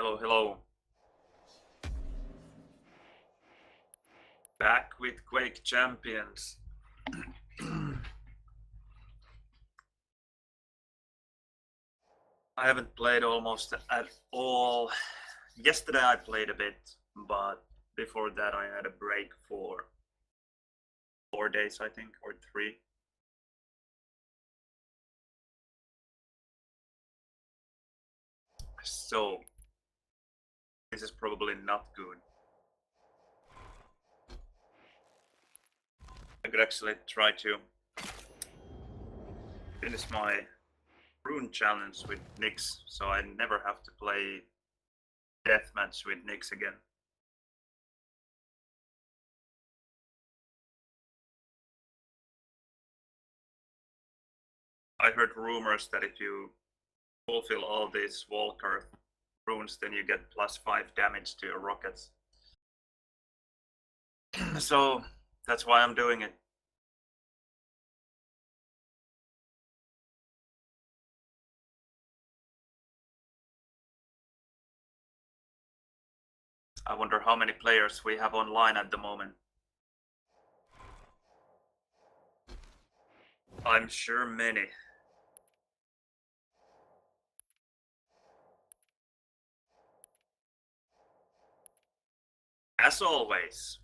Hello, hello. Back with Quake Champions. I haven't played almost at all. Yesterday I played a bit, but before that I had a break for 4 days, I think, or 3. So, this is probably not good. I could actually try to finish my rune challenge with Nyx, so I never have to play deathmatch with Nyx again. I heard rumors that if you fulfill all these Walker runes, then you get +5 damage to your rockets. So that's why I'm doing it. I wonder how many players we have online at the moment. I'm sure many. As always.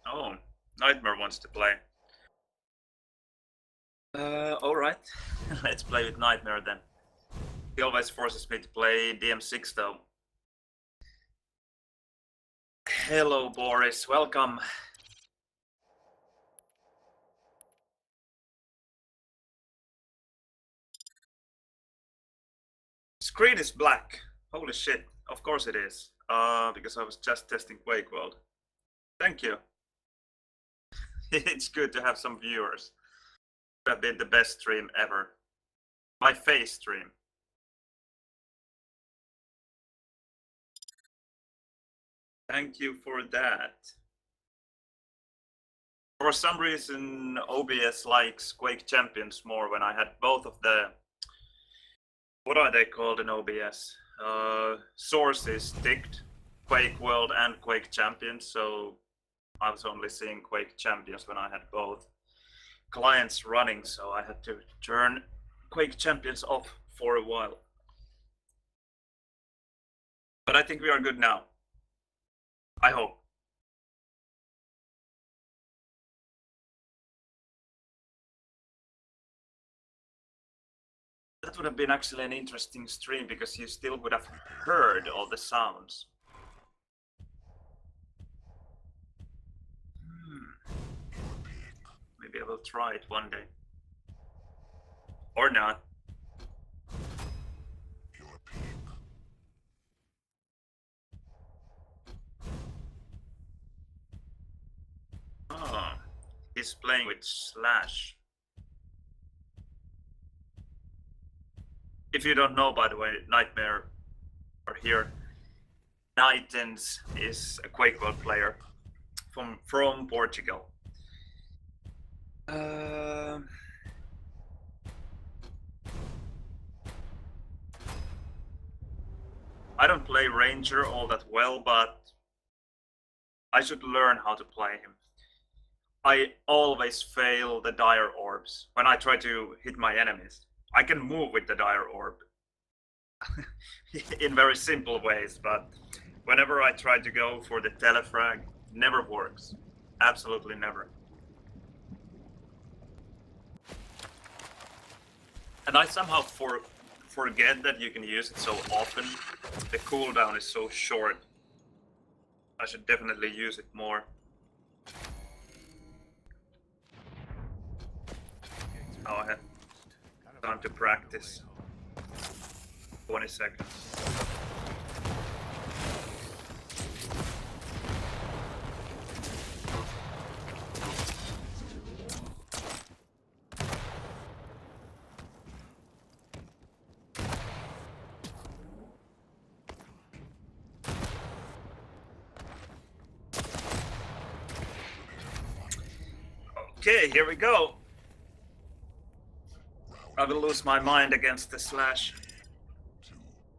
Oh, Nitemare wants to play. Alright. Let's play with Nitemare then. He always forces me to play DM6 though. Hello Boris, welcome. Screen is black. Holy shit, of course it is. Because I was just testing Quakeworld. Thank you. It's good to have some viewers. It would have been the best stream ever. My face stream. Thank you for that. For some reason, OBS likes Quake Champions more when I had both of the... What are they called in OBS? Sources ticked, Quakeworld and Quake Champions, so I was only seeing Quake Champions when I had both clients running, so I had to turn Quake Champions off for a while. But I think we are good now. I hope. That would have been actually an interesting stream because you still would have heard all the sounds. Maybe I will try it one day. Or not. Oh, he's playing with Slash. If you don't know, by the way, Nitemare are here. Nitens is a Quakeworld player from Portugal. I don't play Ranger all that well, but I should learn how to play him. I always fail the dire orbs when I try to hit my enemies. I can move with the dire orb in very simple ways, but whenever I try to go for the telefrag, never works. Absolutely never. And I somehow forget that you can use it so often. The cooldown is so short. I should definitely use it more. Oh, I have time to practice. 20 seconds. Okay, here we go. I will lose my mind against the Slash.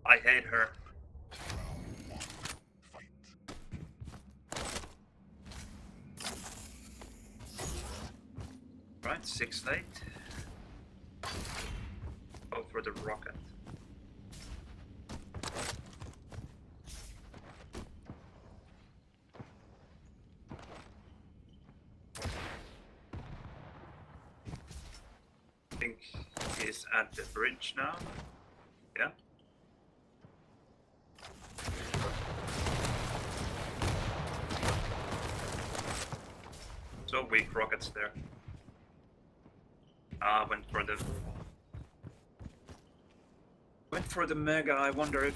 I hate her. Right, 6 late. Go for the rocket. I think he's at the bridge now. Yeah. So weak rockets there. Went for the mega. I wonder if...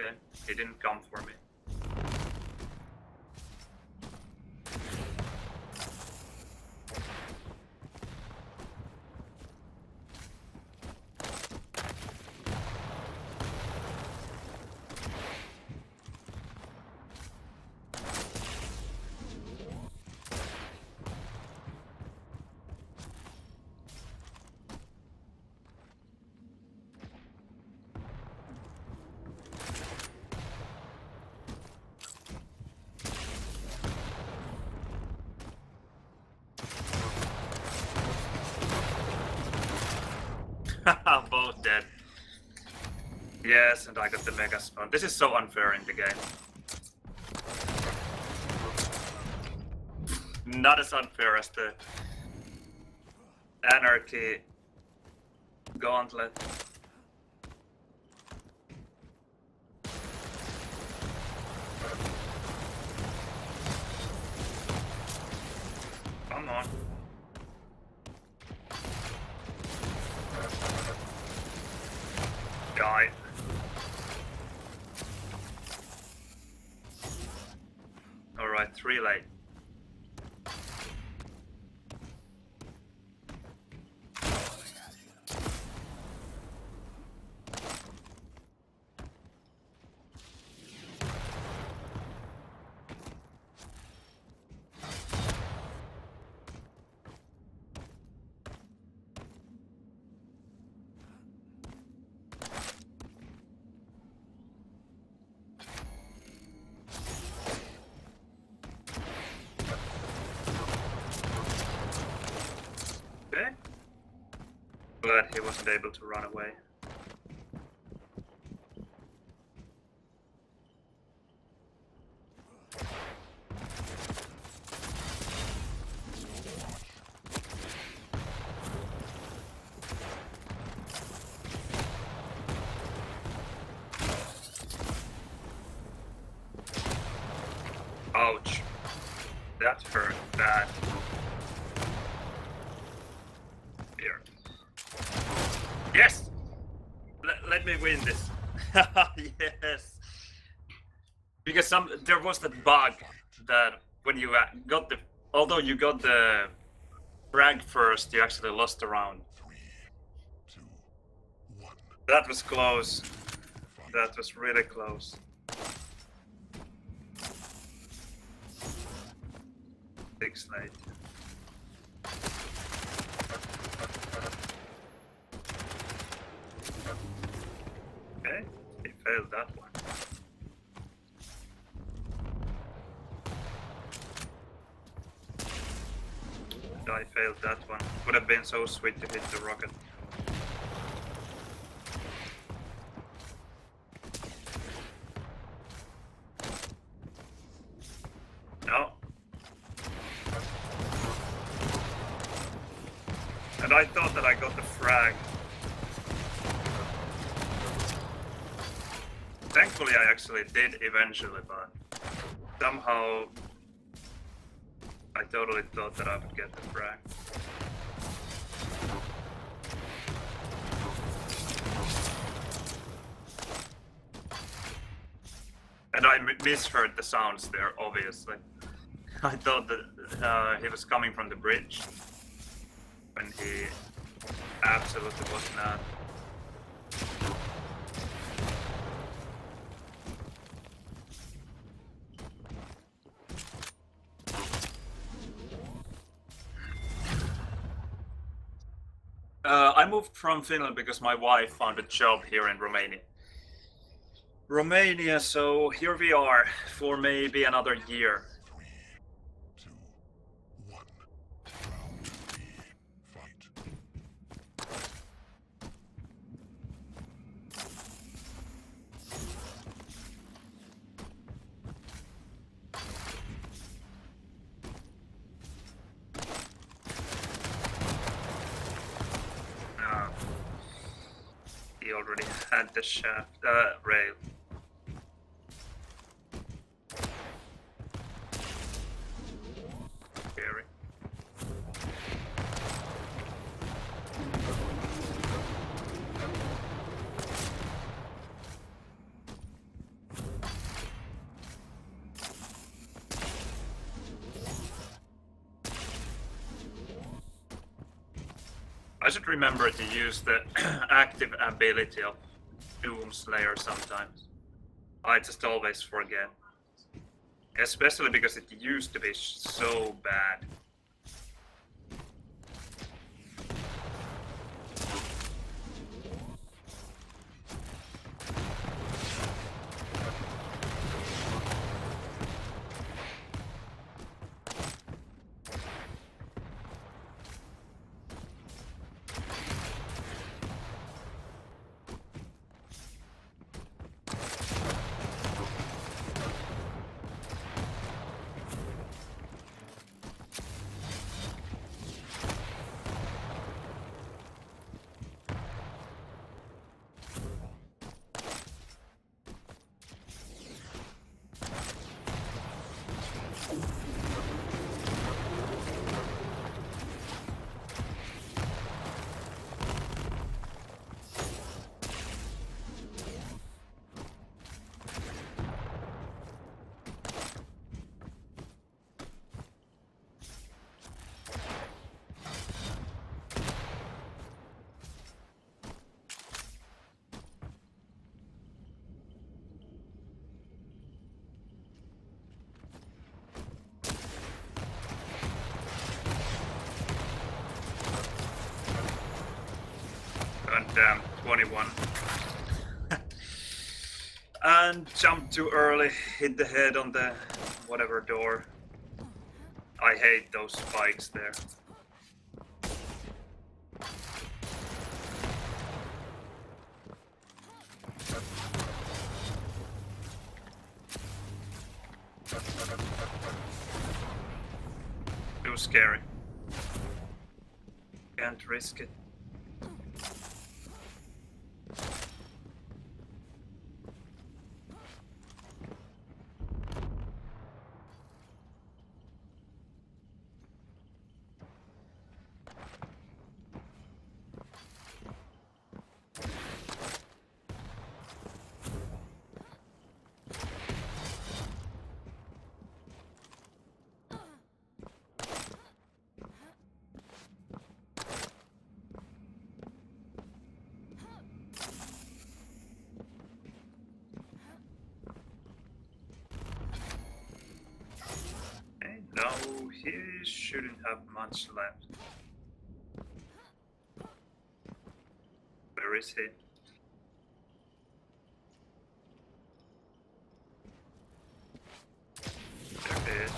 Okay, he didn't come for me. Both dead. Yes, and I got the mega spawn. This is so unfair in the game. Not as unfair as the Anarchy Gauntlet. Come on. Die. Alright, 3 late. Okay. Glad he wasn't able to run away. Ouch. That hurt bad. Here. Yes! Let me win this. Yes. Because there was that bug that when you got the... Although you got the rank first, you actually lost the round. 3, 2, 1. That was close. That was really close. 6 late. Okay, he failed that one. I failed that one. Would have been so sweet to hit the rocket. No. And I thought that I got the frag. Thankfully I actually did eventually, but somehow I totally thought that I would get the frag. And I misheard the sounds there, obviously. I thought that he was coming from the bridge, when he absolutely was not. I moved from Finland because my wife found a job here in Romania, so here we are for maybe another year. 3, 2, 1. Round 3. Fight. Uh, he already had the shaft rail. Scary. I should remember to use the active ability of Doomslayer sometimes. I just always forget. Especially because it used to be so bad. And damn, 21. And jumped too early, hit the head on the whatever door. I hate those spikes there. Too scary. Can't risk it. No, he shouldn't have much left. Where is he? There he is.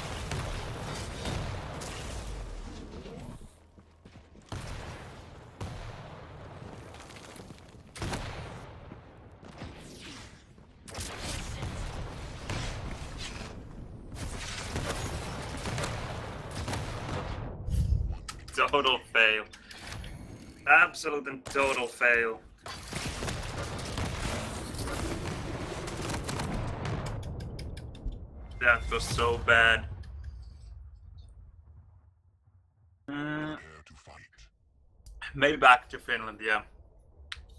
Total fail. Absolute and total fail. That was so bad. Prepare to fight. Maybe back to Finland, yeah.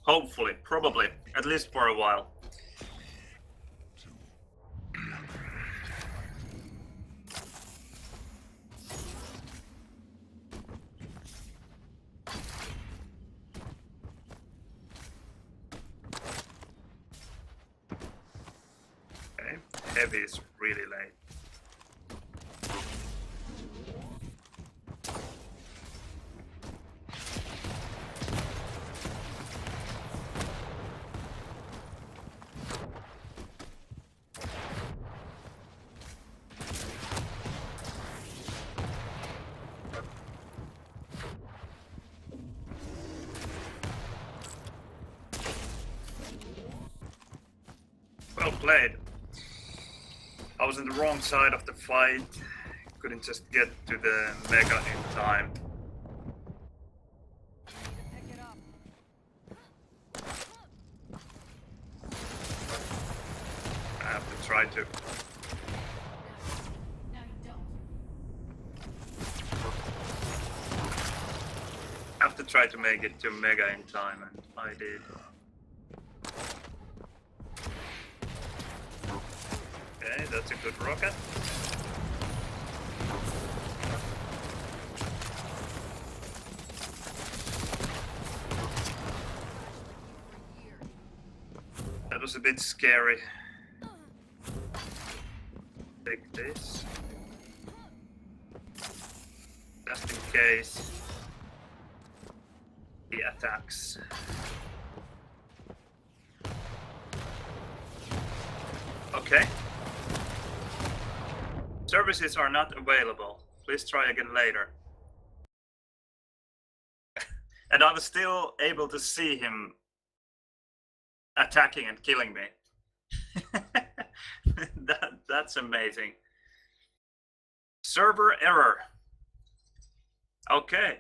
Hopefully, probably, at least for a while. 2, Okay, heavy is really late. Well played. I was on the wrong side of the fight. Couldn't just get to the mega in time. I have to try to. I have to try to make it to mega in time, and I did. Okay, that's a good rocket. That was a bit scary. Take this. Just in case he attacks. Okay. Services are not available. Please try again later. And I was still able to see him attacking and killing me. That's amazing. Server error. Okay.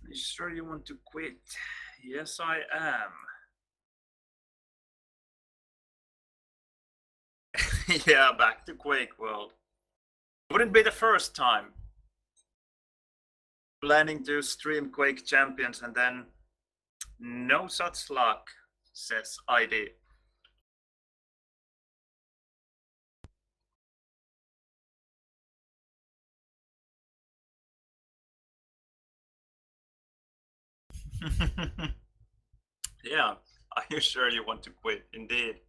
Are you sure you want to quit? Yes, I am. Yeah, back to Quakeworld. Wouldn't be the first time. Planning to stream Quake Champions and then no such luck, says ID. Yeah, are you sure you want to quit? Indeed.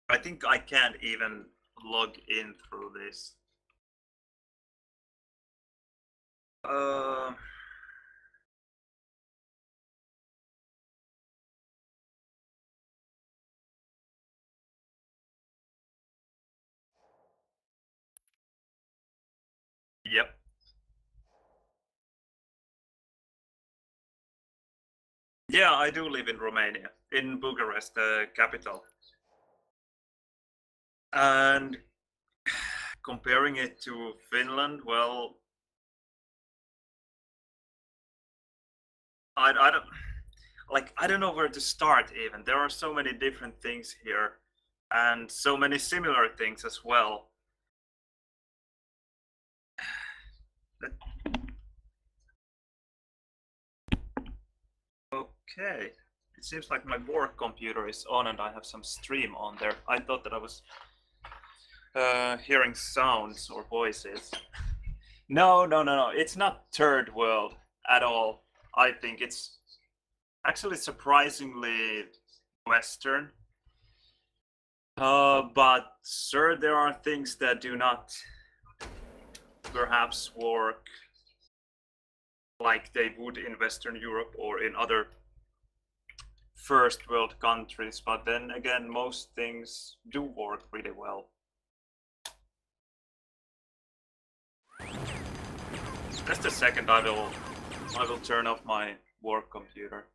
I think I can't even log in through this. Yep. Yeah, I do live in Romania, in Bucharest, the capital. And comparing it to Finland, well, I don't like, I don't know where to start even. There are so many different things here and so many similar things as well. Okay, it seems like my work computer is on and I have some stream on there. I thought that I was hearing sounds or voices. No, it's not third world at all. I think it's actually surprisingly Western. But sir, there are things that do not perhaps work like they would in Western Europe or in other first world countries. But then again, most things do work really well. Just a second, I will turn off my work computer.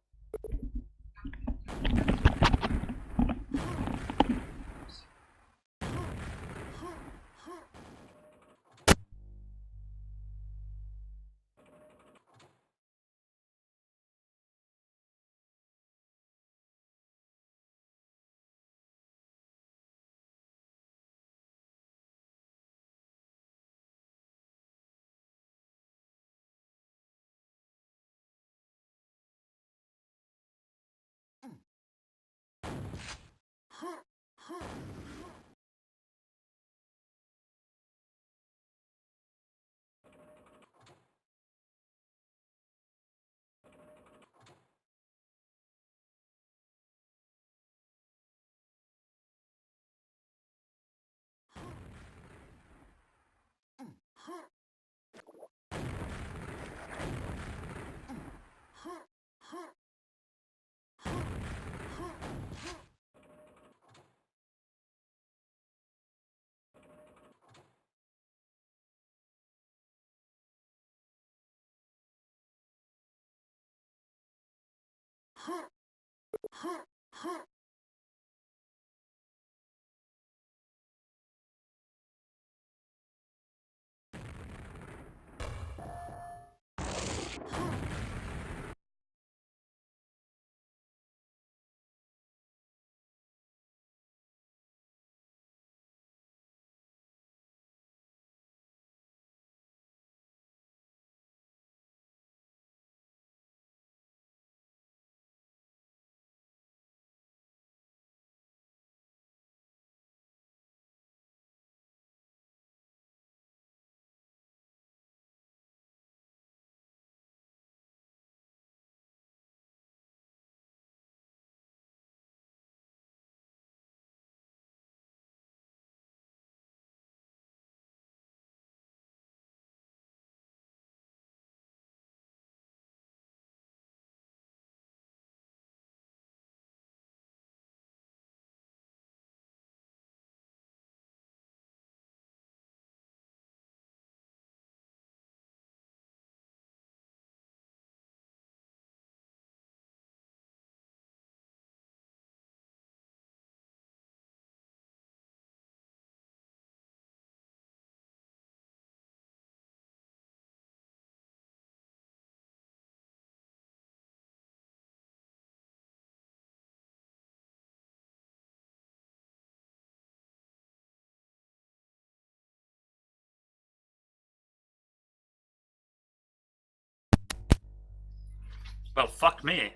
Well, fuck me.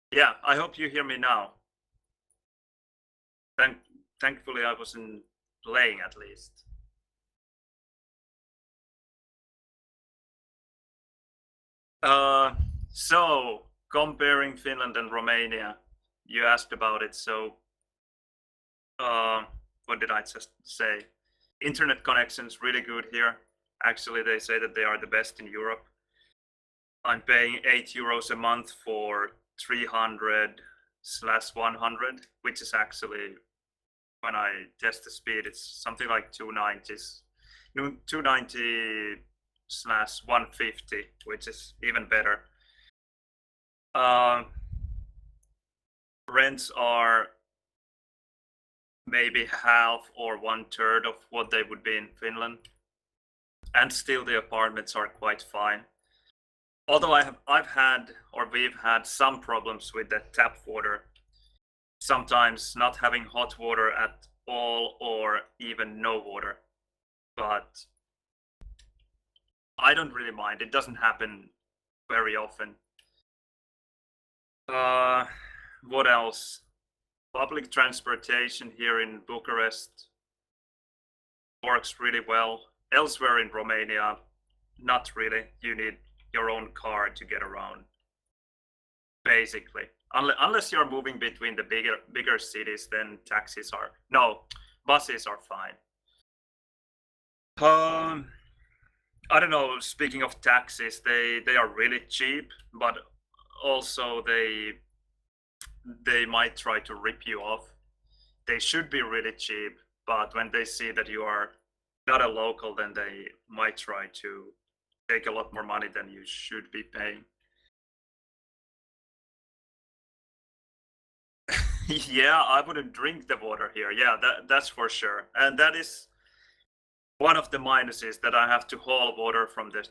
Yeah, I hope you hear me now. Thankfully, I wasn't playing at least. So comparing Finland and Romania, you asked about it. So, what did I just say? Internet connections really good here. Actually, they say that they are the best in Europe. I'm paying €8 a month for 300/100, which is actually, when I test the speed, it's something like 290s, 290/150, which is even better. Rents are maybe half or 1/3 of what they would be in Finland, and still the apartments are quite fine. Although we've had some problems with the tap water, sometimes not having hot water at all or even no water. But I don't really mind. It doesn't happen very often. What else? Public transportation here in Bucharest works really well. Elsewhere in Romania, not really. You need your own car to get around, basically. Unless you're moving between the bigger cities, then buses are fine. I don't know. Speaking of taxis, they are really cheap, but also they might try to rip you off. They should be really cheap, but when they see that you are not a local, then they might try to take a lot more money than you should be paying. Yeah, I wouldn't drink the water here. Yeah, that's for sure. And that is one of the minuses, that I have to haul water from the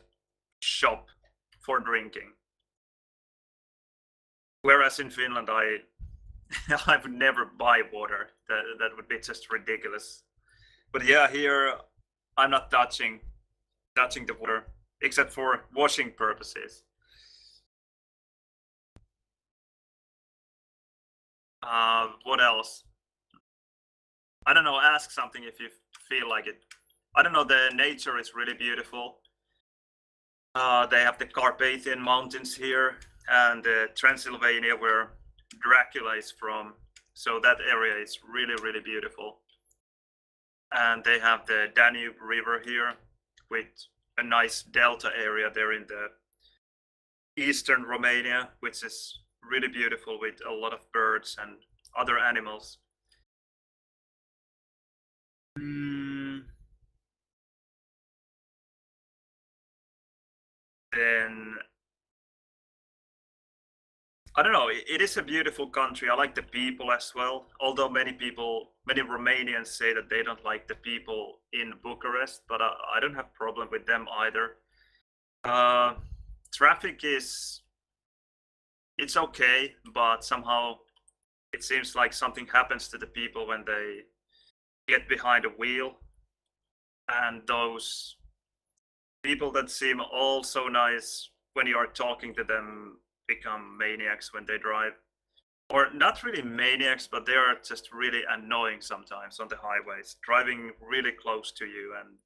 shop for drinking. Whereas in Finland, I would never buy water. That would be just ridiculous. But yeah, here I'm not touching the water except for washing purposes. What else? I don't know. Ask something if you feel like it. I don't know. The nature is really beautiful. They have the Carpathian Mountains here and Transylvania, where Dracula is from. So that area is really, really beautiful. And they have the Danube River here with a nice delta area there in the eastern Romania, which is really beautiful with a lot of birds and other animals. Then I don't know. It is a beautiful country. I like the people as well. Although many Romanians say that they don't like the people in Bucharest, but I don't have problem with them either. Uh, Traffic is it's okay, but somehow it seems like something happens to the people when they get behind a wheel, and those people that seem all so nice when you are talking to them become maniacs when they drive. Or not really maniacs, but they are just really annoying sometimes on the highways, driving really close to you and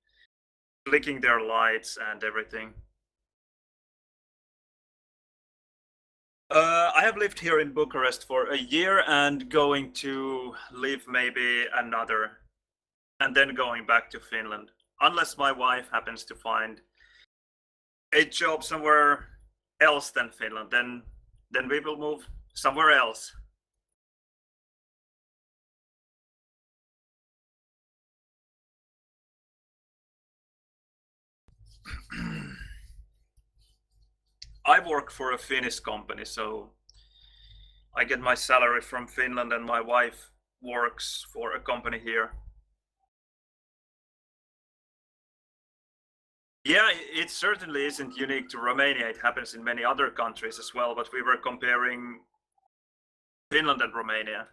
flicking their lights and everything. I have lived here in Bucharest for a year and going to live maybe another, and then going back to Finland. Unless my wife happens to find a job somewhere else than Finland, then we will move somewhere else. I work for a Finnish company, so I get my salary from Finland, and my wife works for a company here. Yeah, it certainly isn't unique to Romania. It happens in many other countries as well, but we were comparing Finland and Romania.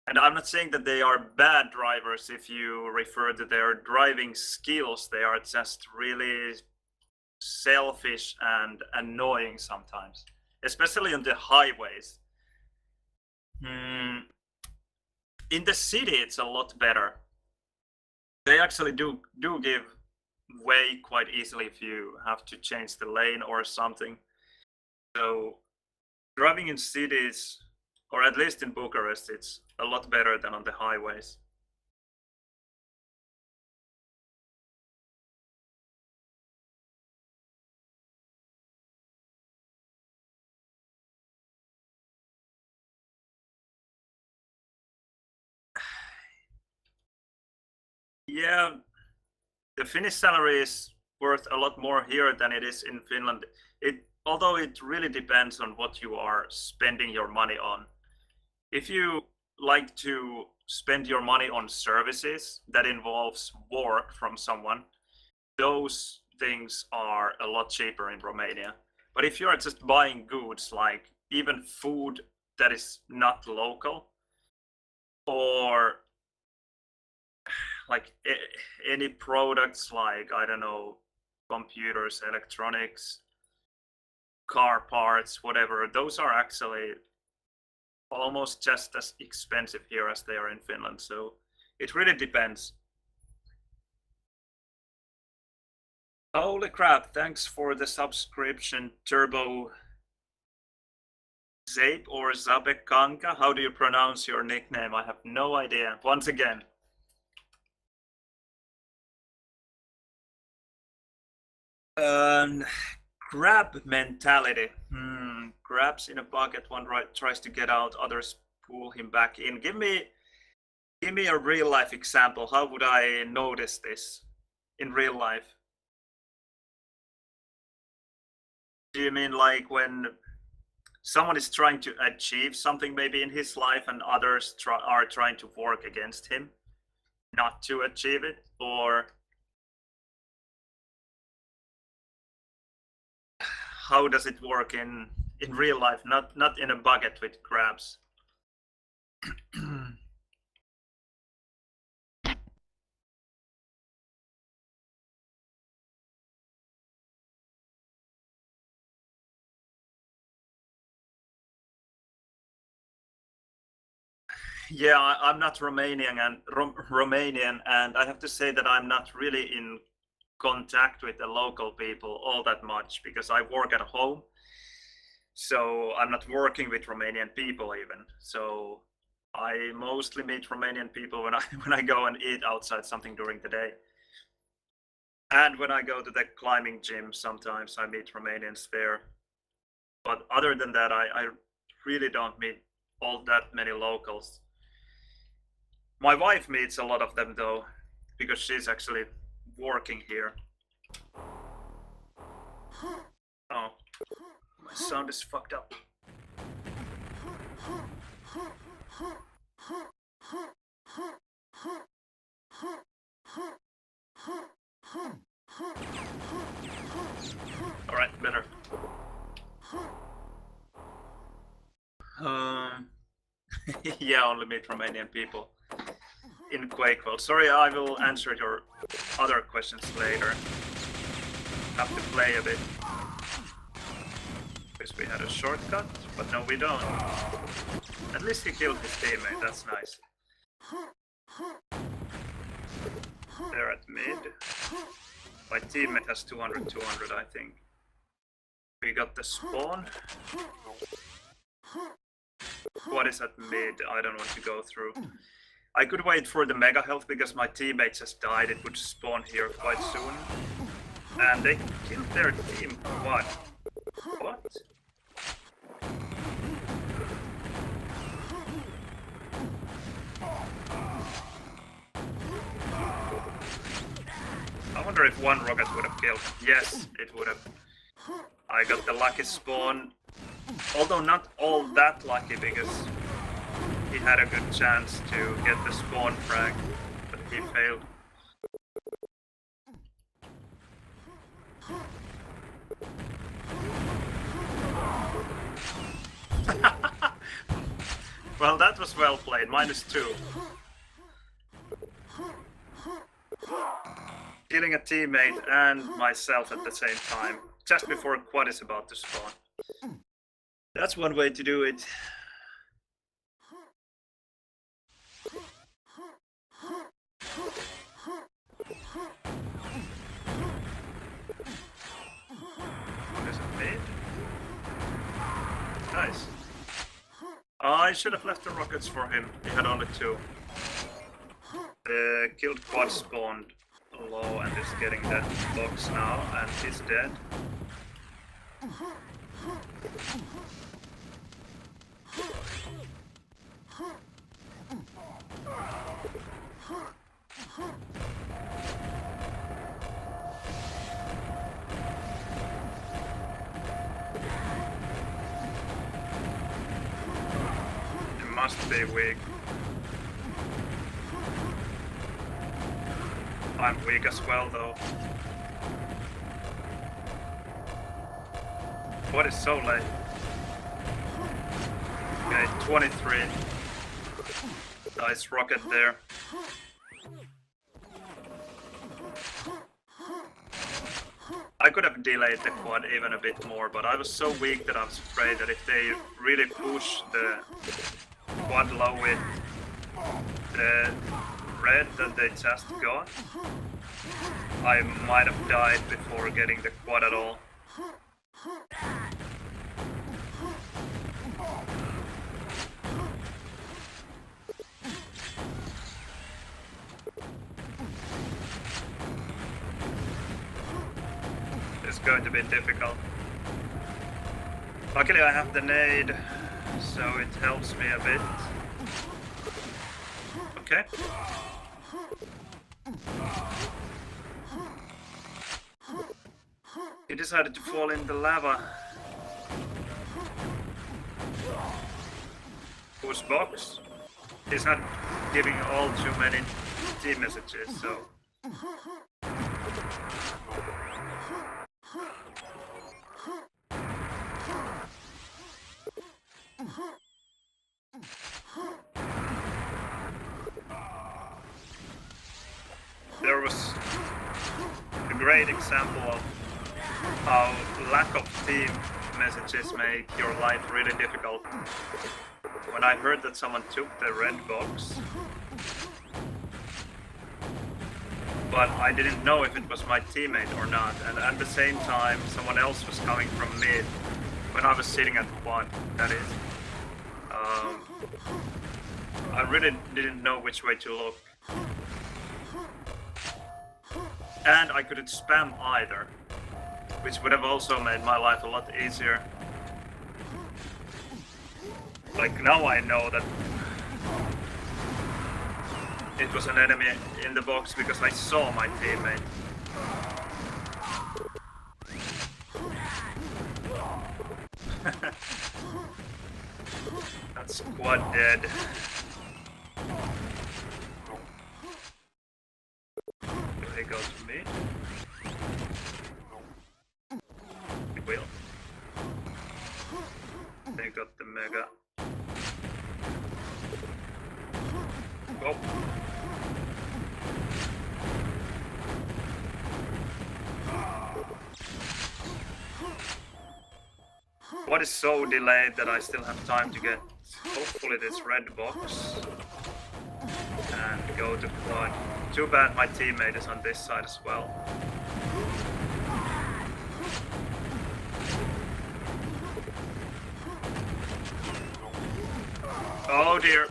And I'm not saying that they are bad drivers if you refer to their driving skills. They are just really selfish and annoying sometimes, especially on the highways. In the city, it's a lot better. They actually do give way quite easily if you have to change the lane or something. So driving in cities, or at least in Bucharest, it's a lot better than on the highways. Yeah, the Finnish salary is worth a lot more here than it is in Finland. Although it really depends on what you are spending your money on. If you like to spend your money on services that involves work from someone, those things are a lot cheaper in Romania. But if you are just buying goods, like even food that is not local, or like any products like, I don't know, computers, electronics, car parts, whatever, those are actually almost just as expensive here as they are in Finland. So it really depends. Holy crap, thanks for the subscription, Turbo Zape or Zabekanka. How do you pronounce your nickname? I have no idea. Once again. Grab mentality. Grabs in a bucket, one tries to get out, others pull him back in. Give me a real life example. How would I notice this in real life? Do you mean like when someone is trying to achieve something maybe in his life and others are trying to work against him not to achieve it? Or how does it work in real life, not in a bucket with crabs? Yeah, I'm not Romanian, and I have to say that I'm not really in contact with the local people all that much because I work at home. So I'm not working with Romanian people even. So I mostly meet Romanian people when I when I go and eat outside something during the day. And when I go to the climbing gym, sometimes I meet Romanians there. But other than that, I really don't meet all that many locals. My wife meets a lot of them though, because she's actually working here. Oh, my sound is fucked up. Alright, better. Yeah, only meet Romanian people in Quakeworld. Sorry, I will answer your other questions later. Have to play a bit. Because we had a shortcut, but no we don't. At least he killed his teammate, that's nice. They're at mid. My teammate has 200, I think. We got the spawn. What is at mid? I don't want to go through. I could wait for the mega health because my teammate just died. It would spawn here quite soon. And they killed their team. What? What? I wonder if one rocket would have killed. Yes, it would have. I got the lucky spawn. Although not all that lucky because he had a good chance to get the spawn frag, but he failed. Well, that was well played. -2. Killing a teammate and myself at the same time, just before Quad is about to spawn. That's one way to do it. What is it made? Nice. I should have left the rockets for him. He had only 2. The killed Quad spawned low and is getting that box now, and he's dead. It must be weak. I'm weak as well, though. What is so late? Okay, 23. Nice rocket there. I could have delayed the quad even a bit more, but I was so weak that I was afraid that if they really push the quad low with the red that they just got, I might have died before getting the quad at all. It's going to be difficult. Luckily I have the nade, so it helps me a bit. Okay. He decided to fall in the lava. Whose box? He's not giving all too many team messages, so... There was a great example of how lack of team messages make your life really difficult. When I heard that someone took the red box, but I didn't know if it was my teammate or not, and at the same time someone else was coming from mid when I was sitting at quad, that is. I really didn't know which way to look. And I couldn't spam either, which would have also made my life a lot easier. Like, now I know that it was an enemy in the box because I saw my teammate. That's squad dead. Will they go to me? They will. They got the mega. Go. What is so delayed that I still have time to get hopefully this red box and go to quad. Too bad my teammate is on this side as well. Oh dear.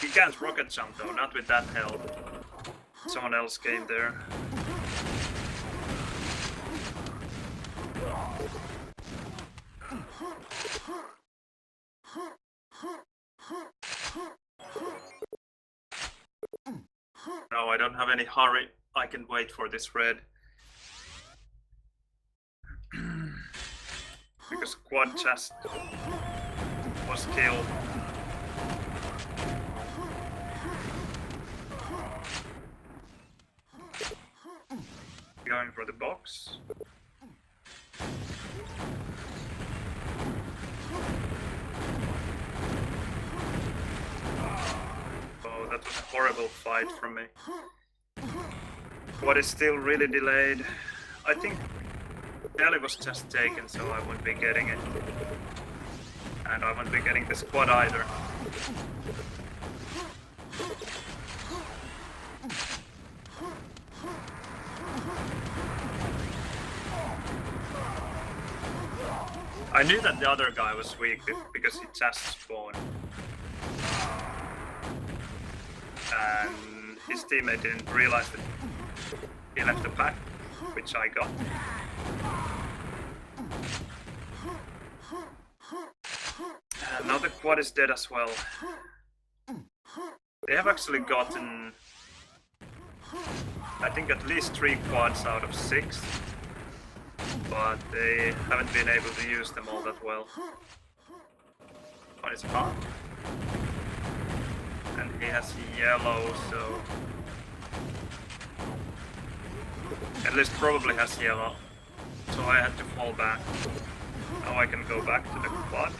He can't rocket jump though, not with that health. Someone else came there. No, I don't have any hurry. I can wait for this red. Because quad chest was killed. Going for the box. Oh, that was a horrible fight from me. What is still really delayed? I think Delhi was just taken, so I won't be getting it. And I won't be getting the squad either. I knew that the other guy was weak because he just spawned. And his teammate didn't realize that he left the pack, which I got. And now the quad is dead as well. They have actually gotten, I think, at least 3 quads out of 6. But they haven't been able to use them all that well. One is hot. And he has yellow, so... At least probably has yellow. So I had to fall back. Now I can go back to the quad.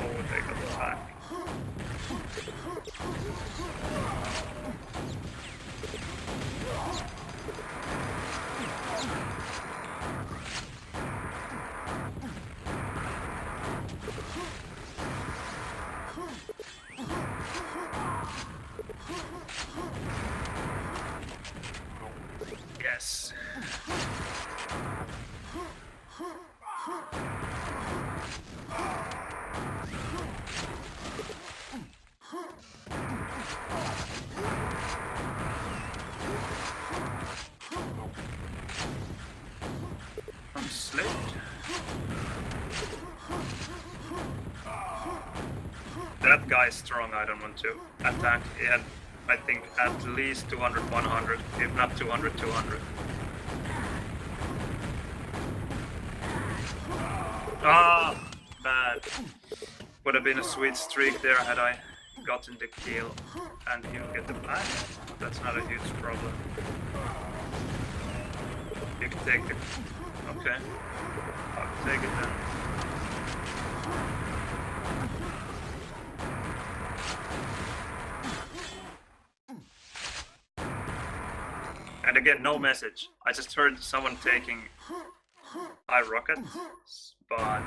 Oh, they got the back. Yes. I'm slipped. That guy is strong, I don't want to attack. He had, I think, at least 200, 100, if not 200, 200. Ah, bad. Would have been a sweet streak there had I gotten the kill and he'll get the back. That's not a huge problem. You can take the... Okay. I'll take it then. And again, no message. I just heard someone taking high rocket, but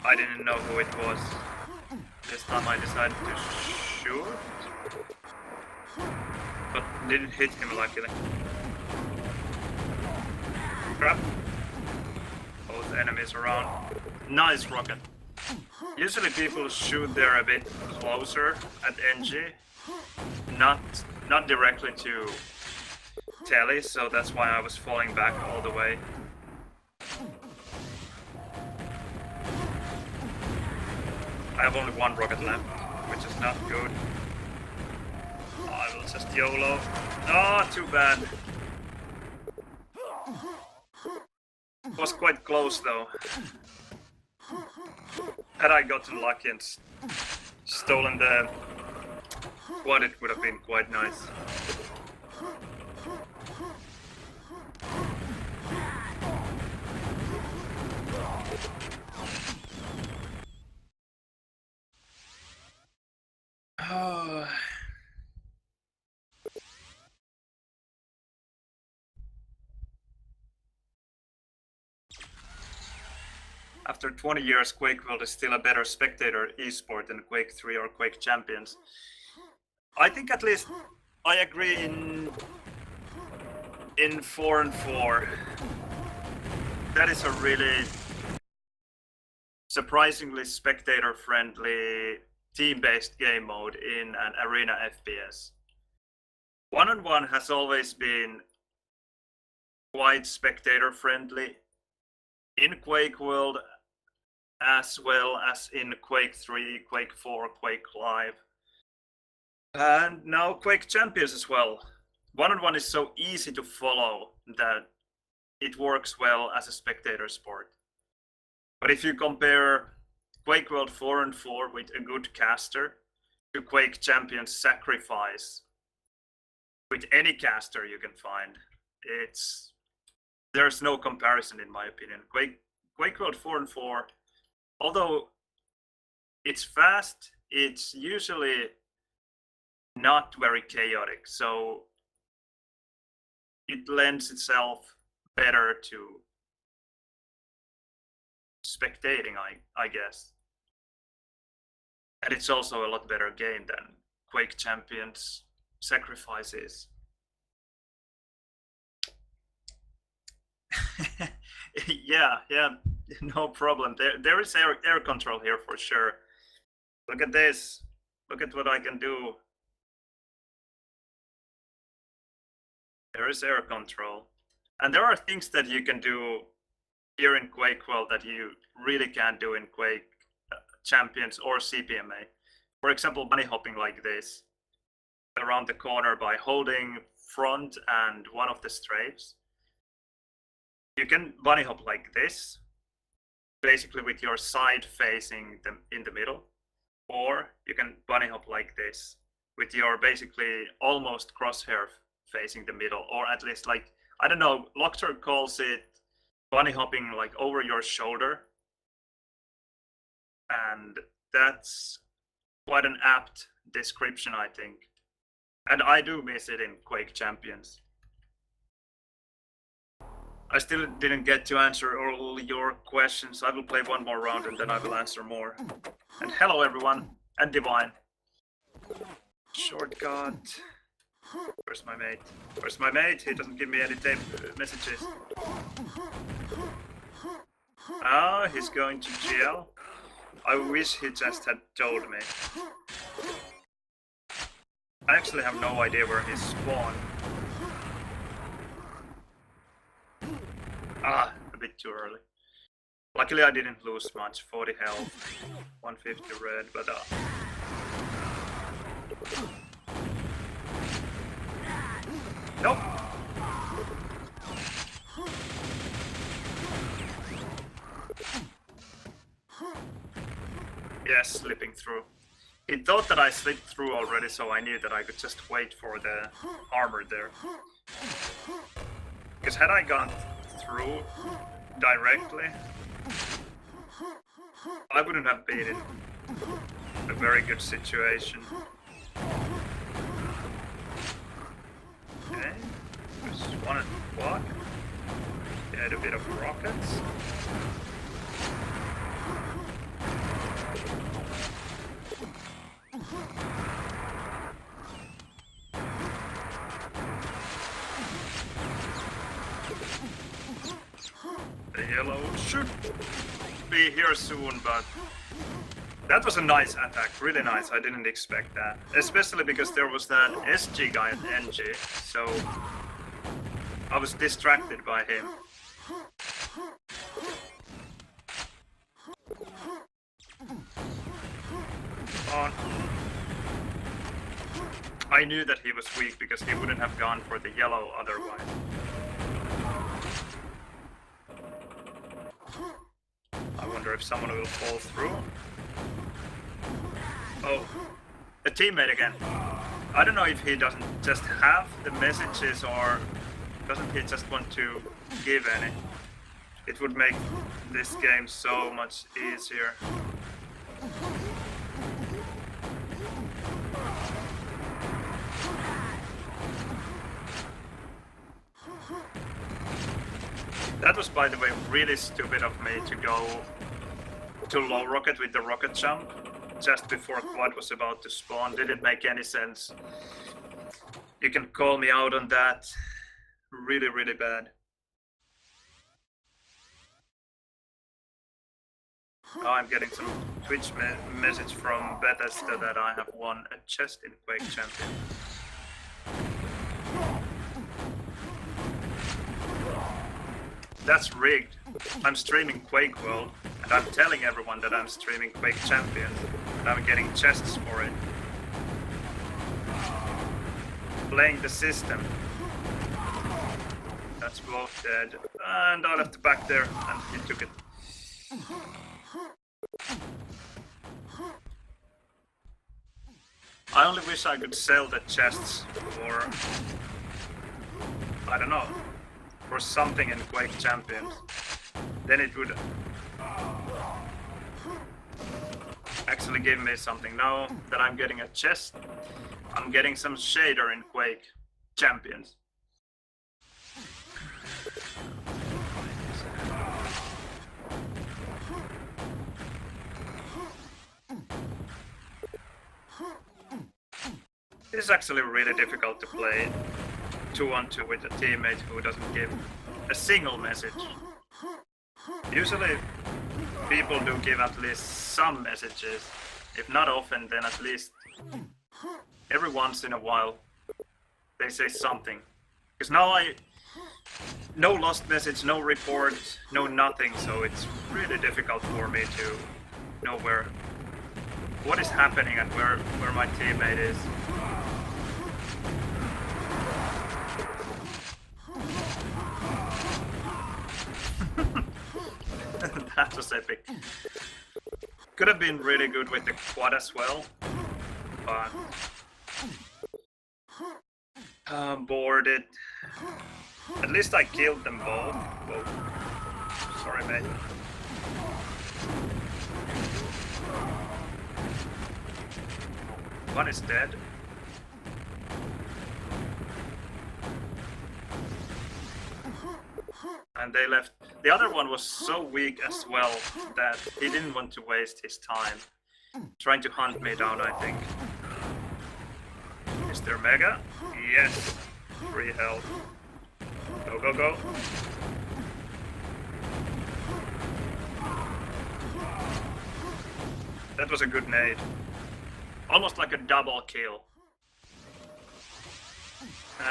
I didn't know who it was. This time I decided to shoot, but didn't hit him luckily. Crap. Both enemies around. Nice rocket. Usually people shoot there a bit closer at NG, not directly to Telly, so that's why I was falling back all the way. I have only 1 rocket left, which is not good. I will just YOLO. Oh, too bad. Was quite close though. Had I gotten lucky and stolen the quad, it would have been quite nice. Oh. After 20 years, Quakeworld is still a better spectator esport than Quake 3 or Quake Champions. I think at least I agree in 4 and 4. That is a really surprisingly spectator-friendly team-based game mode in an arena FPS. 1-on-1 has always been quite spectator-friendly in Quakeworld as well as in Quake 3, Quake 4, Quake Live. And now Quake Champions as well. 1-on-1 is so easy to follow that it works well as a spectator sport. But if you compare Quakeworld 4 and 4 with a good caster to Quake Champions Sacrifice with any caster you can find, there's no comparison in my opinion. Quakeworld 4 and 4, although it's fast, it's usually not very chaotic, so it lends itself better to spectating, I guess. And it's also a lot better game than Quake Champions Sacrifice is. yeah, no problem. There is air control here for sure. Look at this. Look at what I can do. There is air control. And there are things that you can do here in Quakeworld that you really can't do in Quake Champions or CPMA. For example, bunny hopping like this around the corner by holding front and one of the strafes. You can bunny hop like this, basically with your side facing in the middle, or you can bunny hop like this with your basically almost crosshair facing the middle, or at least like, I don't know, Locktor calls it bunny hopping like over your shoulder, and that's quite an apt description, I think. And I do miss it in Quake Champions. I still didn't get to answer all your questions. I will play one more round and then I will answer more. And hello everyone, and Divine. Shortcut. Where's my mate? Where's my mate? He doesn't give me any messages. Ah, he's going to jail. I wish he just had told me. I actually have no idea where he spawned. Ah, a bit too early. Luckily I didn't lose much, 40 health, 150 red, but nope! Yes, slipping through. He thought that I slipped through already, so I knew that I could just wait for the armor there. Because had I gone through directly, I wouldn't have been in a very good situation. Okay, just one block. Get a bit of rockets. The yellow should be here soon, but that was a nice attack, really nice. I didn't expect that, especially because there was that SG guy at NG, so I was distracted by him. On. I knew that he was weak because he wouldn't have gone for the yellow otherwise. wonder if someone will fall through. Oh, a teammate again. I don't know if he doesn't just have the messages or doesn't he just want to give any. It would make this game so much easier. That was, by the way, really stupid of me to go to low rocket with the rocket jump just before quad was about to spawn. Didn't make any sense. You can call me out on that. Really, really bad. Oh, I'm getting some Twitch message from Bethesda that I have won a chest in Quake Champions. That's rigged. I'm streaming Quakeworld, and I'm telling everyone that I'm streaming Quake Champions, and I'm getting chests for it. Playing the system. That's both dead. And I left the back there, and he took it. I only wish I could sell the chests for, I don't know, for something in Quake Champions. Then it would actually give me something. Now that I'm getting a chest, I'm getting some shader in Quake Champions. This is actually really difficult to play 2-on-2 with a teammate who doesn't give a single message. Usually people do give at least some messages. If not often, then at least every once in a while they say something. Because now no lost message, no report, no nothing, so it's really difficult for me to know what is happening and where my teammate is. That was epic. Could have been really good with the quad as well, but boarded. At least I killed them both. Whoa. Sorry, mate. One is dead. And they left. The other one was so weak as well that he didn't want to waste his time trying to hunt me down, I think. Is there Mega? Yes. Free health. Go, go, go. That was a good nade. Almost like a double kill.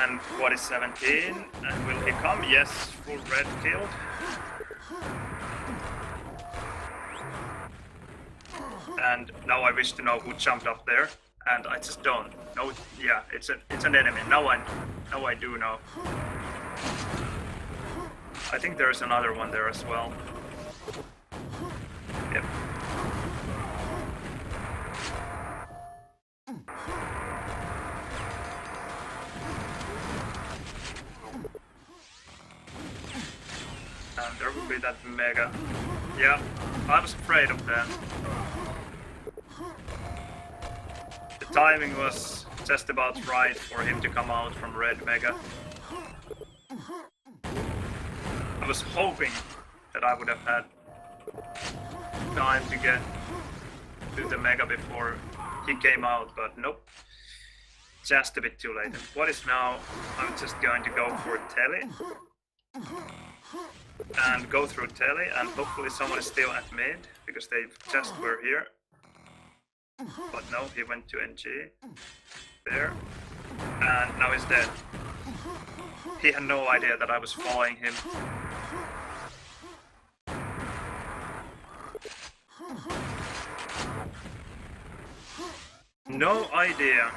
And what is 17? And will he come? Yes, full red killed. And now I wish to know who jumped up there, and I just don't. No, yeah, it's an enemy. Now I do know. I think there's another one there as well. Yep. And there will be that Mega. Yeah, I was afraid of that. The timing was just about right for him to come out from red Mega. I was hoping that I would have had time to get to the Mega before he came out, but nope. Just a bit too late. And what is now? I'm just going to go for Telly. And go through Telly, and hopefully someone is still at mid, because they just were here. But no, he went to NG. There. And now he's dead. He had no idea that I was following him. No idea.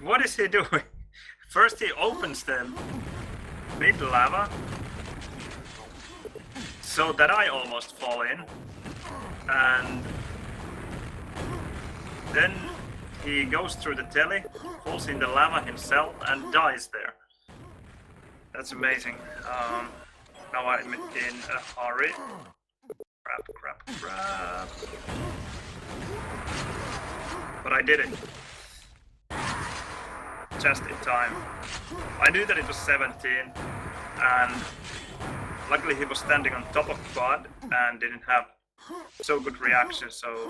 What is he doing? First he opens the mid lava so that I almost fall in, and then he goes through the telly, falls in the lava himself, and dies there. That's amazing. Now I'm in a hurry. Crap. But I did it. Just in time. I knew that it was 17, and luckily he was standing on top of quad and didn't have so good reaction, so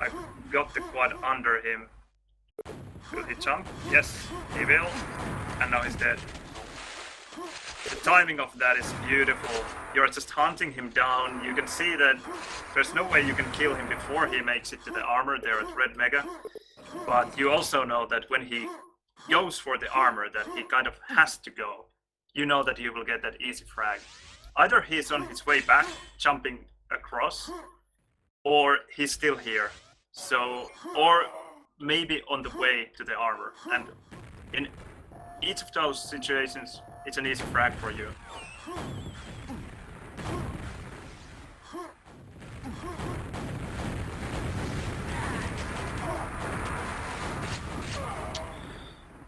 I got the quad under him. Will he jump? Yes, he will. And now he's dead. The timing of that is beautiful. You're just hunting him down. You can see that there's no way you can kill him before he makes it to the armor there at Red Mega. But you also know that when he goes for the armor, that he kind of has to go. You know that you will get that easy frag. Either he's on his way back, jumping across, or he's still here. So, or maybe on the way to the armor. And in each of those situations, it's an easy frag for you.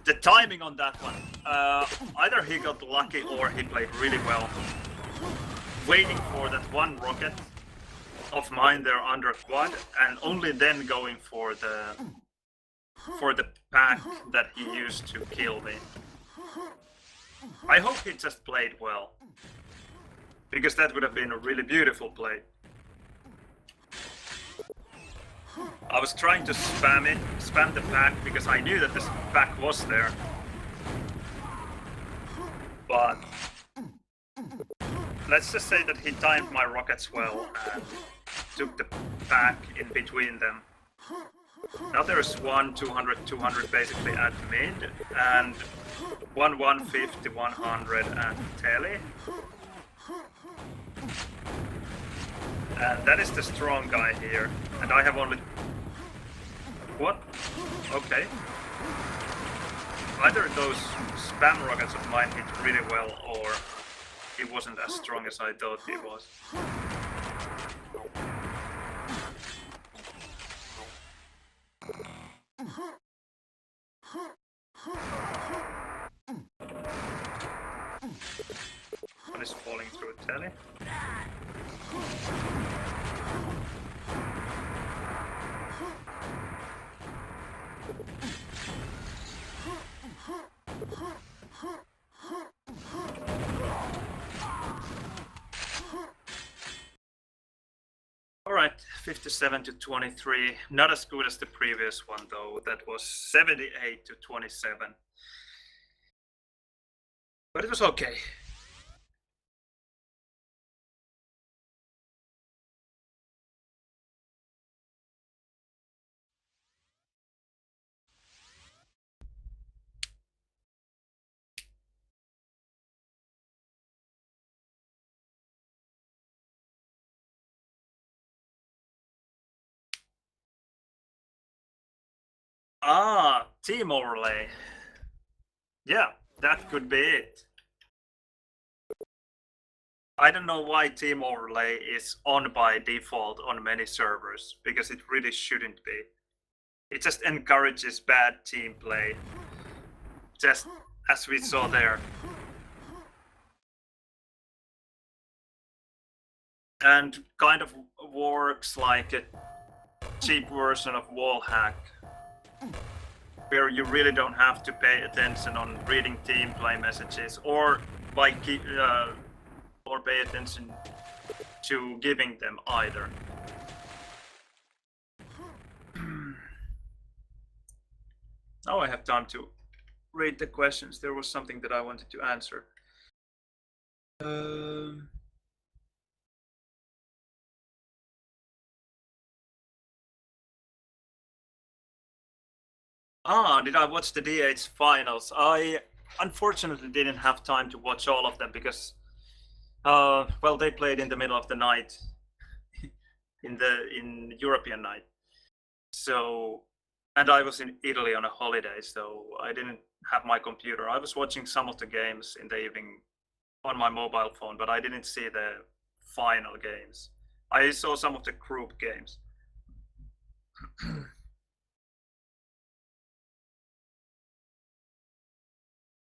The timing on that one, either he got lucky or he played really well. Waiting for that one rocket of mine there under quad, and only then going for the pack that he used to kill me. I hope he just played well, because that would have been a really beautiful play. I was trying to spam the pack, because I knew that this pack was there. But let's just say that he timed my rockets well and took the pack in between them. Now there's one 200, 200 basically at mid, and one 150, 100 at telly. And that is the strong guy here, and I have only... What? Okay. Either those spam rockets of mine hit really well, or he wasn't as strong as I thought he was. One is falling through a telly. Alright, 57 to 23. Not as good as the previous one though. That was 78 to 27. But it was okay. Ah, team overlay. Yeah, that could be it. I don't know why team overlay is on by default on many servers, because it really shouldn't be. It just encourages bad team play, just as we saw there. And kind of works like a cheap version of wall hack, where you really don't have to pay attention on reading team play messages, or or pay attention to giving them either. Now I have time to read the questions. There was something that I wanted to answer. Did I watch the D8's finals? I unfortunately didn't have time to watch all of them because, well, they played in the middle of the night, in European night. So And I was in Italy on a holiday, so I didn't have my computer. I was watching some of the games in the evening on my mobile phone, but I didn't see the final games. I saw some of the group games.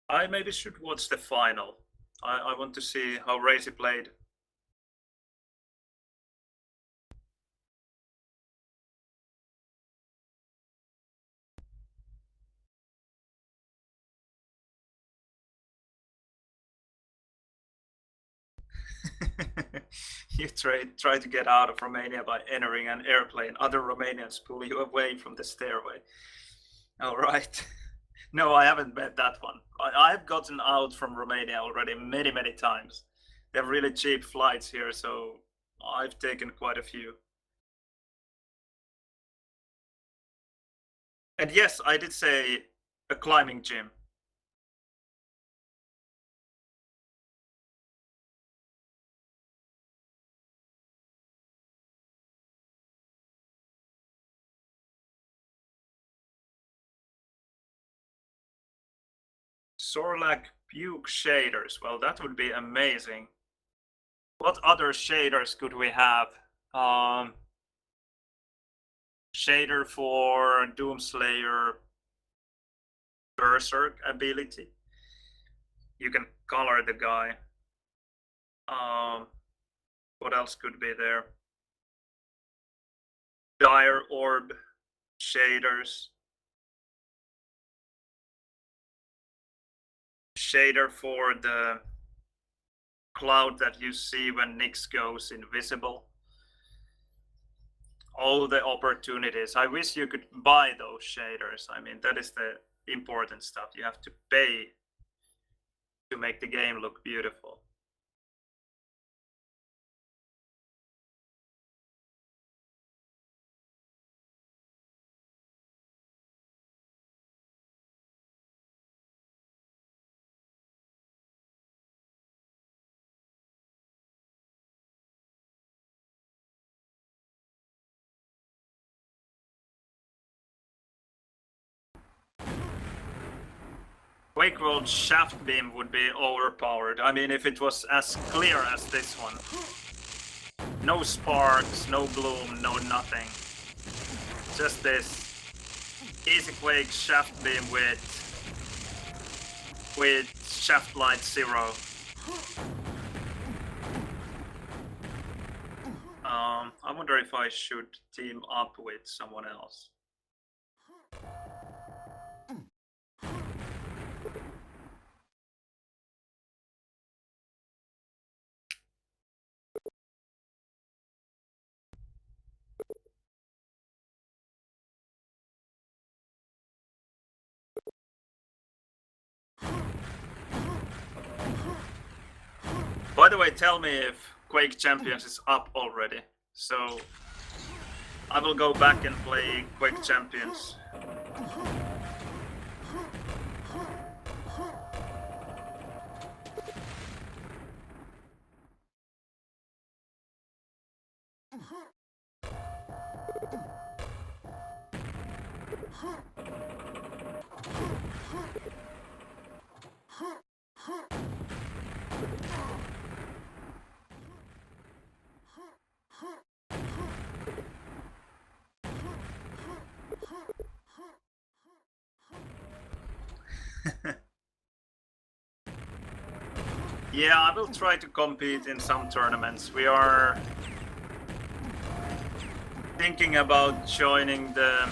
I maybe should watch the final. I want to see how Racy played. You try to get out of Romania by entering an airplane. Other Romanians pull you away from the stairway. All right. No, I haven't met that one. I've gotten out from Romania already many times. They have really cheap flights here, so I've taken quite a few. And yes, I did say a climbing gym. Sorlac Puke shaders. Well, that would be amazing. What other shaders could we have? Shader for Doomslayer Berserk ability. You can color the guy. What else could be there? Dire Orb shaders. Shader for the cloud that you see when Nyx goes invisible. All the opportunities. I wish you could buy those shaders. I mean, that is the important stuff. You have to pay to make the game look beautiful. Quakeworld shaft beam would be overpowered. I mean, if it was as clear as this one. No sparks, no bloom, no nothing. Just this easy Quake shaft beam with shaft light 0. I wonder if I should team up with someone else. By the way, tell me if Quake Champions is up already. So I will go back and play Quake Champions. Yeah, I will try to compete in some tournaments. We are thinking about joining the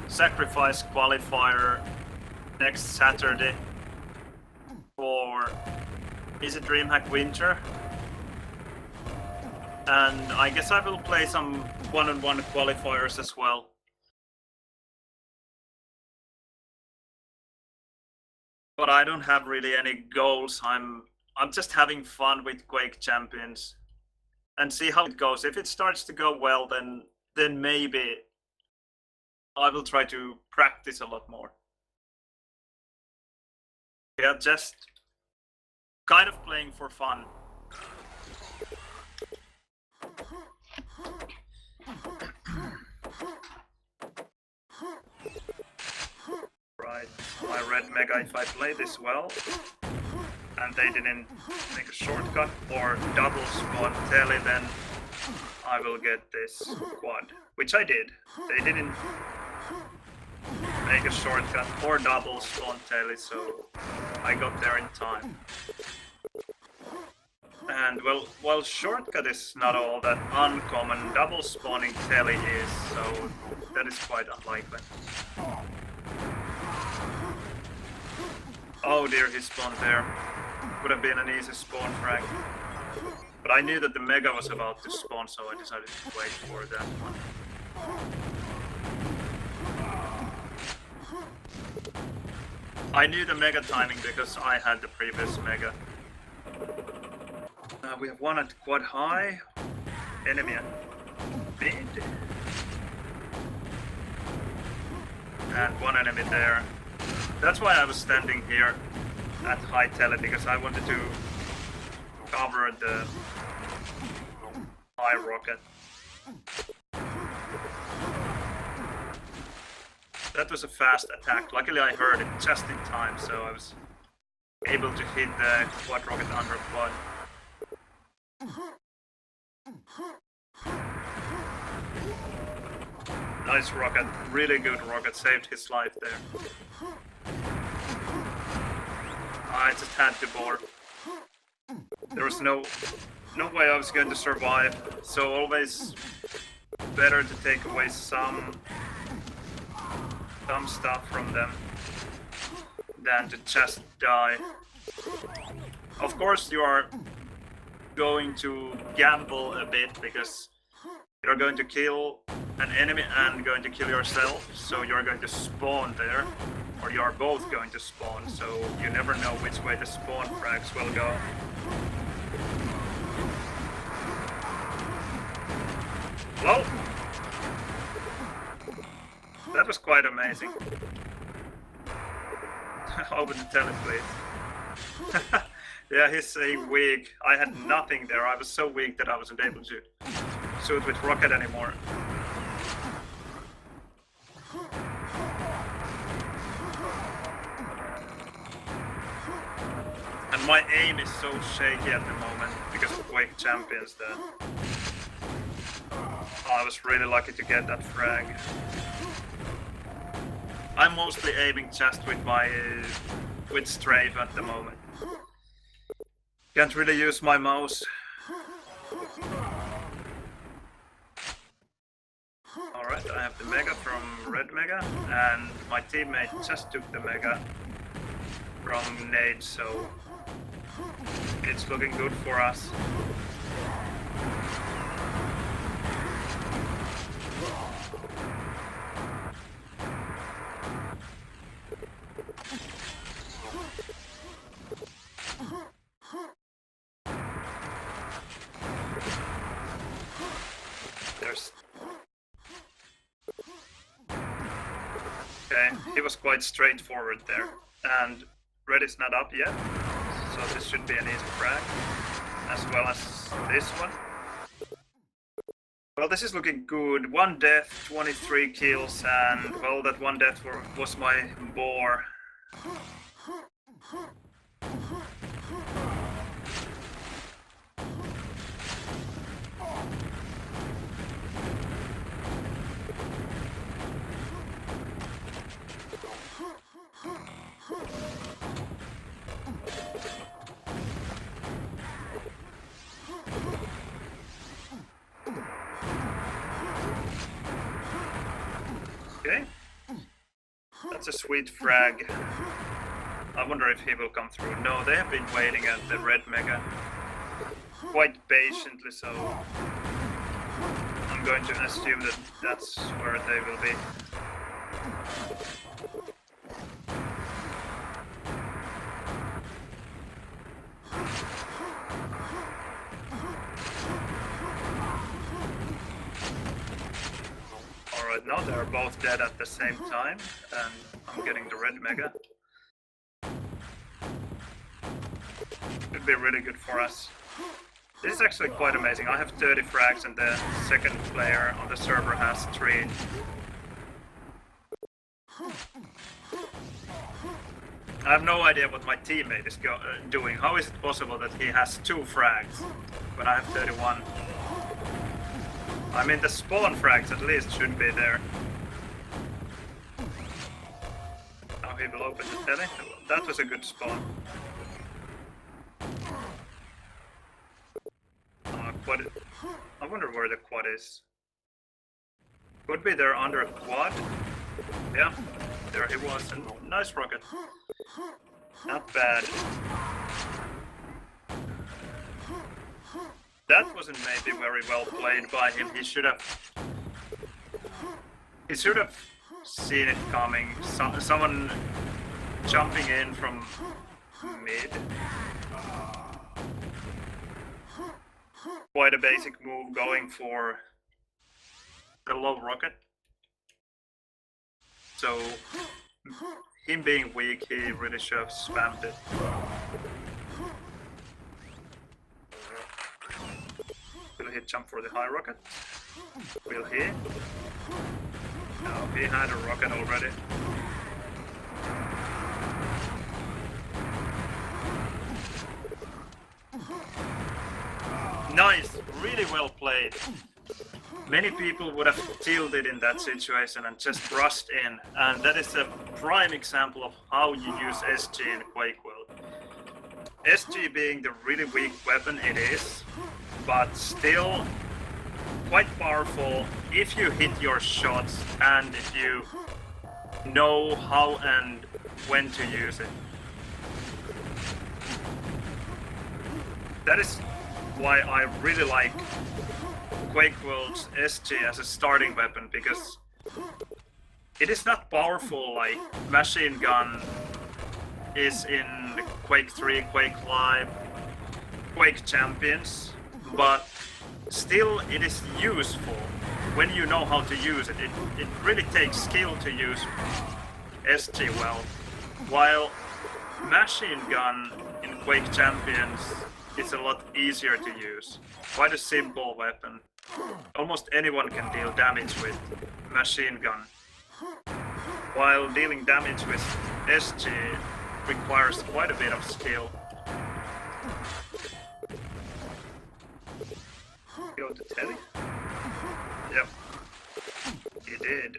Sacrifice qualifier next Saturday for, is it DreamHack Winter? And I guess I will play some one-on-one qualifiers as well. But I don't have really any goals. I'm just having fun with Quake Champions and see how it goes. If it starts to go well, then maybe I will try to practice a lot more. Yeah, just kind of playing for fun. red mega if I play this well, and they didn't make a shortcut or double spawn telly, then I will get this quad, which I did. They didn't make a shortcut or double spawn telly, so I got there in time. And well, shortcut is not all that uncommon, double spawning telly is, so that is quite unlikely. Oh dear, he spawned there. Would have been an easy spawn frag. But I knew that the mega was about to spawn, so I decided to wait for that one. I knew the mega timing because I had the previous mega. We have one at quad high, enemy at mid, and one enemy there. That's why I was standing here at high tele, because I wanted to cover the high rocket. That was a fast attack. Luckily I heard it just in time, so I was able to hit the quad rocket under quad. Nice rocket, really good rocket, saved his life there. I just had to board. There was no way I was going to survive, so always better to take away some stuff from them than to just die. Of course you are going to gamble a bit, because you're going to kill an enemy and going to kill yourself, so you're going to spawn there, or you're both going to spawn, so you never know which way the spawn frags will go. Well, that was quite amazing. Open the tele, please. Yeah, he's saying weak. I had nothing there. I was so weak that I wasn't able to shoot with rocket anymore. And my aim is so shaky at the moment because of Quake Champions that I was really lucky to get that frag. I'm mostly aiming just with my with strafe at the moment. Can't really use my mouse. Alright, I have the mega from red mega, and my teammate just took the mega from nade, so it's looking good for us. Okay, he was quite straightforward there, and red is not up yet, so this should be an easy frag, as well as this one. Well, this is looking good. 1 death, 23 kills, and well, that 1 death was my boar. Okay, that's a sweet frag. I wonder if he will come through. No, they have been waiting at the red mega quite patiently, so I'm going to assume that that's where they will be. Alright, now they're both dead at the same time, and I'm getting the red mega. Could be really good for us. This is actually quite amazing. I have 30 frags and the second player on the server has 3. I have no idea what my teammate is doing. How is it possible that he has 2 frags when I have 31? I mean, the spawn frags at least should be there. Now he will open the telly. That was a good spawn. Quad. I wonder where the quad is. Could be there under a quad. Yeah, there he was. A nice rocket. Not bad. That wasn't maybe very well played by him. He should have seen it coming. Someone jumping in from mid. Quite a basic move going for the low rocket. So him being weak, he really should have spammed it. Will he jump for the high rocket? Will he? No, he had a rocket already. Nice, really well played. Many people would have tilted in that situation and just rushed in, and that is a prime example of how you use SG in Quakeworld. SG being the really weak weapon it is, but still quite powerful if you hit your shots and if you know how and when to use it. That is why I really like Quakeworld's SG as a starting weapon, because it is not powerful like machine gun is in Quake 3, Quake Live, Quake Champions, but still it is useful when you know how to use it. It really takes skill to use SG well, while machine gun in Quake Champions is a lot easier to use. Quite a simple weapon. Almost anyone can deal damage with machine gun, while dealing damage with SG requires quite a bit of skill. Go to telly? Yep, he did.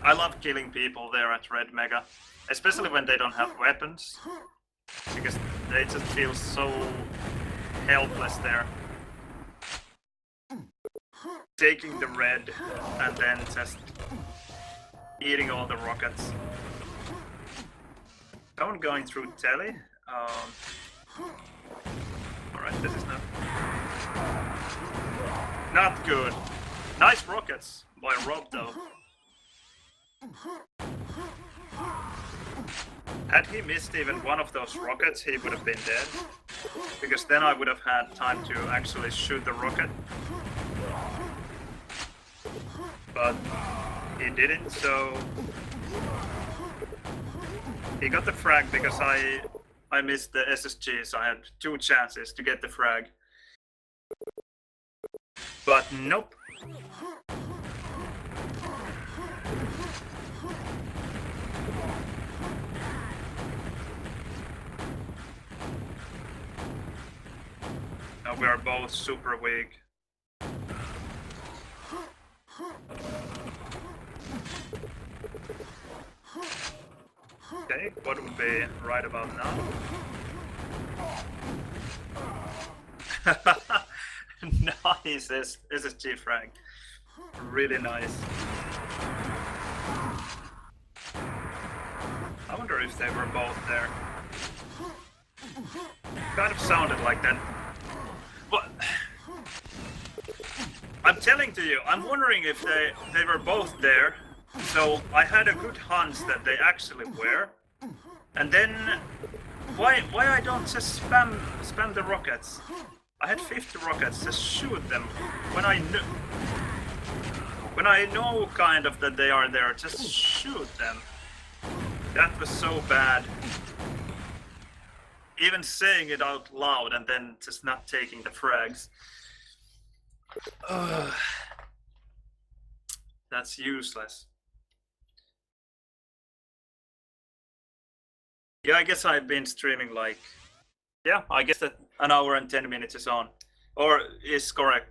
I love killing people there at Red Mega, especially when they don't have weapons, because they just feel so helpless there. Taking the red and then just eating all the rockets. Someone going through telly. Alright, this is not good. Nice rockets by Rob though. Had he missed even one of those rockets, he would have been dead. Because then I would have had time to actually shoot the rocket. But he didn't, so he got the frag because I missed the SSG, so I had 2 chances to get the frag. But nope. Now we are both super weak. Okay, what would be right about now? Nice SSG frag. Really nice. I wonder if they were both there. Kind of sounded like that. But I'm telling to you, I'm wondering if they were both there. So I had a good hunch that they actually were. And then why I don't just spam the rockets? I had 50 rockets, just shoot them. When I know kind of that they are there, just shoot them. That was so bad. even saying it out loud and then just not taking the frags. That's useless. Yeah, I guess I've been streaming like... Yeah, I guess that an hour and 10 minutes is on. Or is correct.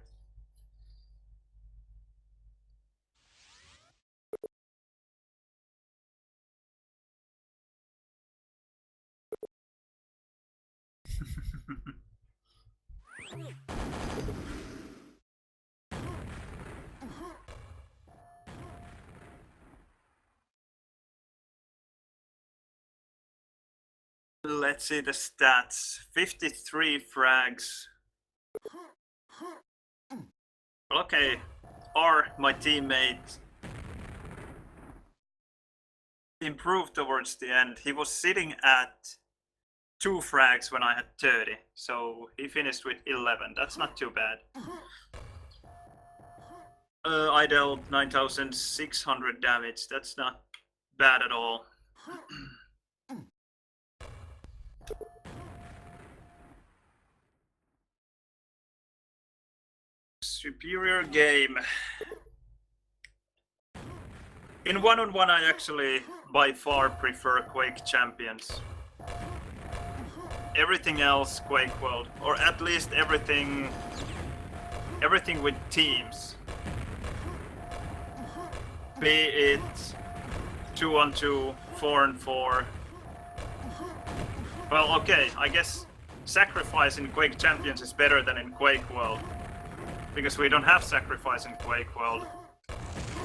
Let's see the stats. 53 frags. Okay, my teammate improved towards the end. He was sitting at 2 frags when I had 30, so he finished with 11. That's not too bad. I dealt 9,600 damage. That's not bad at all. Superior game. In one-on-one, I actually by far prefer Quake Champions. Everything else, Quakeworld, or at least everything with teams. Be it 2-on-2, 4-on-4. Well, okay, I guess sacrifice in Quake Champions is better than in Quakeworld, because we don't have sacrifice in Quakeworld.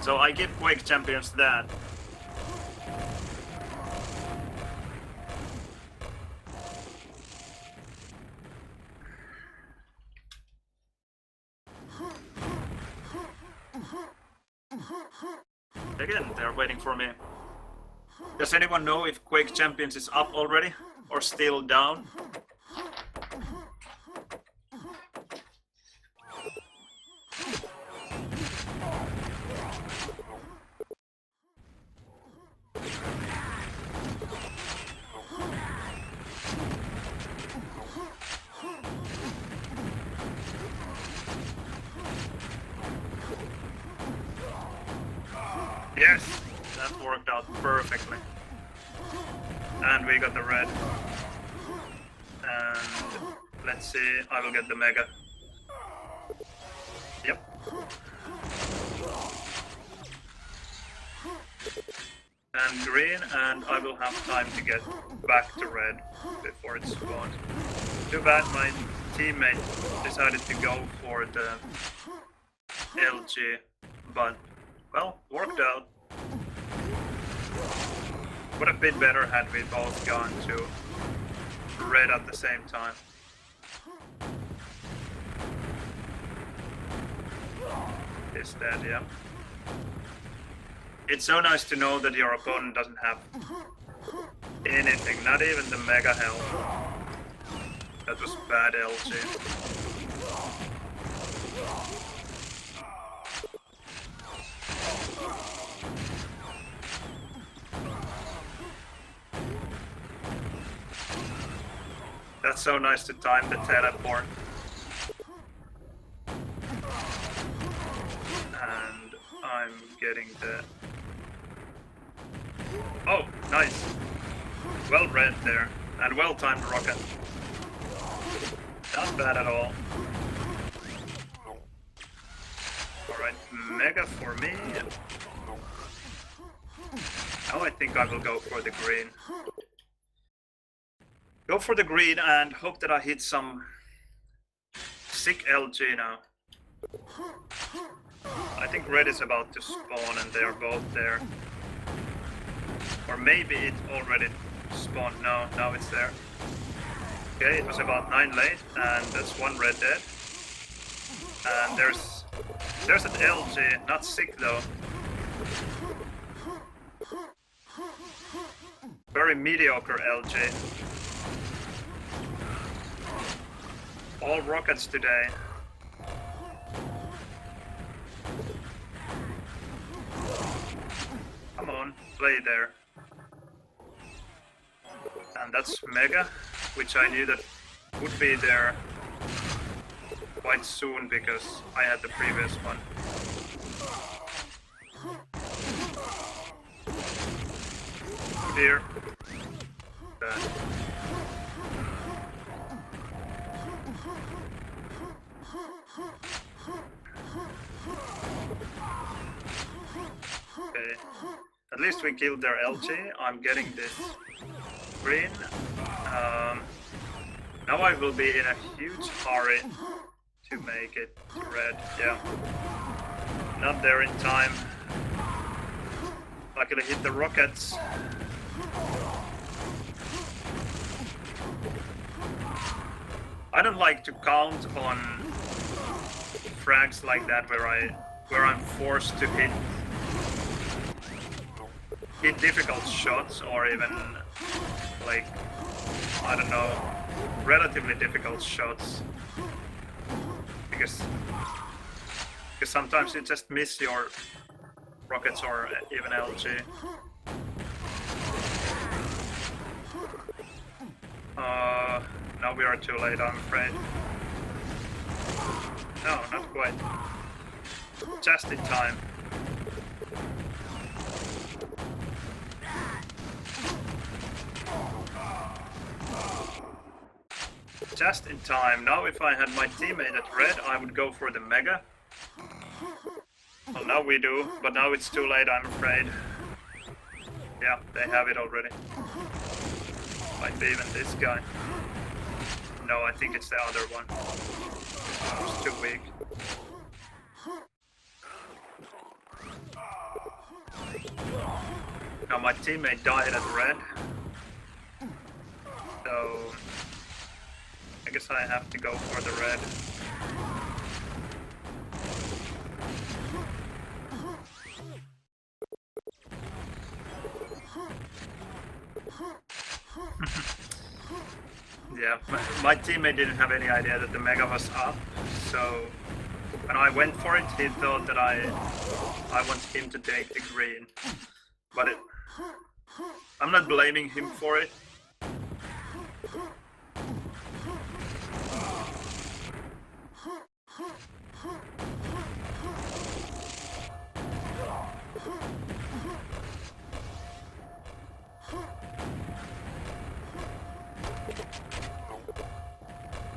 So I give Quake Champions that. Again, they're waiting for me. Does anyone know if Quake Champions is up already or still down? Yes, that worked out perfectly. And we got the red. And let's see, I will get the mega. Yep. And green, and I will have time to get back to red before it spawns. Too bad my teammate decided to go for the LG, but well, worked out. Would have been better had we both gone to red at the same time. Is dead, yeah. It's so nice to know that your opponent doesn't have anything, not even the mega health. That was bad LG. That's so nice to time the teleport. And I'm getting the... Oh, nice. Well read there. And well timed rocket. Not bad at all. Alright, mega for me. Now I think I will go for the green. Go for the green and hope that I hit some sick LG now. I think red is about to spawn and they're both there. Or maybe it already spawned. No, now it's there. Okay, it was about 9 late and that's 1 red dead. And there's an LG, not sick though. Very mediocre LG. All rockets today. Come on, play there. And that's mega. which I knew that would be there quite soon because I had the previous one. Oh dear. Okay. At least we killed their LG. I'm getting this green. Now I will be in a huge hurry to make it to red. Yeah. Not there in time. Luckily hit the rockets. I don't like to count on frags like that where I'm forced to hit difficult shots or even like I don't know, relatively difficult shots because sometimes you just miss your rockets or even LG. Now we are too late, I'm afraid. No, not quite. Just in time. Just in time. Now if I had my teammate at red, I would go for the mega. Well, now we do, but now it's too late, I'm afraid. Yeah, they have it already. Might be even this guy. No, I think it's the other one. It's too weak. Now my teammate died at red. So I guess I have to go for the red. Yeah, my teammate didn't have any idea that the mega was up, so when I went for it, he thought that I want him to take the green, but I'm not blaming him for it.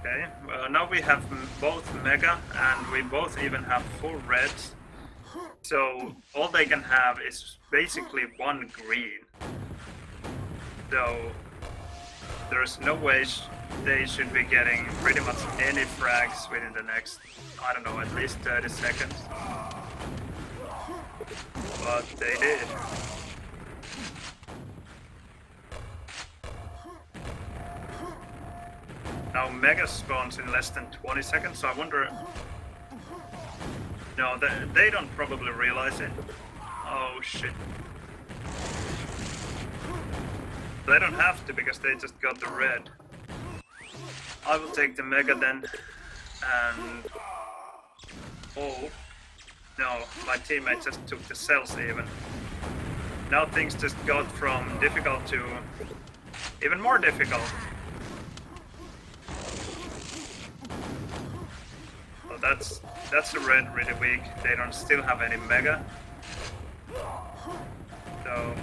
Okay, now we have both mega and we both even have full reds. So all they can have is basically one green. So there's no way they should be getting pretty much any frags within the next, I don't know, at least 30 seconds. But they did. Now mega spawns in less than 20 seconds, so I wonder... No, they don't probably realize it. Oh shit. They don't have to because they just got the red. I will take the mega then, and... Oh. No, my teammate just took the cells even. Now things just got from difficult to even more difficult. Well, that's the red really weak. They don't still have any mega. So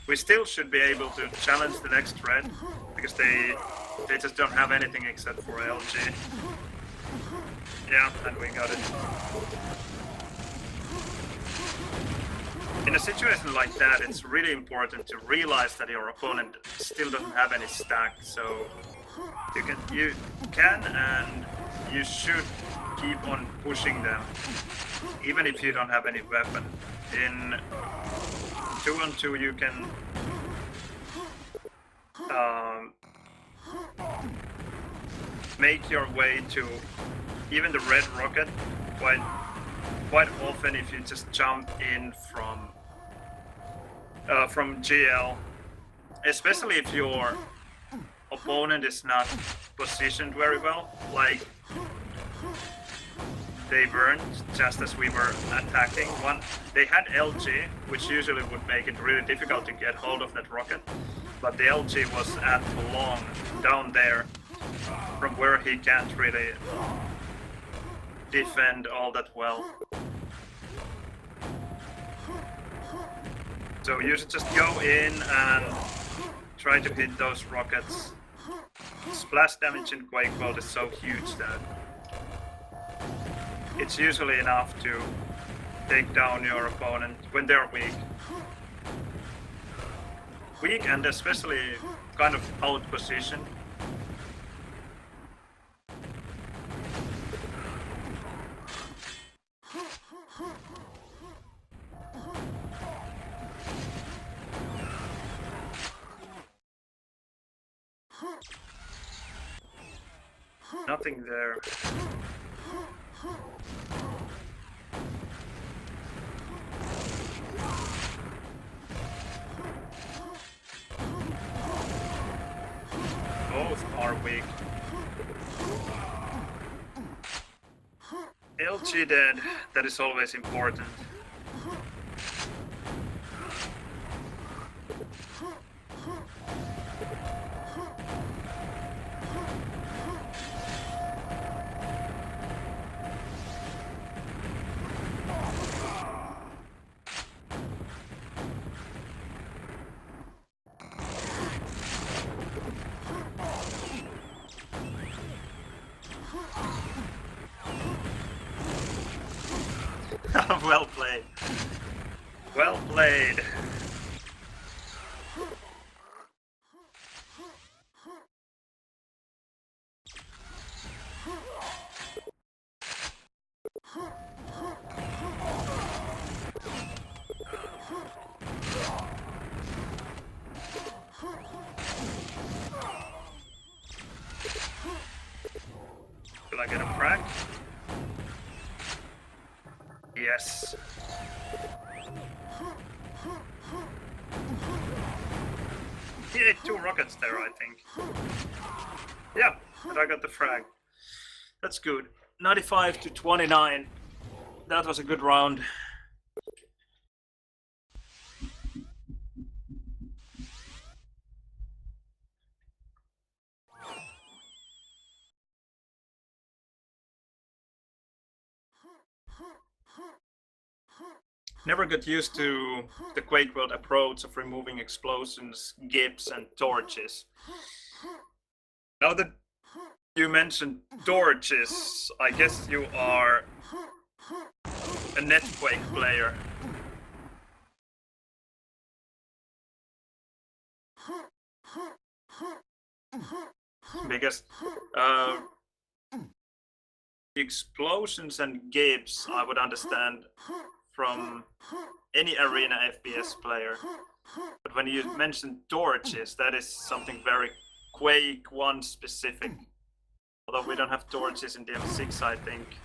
we still should be able to challenge the next red because they just don't have anything except for LG. Yeah, and we got it. In a situation like that, it's really important to realize that your opponent still doesn't have any stack, so you can and you should keep on pushing them, even if you don't have any weapon. In 2-on-2 you can make your way to even the red rocket quite often if you just jump in from GL, especially if your opponent is not positioned very well. Like they weren't, just as we were attacking. They had LG, which usually would make it really difficult to get hold of that rocket, but the LG was at long down there, from where he can't really defend all that well. So you should just go in and try to hit those rockets. Splash damage in Quakeworld is so huge that it's usually enough to take down your opponent when they're weak. Weak and especially kind of out position. Nothing there. Both are weak. LG dead, that is always important. Well played. Well played. Will I get a frag? Yes. He ate 2 rockets there, I think. Yeah, but I got the frag. That's good. 95 to 29. That was a good round. Never got used to the Quakeworld approach of removing explosions, gips, and torches. Now that you mentioned torches, I guess you are a NetQuake player. Because explosions and gips I would understand from any arena FPS player. But when you mention torches, that is something very Quake 1 specific. Although we don't have torches in DM6, I think.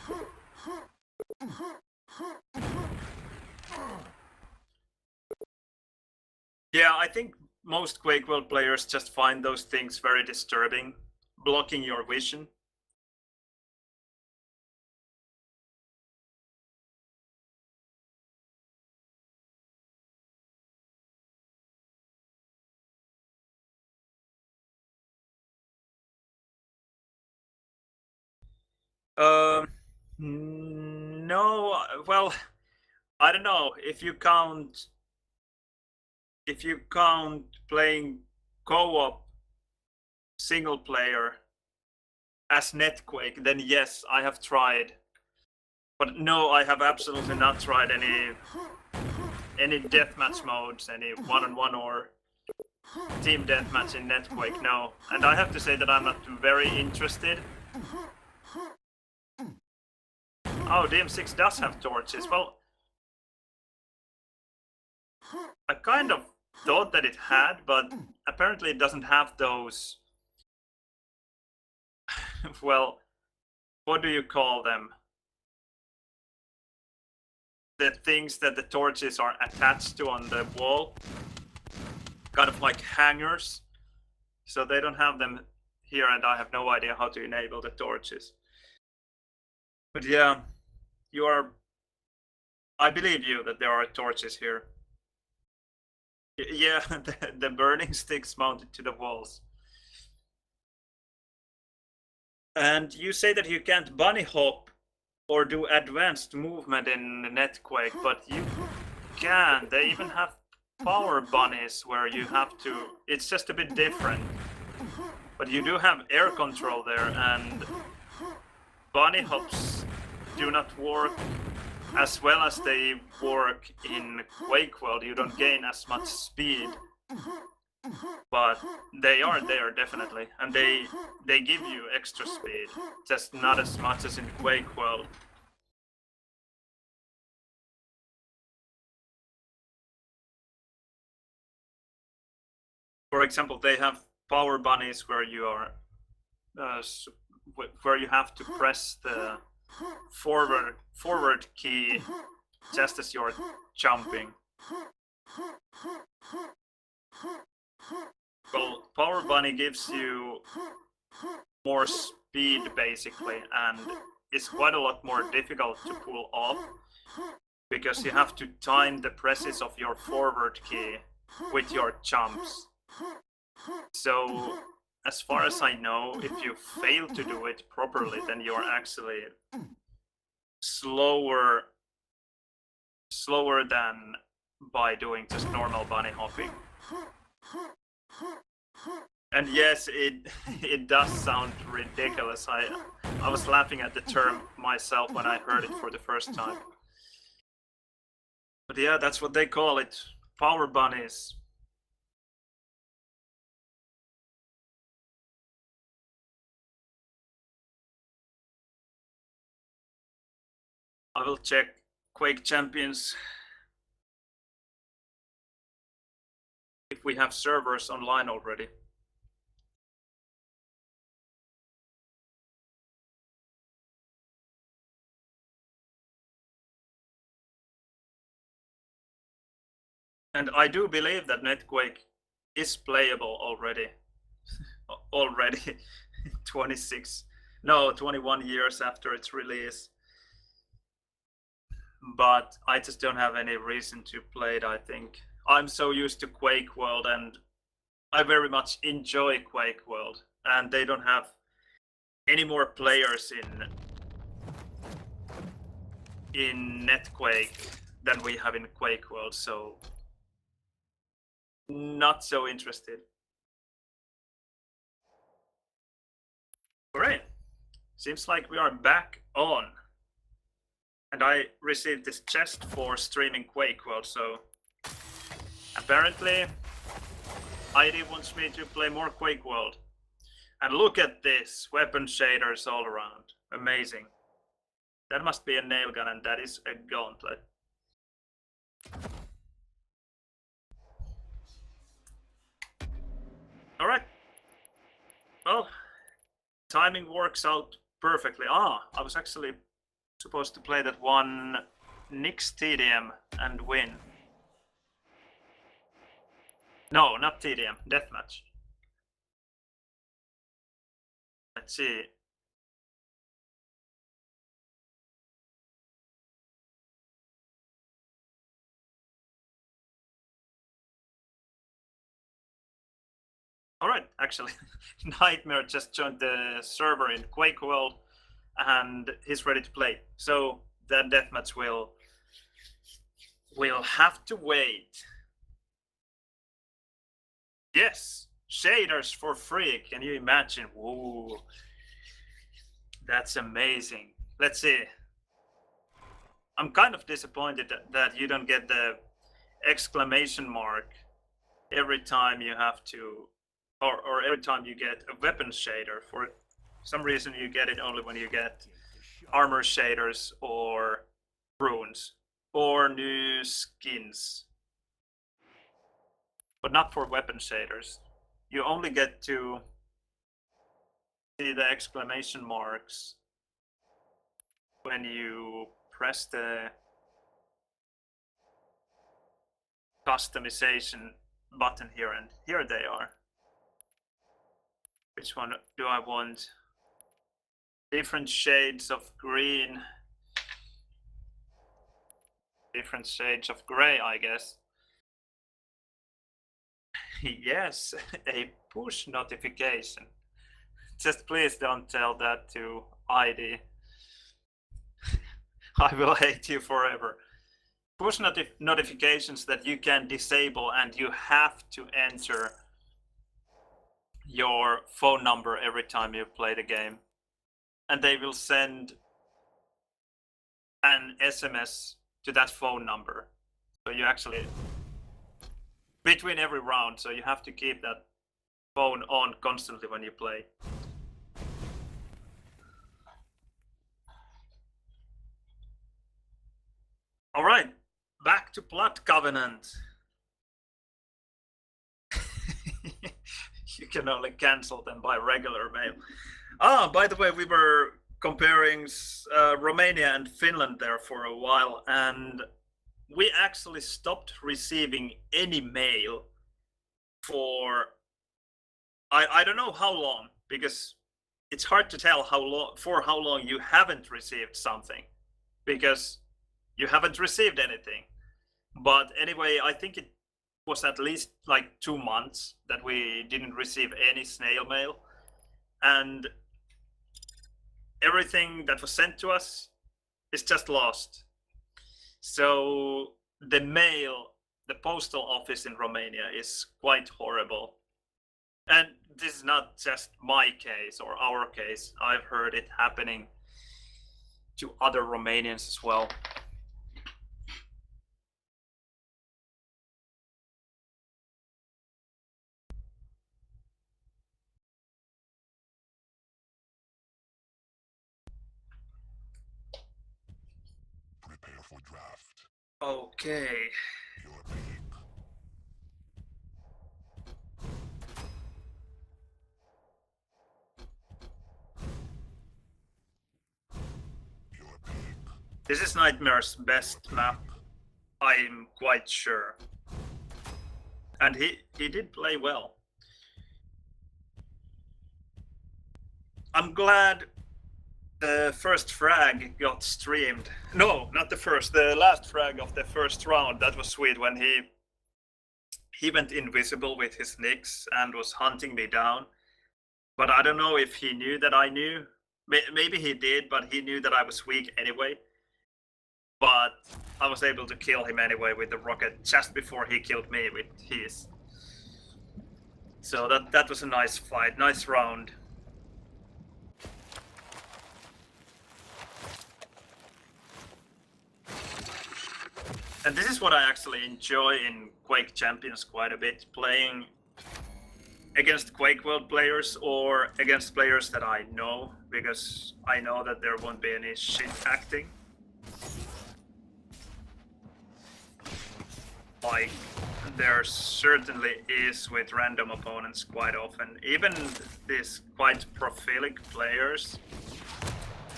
Yeah, I think most Quakeworld players just find those things very disturbing, blocking your vision. No, well, I don't know if you count playing co-op single player as NetQuake, then yes, I have tried. But no, I have absolutely not tried any deathmatch modes, any one-on-one or team deathmatch in NetQuake, no. And I have to say that I'm not very interested. Oh, DM6 does have torches. Well, I kind of thought that it had, but apparently it doesn't have those. Well, what do you call them? The things that the torches are attached to on the wall. Kind of like hangers. So they don't have them here, and I have no idea how to enable the torches. But yeah, you are. I believe you that there are torches here. Yeah, the burning sticks mounted to the walls. And you say that you can't bunny hop or do advanced movement in Netquake, but you can. They even have power bunnies where you have to. It's just a bit different. But you do have air control there, and bunny hops do not work as well as they work in Quakeworld. You don't gain as much speed, but they are there definitely, and they give you extra speed, just not as much as in Quakeworld. For example, they have power bunnies where you are where you have to press the forward key just as you're jumping. Well, power bunny gives you more speed basically, and it's quite a lot more difficult to pull off because you have to time the presses of your forward key with your jumps. So as far as I know, if you fail to do it properly, then you're actually slower than by doing just normal bunny hopping. And yes, it does sound ridiculous. I was laughing at the term myself when I heard it for the first time. But yeah, that's what they call it. Power bunnies. I will check Quake Champions if we have servers online already. And I do believe that Netquake is playable already. Already 21 years after its release. But I just don't have any reason to play it, I think. I'm so used to Quakeworld, and I very much enjoy Quakeworld, and they don't have any more players in Netquake than we have in Quakeworld, so not so interested. Alright, seems like we are back on. And I received this chest for streaming Quakeworld, so apparently ID wants me to play more Quakeworld. And look at this, weapon shaders all around. Amazing. That must be a nail gun, and that is a gauntlet. Alright. Well, timing works out perfectly. I was actually supposed to play that one Nyx TDM and win. No, not TDM, deathmatch. Let's see. Alright, actually, Nitemare just joined the server in Quakeworld and he's ready to play. So that deathmatch will have to wait. Yes, shaders for free. Can you imagine? Whoa, that's amazing. Let's see. I'm kind of disappointed that you don't get the exclamation mark every time you have to, or every time you get a weapon shader. For some reason you get it only when you get armor shaders or runes or new skins, but not for weapon shaders. You only get to see the exclamation marks when you press the customization button here, and here they are. Which one do I want? Different shades of green. different shades of gray, I guess. Yes, a push notification. Just please don't tell that to ID. I will hate you forever. Push notifications that you can disable, and you have to enter your phone number every time you play the game. And they will send an SMS to that phone number. So you actually, between every round, so you have to keep that phone on constantly when you play. All right, back to Blood Covenant. You can only cancel them by regular mail. Ah, by the way, we were comparing Romania and Finland there for a while, and we actually stopped receiving any mail for I don't know how long, because it's hard to tell how long you haven't received something, because you haven't received anything. But anyway, I think it was at least like 2 months that we didn't receive any snail mail, and everything that was sent to us is just lost. So the mail, the postal office in Romania is quite horrible. And this is not just my case or our case. I've heard it happening to other Romanians as well. Prepare for draft. Okay. Your pick. Your pick. This is Nitemare's best map, I'm quite sure. And he did play well. I'm glad the first frag got streamed. No, not the first, the last frag of the first round. That was sweet when he went invisible with his nicks and was hunting me down. But I don't know if he knew that I knew. Maybe he did, but he knew that I was weak anyway. But I was able to kill him anyway with the rocket just before he killed me with his. So that was a nice fight, nice round. And this is what I actually enjoy in Quake Champions quite a bit, playing against Quakeworld players or against players that I know, because I know that there won't be any shit acting. Like there certainly is with random opponents quite often. Even these quite profilic players,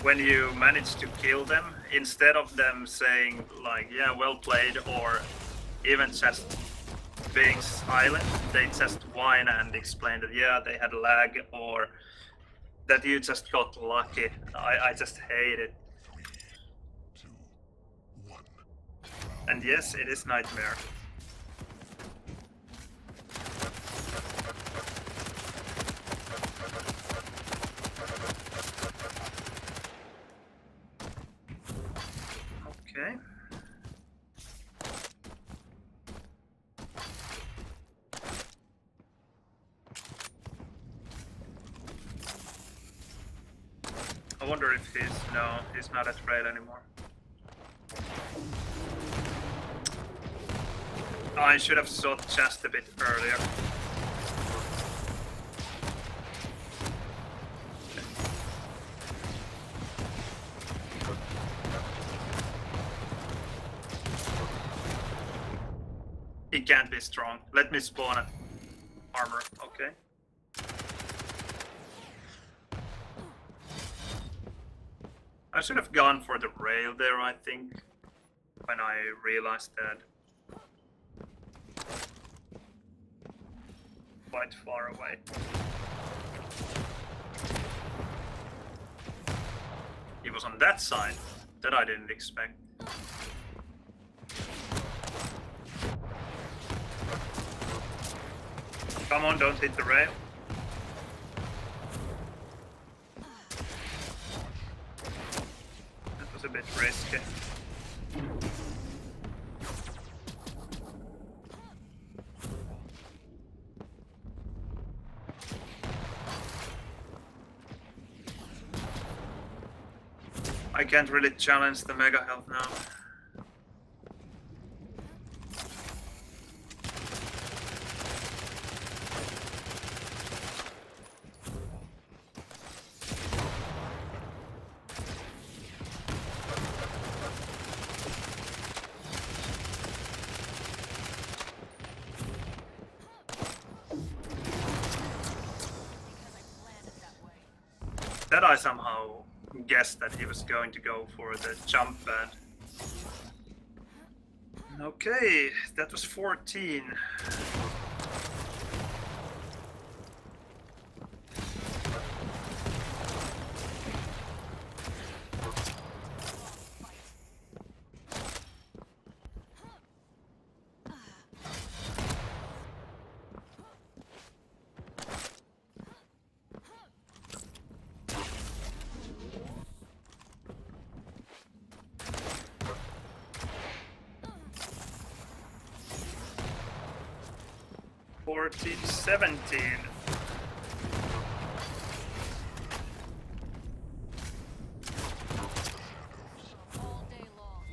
when you manage to kill them, instead of them saying like, yeah, well played, or even just being silent, they just whine and explain that, yeah, they had lag, or that you just got lucky. I just hate it. 3, 2, 1. And yes, it is Nitemare. Okay. I wonder if he's not at rail anymore. I should have shot just a bit earlier. He can't be strong. Let me spawn an armor, okay? I should have gone for the rail there, I think, when I realized that. Quite far away. He was on that side. That I didn't expect. Come on, don't hit the rail. That was a bit risky. I can't really challenge the mega health now. That I somehow guessed that he was going to go for the jump pad. Okay, that was 14. Fourteen, 17. All day long.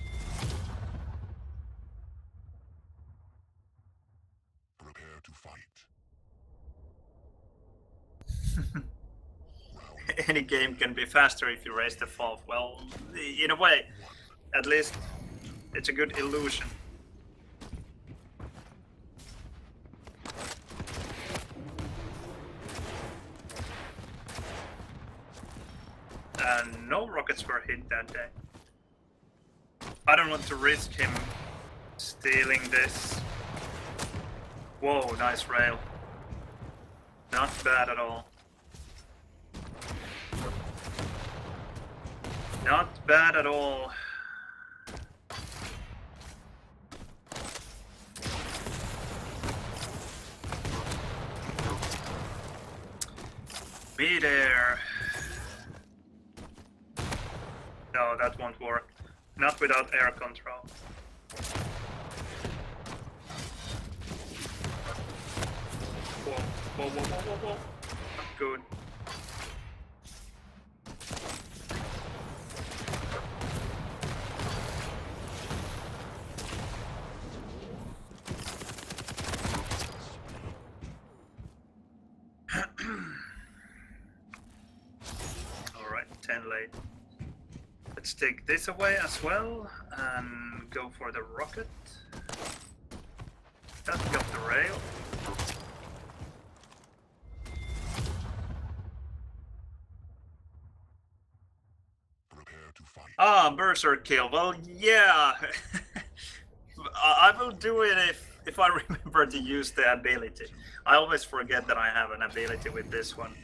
Prepare to fight. Any game can be faster if you raise the FOV. Well, in a way, at least it's a good illusion. And no rockets were hit that day. I don't want to risk him stealing this. Whoa, nice rail. Not bad at all. Not bad at all. Be there. No, that won't work. Not without air control. Whoa, whoa, whoa, whoa, whoa, whoa. Not good. Alright, 10 late. Let's take this away as well and go for the rocket. That got the rail. Prepare to fight. Ah, Berserk kill. Well, yeah. I will do it if I remember to use the ability. I always forget that I have an ability with this one.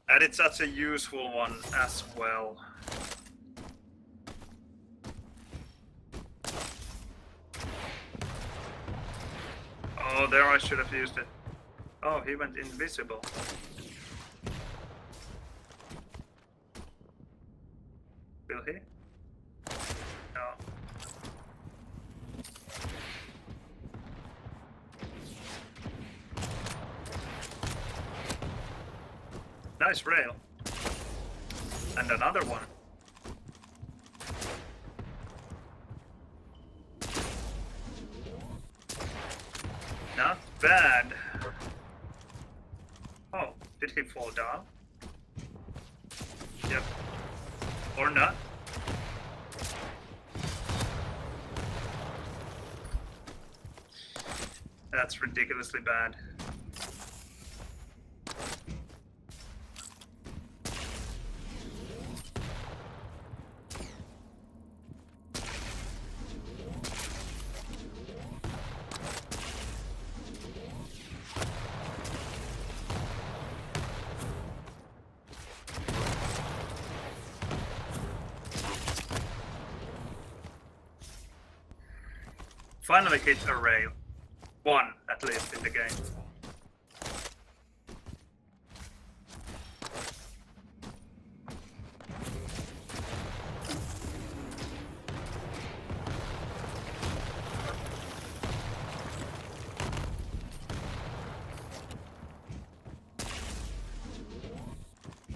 And it's such a useful one as well. Oh, there I should have used it. Oh, he went invisible. Will he? No. Nice rail. And another one. Not bad. Oh, did he fall down? Yep. Or not. That's ridiculously bad. Finally hit a rail. One, at at least in the game.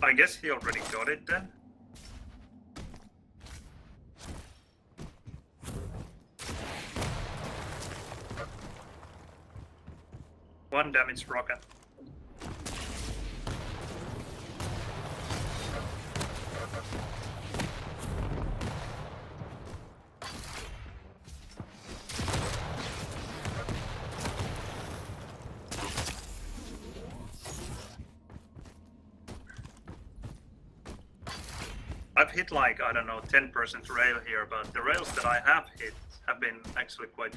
I guess he already got it then. One damage rocket. I've hit like, I don't know, 10% rail here, but the rails that I have hit have been actually quite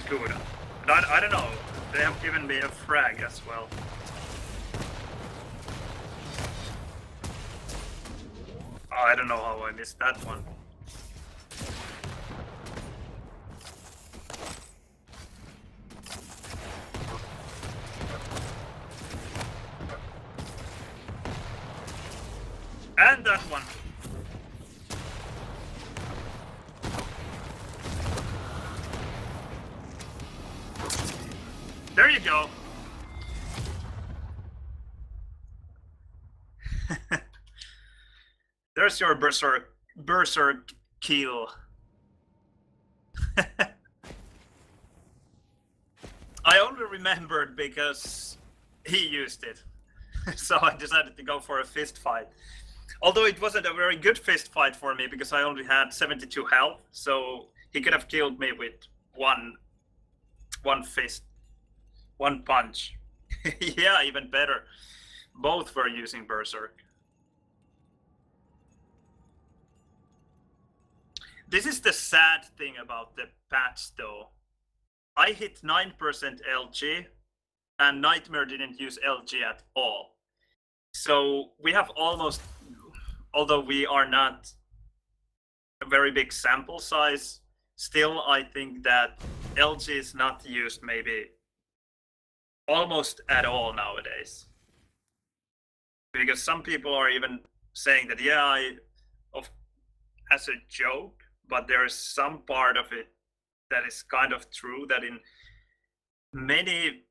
good. But I don't know, they have given me a frag as well. I don't know how I missed that one. And that one. There you go. There's your berserk kill. I only remembered because he used it. So I decided to go for a fist fight. Although it wasn't a very good fist fight for me because I only had 72 health, so he could have killed me with one fist, one punch. Yeah, even better. Both were using berserk. This is the sad thing about the patch though. I hit 9% LG and Nitemare didn't use LG at all. So we have almost, although we are not a very big sample size, still I think that LG is not used maybe almost at all nowadays. Because some people are even saying that, yeah, as a joke, but there is some part of it that is kind of true, that in many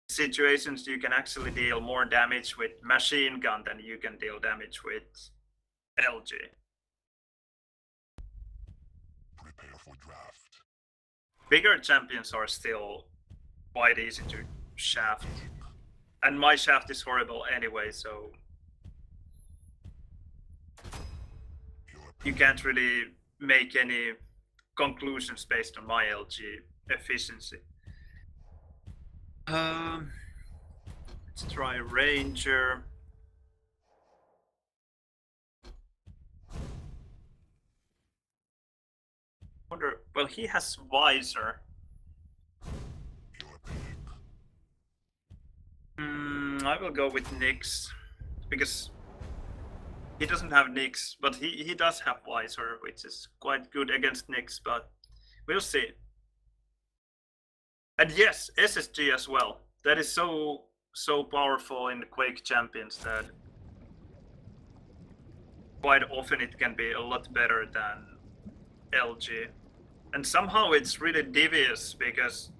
situations you can actually deal more damage with machine gun than you can deal damage with LG. Prepare for draft. Bigger champions are still quite easy to shaft. And my shaft is horrible anyway, so you can't really make any conclusions based on my LG efficiency. Let's try Ranger. Wonder, well, he has Visor. I will go with Nyx because he doesn't have Nyx, but he does have Visor, which is quite good against Nyx, but we'll see. And yes, SSG as well. That is so powerful in the Quake Champions that quite often it can be a lot better than LG. And somehow it's really devious because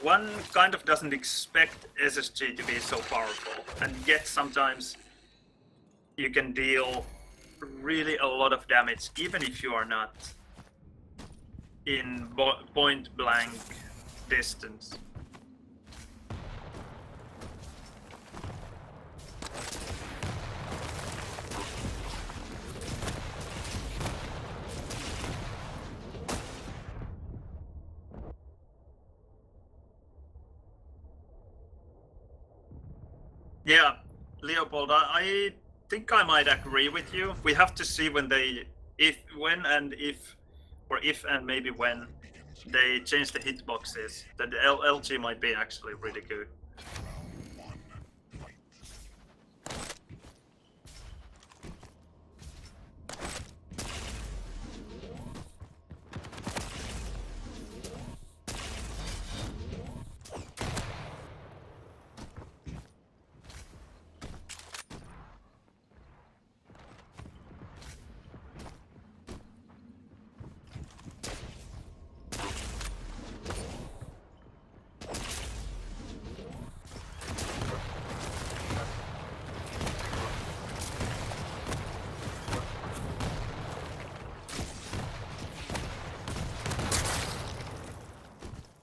one kind of doesn't expect SSG to be so powerful, and yet sometimes you can deal really a lot of damage even if you are not in point blank distance. Yeah, Leopold, I think I might agree with you. We have to see when they, if and maybe when they change the hitboxes, that the LG might be actually really good.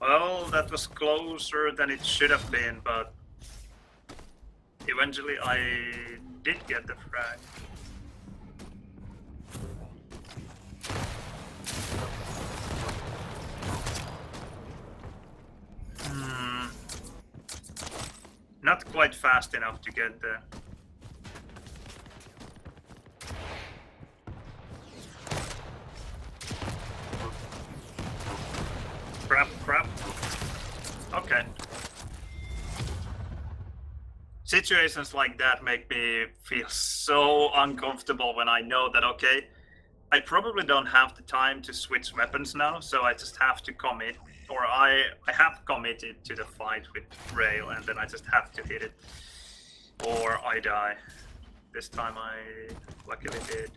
Well, that was closer than it should have been, but eventually I did get the frag. Not quite fast enough to get there. Crap. Okay. Situations like that make me feel so uncomfortable when I know that, okay, I probably don't have the time to switch weapons now, so I just have to commit. Or I have committed to the fight with Rail, and then I just have to hit it. Or I die. This time I luckily did.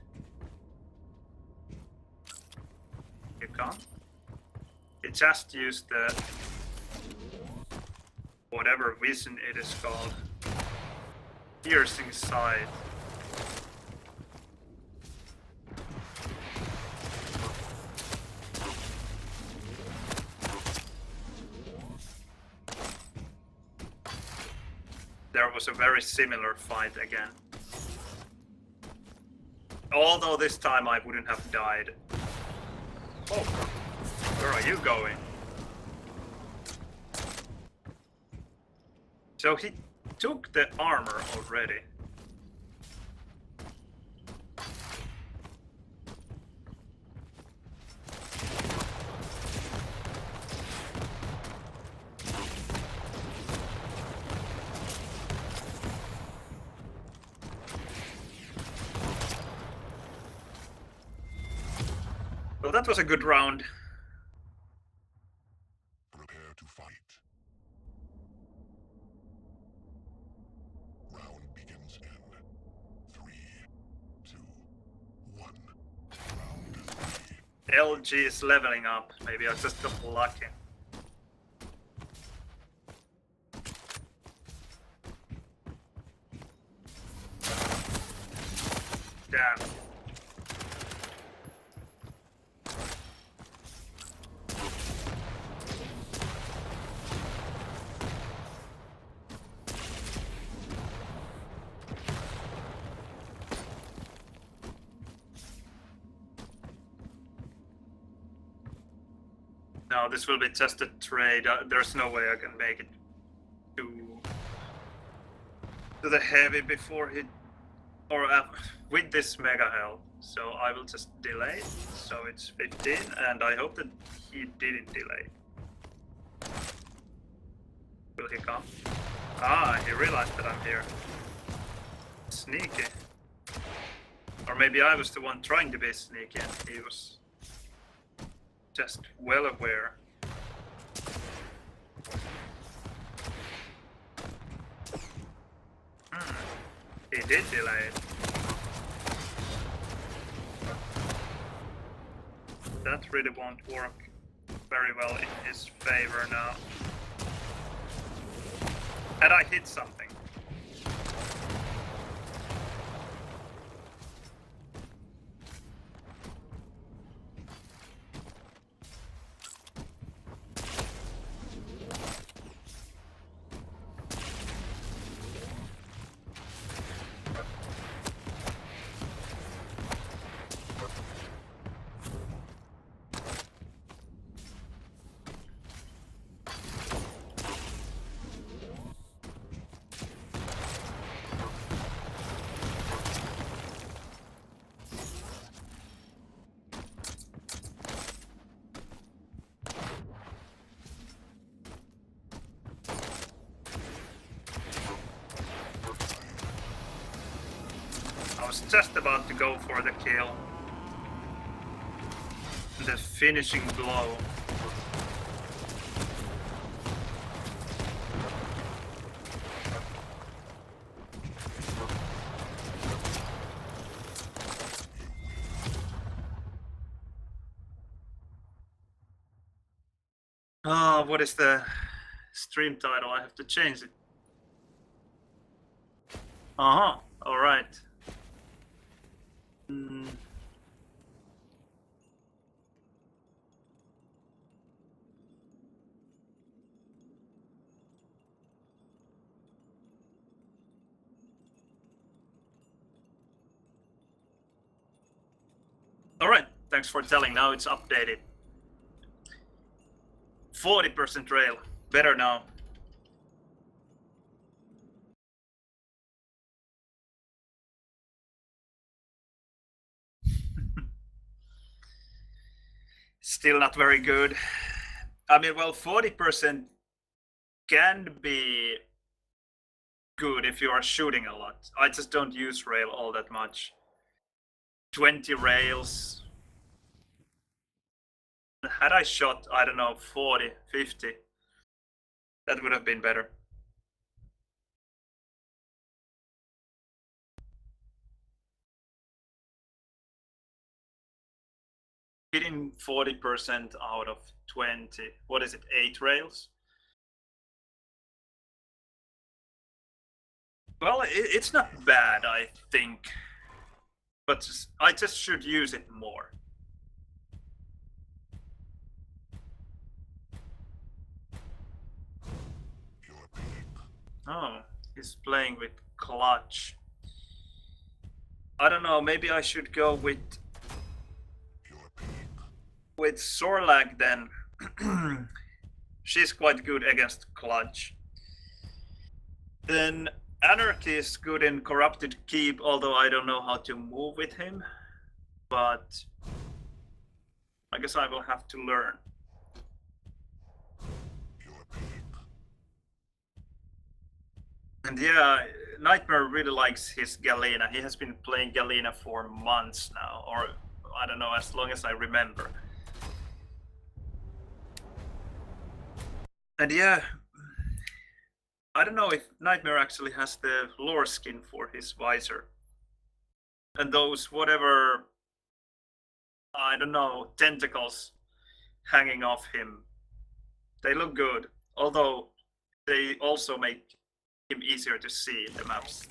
You can't? It just used the... whatever vision it is called. Piercing sight. There was a very similar fight again. Although this time I wouldn't have died. Oh, where are you going? So he took the armor already. Well, that was a good round. Prepare to fight. Round begins in 3, 2, 1. Round 3. LG is leveling up. Maybe I just got lucky. Damn. No, this will be just a trade. There's no way I can make it to the heavy before he... or with this mega health. So I will just delay. So it's 15, and I hope that he didn't delay. Will he come? Ah, he realized that I'm here. Sneaky. Or maybe I was the one trying to be sneaky and he was just well aware. He did delay it. That really won't work very well in his favor now. And I hit something. I was just about to go for the kill. The finishing blow. Ah, what is the stream title? I have to change it. Uh-huh, alright. Alright, thanks for telling. Now it's updated. 40% rail. Better now. Still not very good. I mean, well, 40% can be good if you are shooting a lot. I just don't use rail all that much. 20 rails. Had I shot, I don't know, 40, 50, that would have been better. Hitting 40% out of 20, what is it, 8 rails? Well, it's not bad, I think. But I just should use it more. Oh, he's playing with clutch. I don't know, maybe I should go with Sorlag then. She's quite good against clutch. Then Anarchy is good in Corrupted Keep, although I don't know how to move with him. But I guess I will have to learn. And yeah, Nitemare really likes his Galena. He has been playing Galena for months now, or I don't know, as long as I remember. And yeah, I don't know if Nitemare actually has the lore skin for his visor. And those whatever, I don't know, tentacles hanging off him. They look good, although they also make him easier to see in the maps.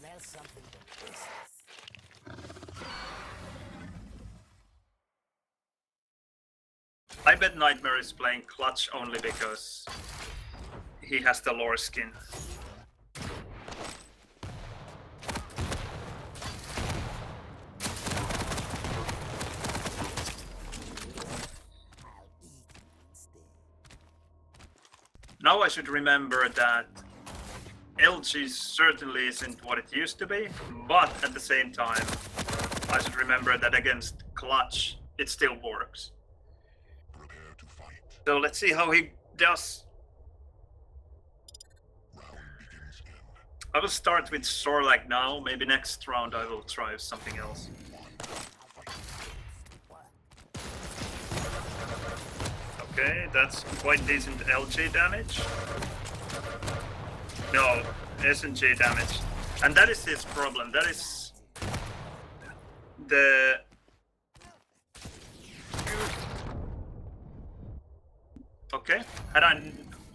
I bet Nitemare is playing clutch only because he has the lore skin. Now I should remember that LG certainly isn't what it used to be, but at the same time, I should remember that against clutch, it still works. Prepare to fight. So let's see how he does. Round begins in I will start with Sorlag now, maybe next round I will try something else. Okay, that's quite decent LG damage. No, SNG damage. And that is his problem. That is the... Okay, had I...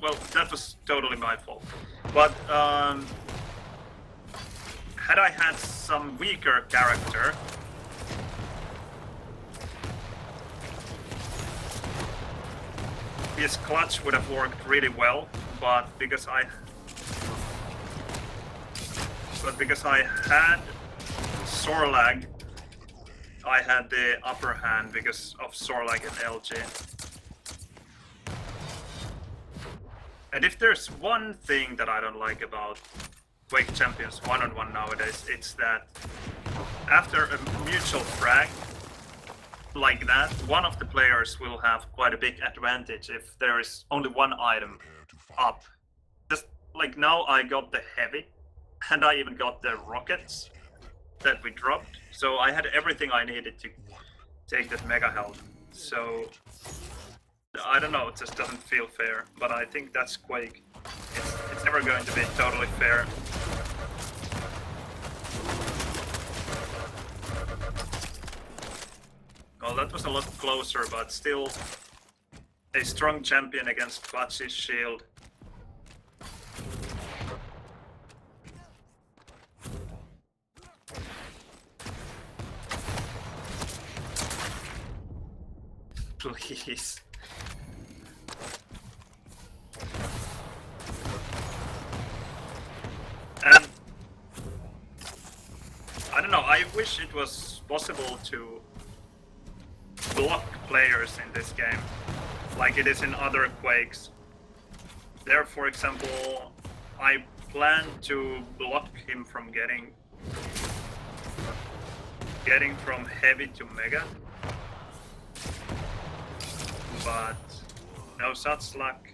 Well, that was totally my fault. But, had I had some weaker character... his clutch would have worked really well, but because I had Sorlag, I had the upper hand because of Sorlag and LG. And if there's one thing that I don't like about Quake Champions one-on-one nowadays, it's that after a mutual frag like that, one of the players will have quite a big advantage if there is only one item up. Just like now I got the heavy, and I even got the rockets that we dropped, so I had everything I needed to take that mega health. So I don't know, it just doesn't feel fair, but I think that's Quake. It's never going to be totally fair. Well, that was a lot closer, but still a strong champion against Clutch's shield. Please. And I don't know, I wish it was possible to block players in this game, like it is in other Quakes. There, for example, I plan to block him from getting from heavy to mega, but no such luck.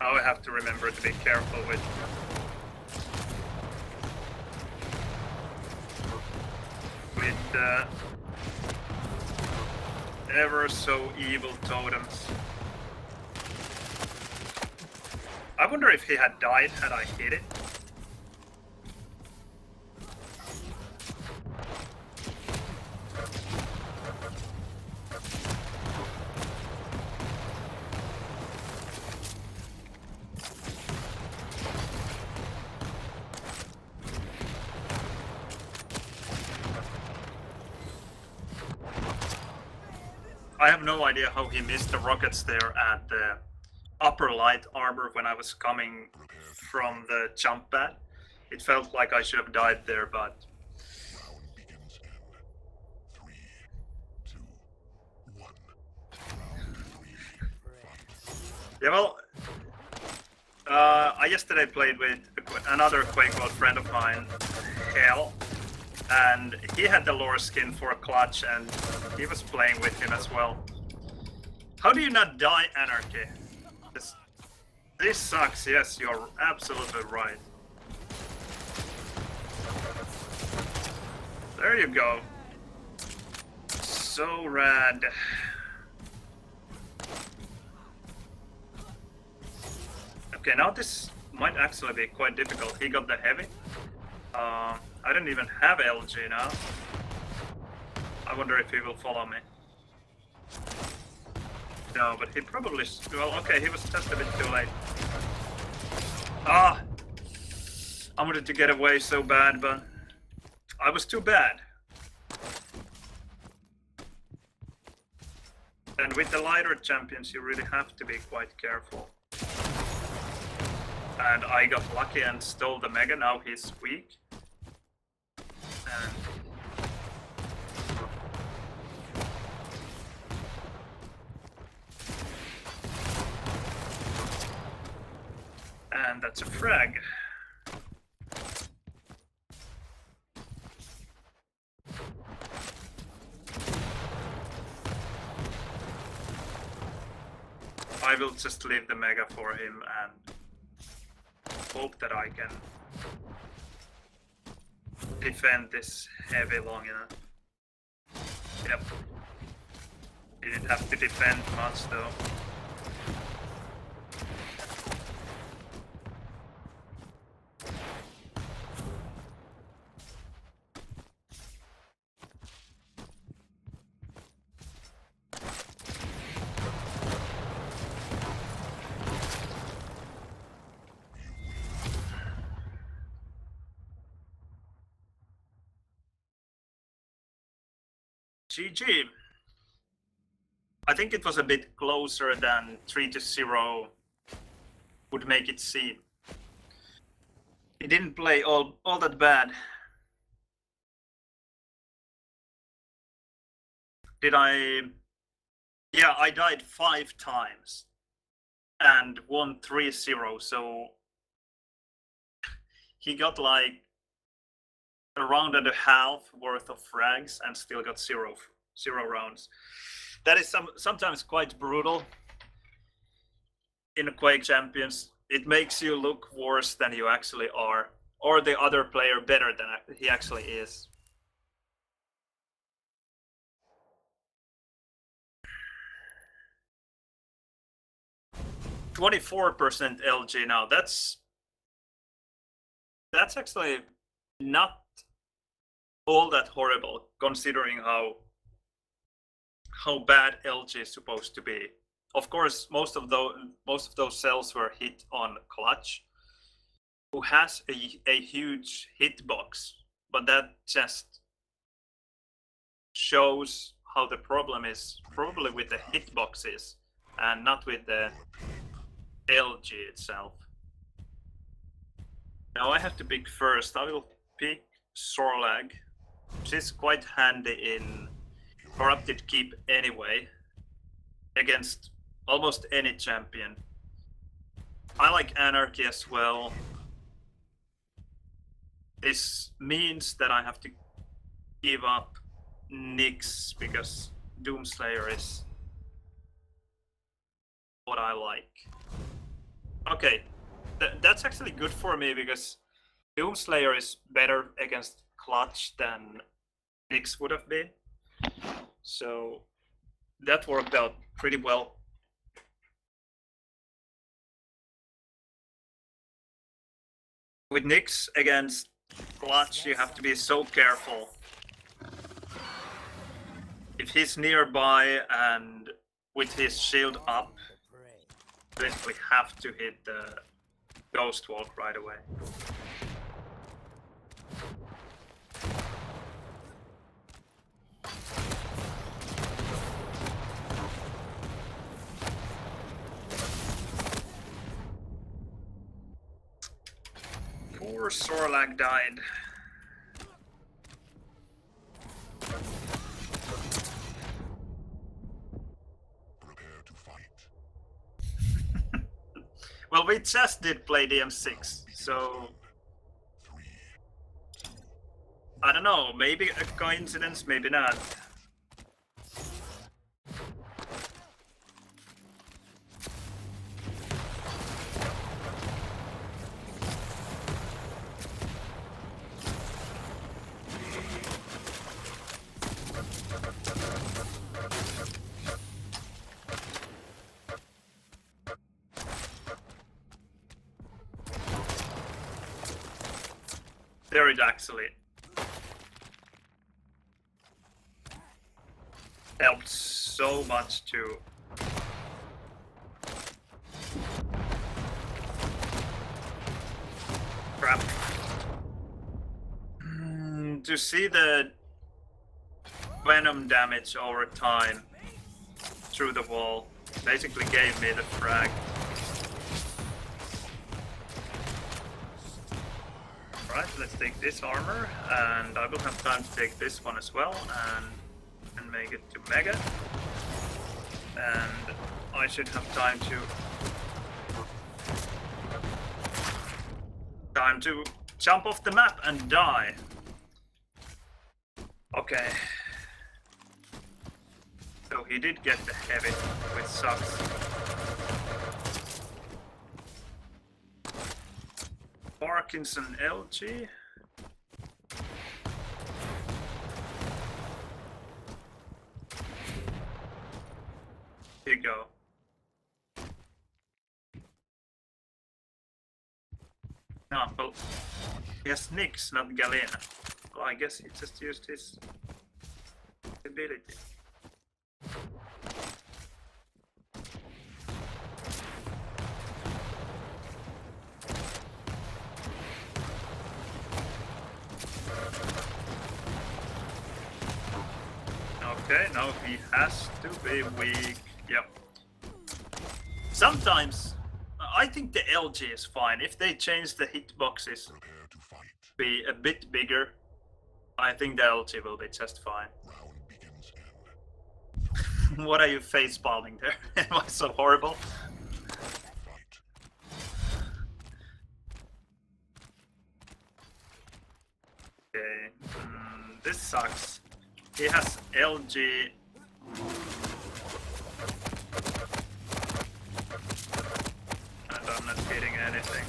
Now I have to remember to be careful with ever so evil totems. I wonder if he had died had I hit it. I have no idea how he missed the rockets there at the upper light armor when I was coming from the jump pad. It felt like I should have died there, but... Round begins in 3, 2, 1. Round 3. Fight. Yeah, well... I yesterday played with another Quakeworld friend of mine, Hell, and he had the lore skin for a clutch, and he was playing with him as well. How do you not die, Anarchy? This sucks, yes, you're absolutely right. There you go. So rad. Okay, now this might actually be quite difficult. He got the heavy. I don't even have LG now. I wonder if he will follow me. No, but he probably... Well, okay, he was just a bit too late. Ah! I wanted to get away so bad, but... I was too bad. And with the lighter champions, you really have to be quite careful. And I got lucky and stole the mega, now he's weak. And that's a frag. I will just leave the mega for him and hope that I can defend this heavy long enough. Yep. Didn't have to defend much though. GG. I think it was a bit closer than 3-0 would make it seem. He didn't play all that bad. Did I? Yeah, I died 5 times and won 3-0, so he got like a round and a half worth of frags and still got zero rounds. That is sometimes quite brutal in Quake Champions. It makes you look worse than you actually are, or the other player better than he actually is. %24 LG now. That's actually not all that horrible, considering how bad LG is supposed to be. Of course, most of those cells were hit on Clutch, who has a huge hitbox, but that just shows how the problem is probably with the hitboxes and not with the LG itself. Now I have to pick first. I will pick Sorlag, which is quite handy in Corrupted Keep anyway, against almost any champion. I like Anarchy as well. This means that I have to give up Nyx because Doomslayer is what I like. Okay, that's actually good for me because Doomslayer is better against Clutch than Nyx would have been. So that worked out pretty well. With Nyx against Clutch, you have to be so careful. If he's nearby and with his shield up, you basically have to hit the Ghost Walk right away. Poor Sorlag died. Prepare to fight. Well, we just did play DM6, so 3, 2, I don't know, maybe a coincidence, maybe not. There it actually helped so much to crap. To see the venom damage over time through the wall basically gave me the frag. Right, let's take this armor, and I will have time to take this one as well, and make it to Mega. And I should have time to jump off the map and die. Okay. So he did get the heavy, which sucks. Parkinson LG. Here you go. No, well, he has Nyx, not Galena. Well, I guess he just used his ability. Okay, now he has to be weak. Yep. Sometimes I think the LG is fine. If they change the hitboxes prepare to fight. be a bit bigger, I think the LG will be just fine. Round begins in What are you face palming there? Am I so horrible? fight. Okay, this sucks. He has LG. And I'm not hitting anything.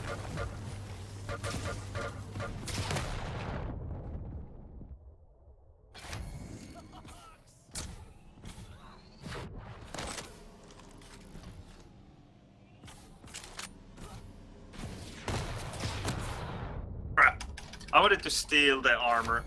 Crap. I wanted to steal the armor.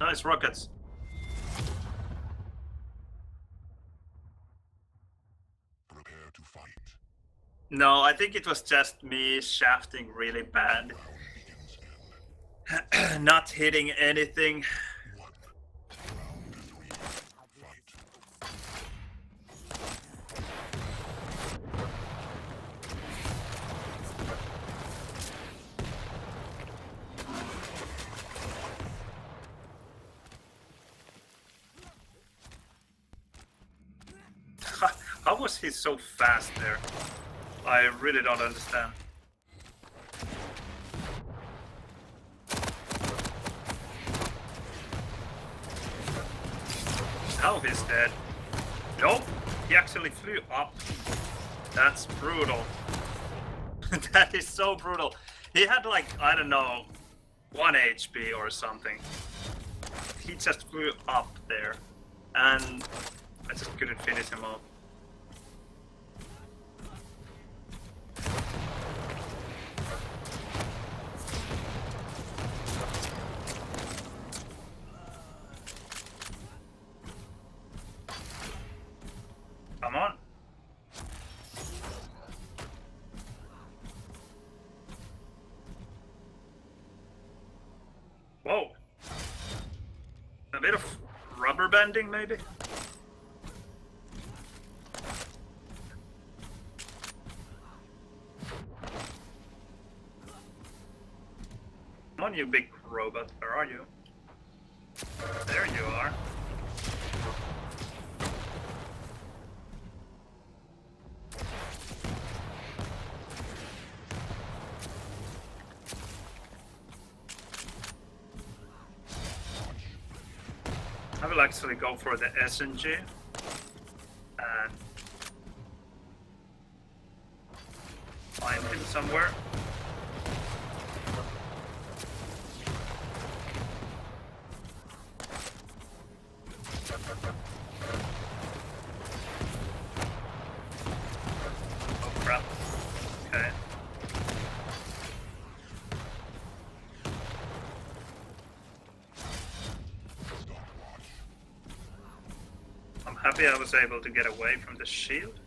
Nice rockets. to fight. No, I think it was just me shafting really bad. Round begins in Not hitting anything. 1. Round 3. Fight. How was he so fast there? I really don't understand. Now he's dead. Nope, he actually flew up. That's brutal. That is so brutal. He had like, I don't know, 1 HP or something. He just flew up there. And I just couldn't finish him off. Come on. Whoa. A bit of rubber banding, maybe? Come on, you big robot. Where are you? There you are. I will actually go for the SNG and find him somewhere. Oh crap. Okay. I'm happy I was able to get away from the shield.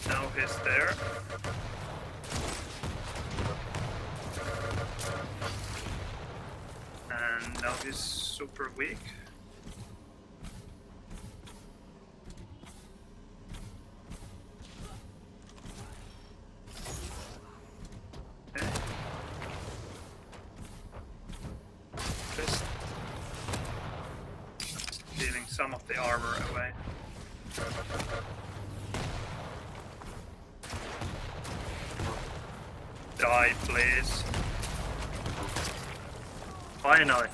Now he's there. And now he's super weak. Okay. Just stealing some of the armor away. Die, please. Finally.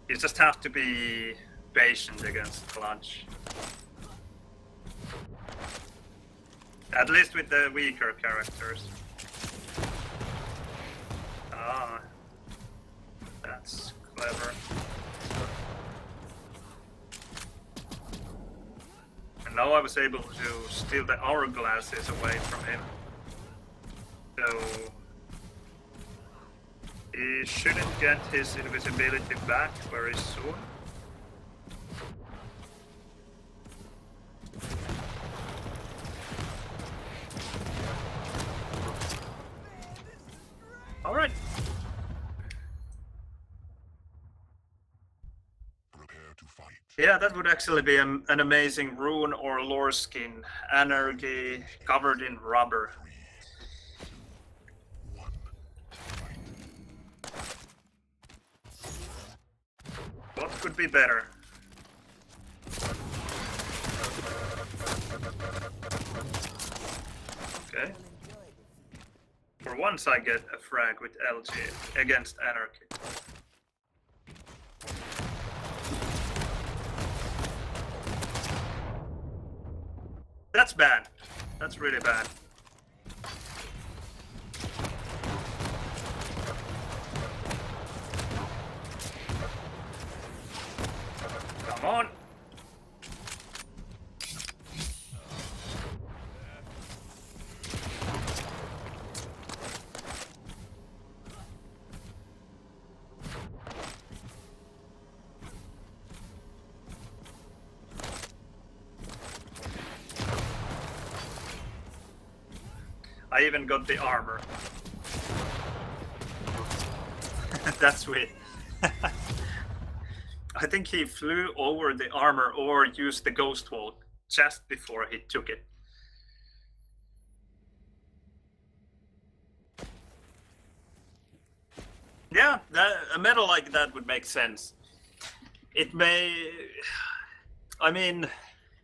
You just have to be patient against Clutch. At least with the weaker characters. Ah. That's clever. And now I was able to steal the hourglasses away from him. So he shouldn't get his invisibility back very soon. Alright. Prepare to fight. Yeah, that would actually be an amazing rune or lore skin. Anarchy covered in rubber. 3, 1. Fight. What could be better? Okay. For once I get a frag with LG against Anarchy. That's bad. That's really bad. Come on. I even got the armor. That's sweet. I think he flew over the armor or used the ghost wall just before he took it. Yeah, a medal like that would make sense. It may... I mean,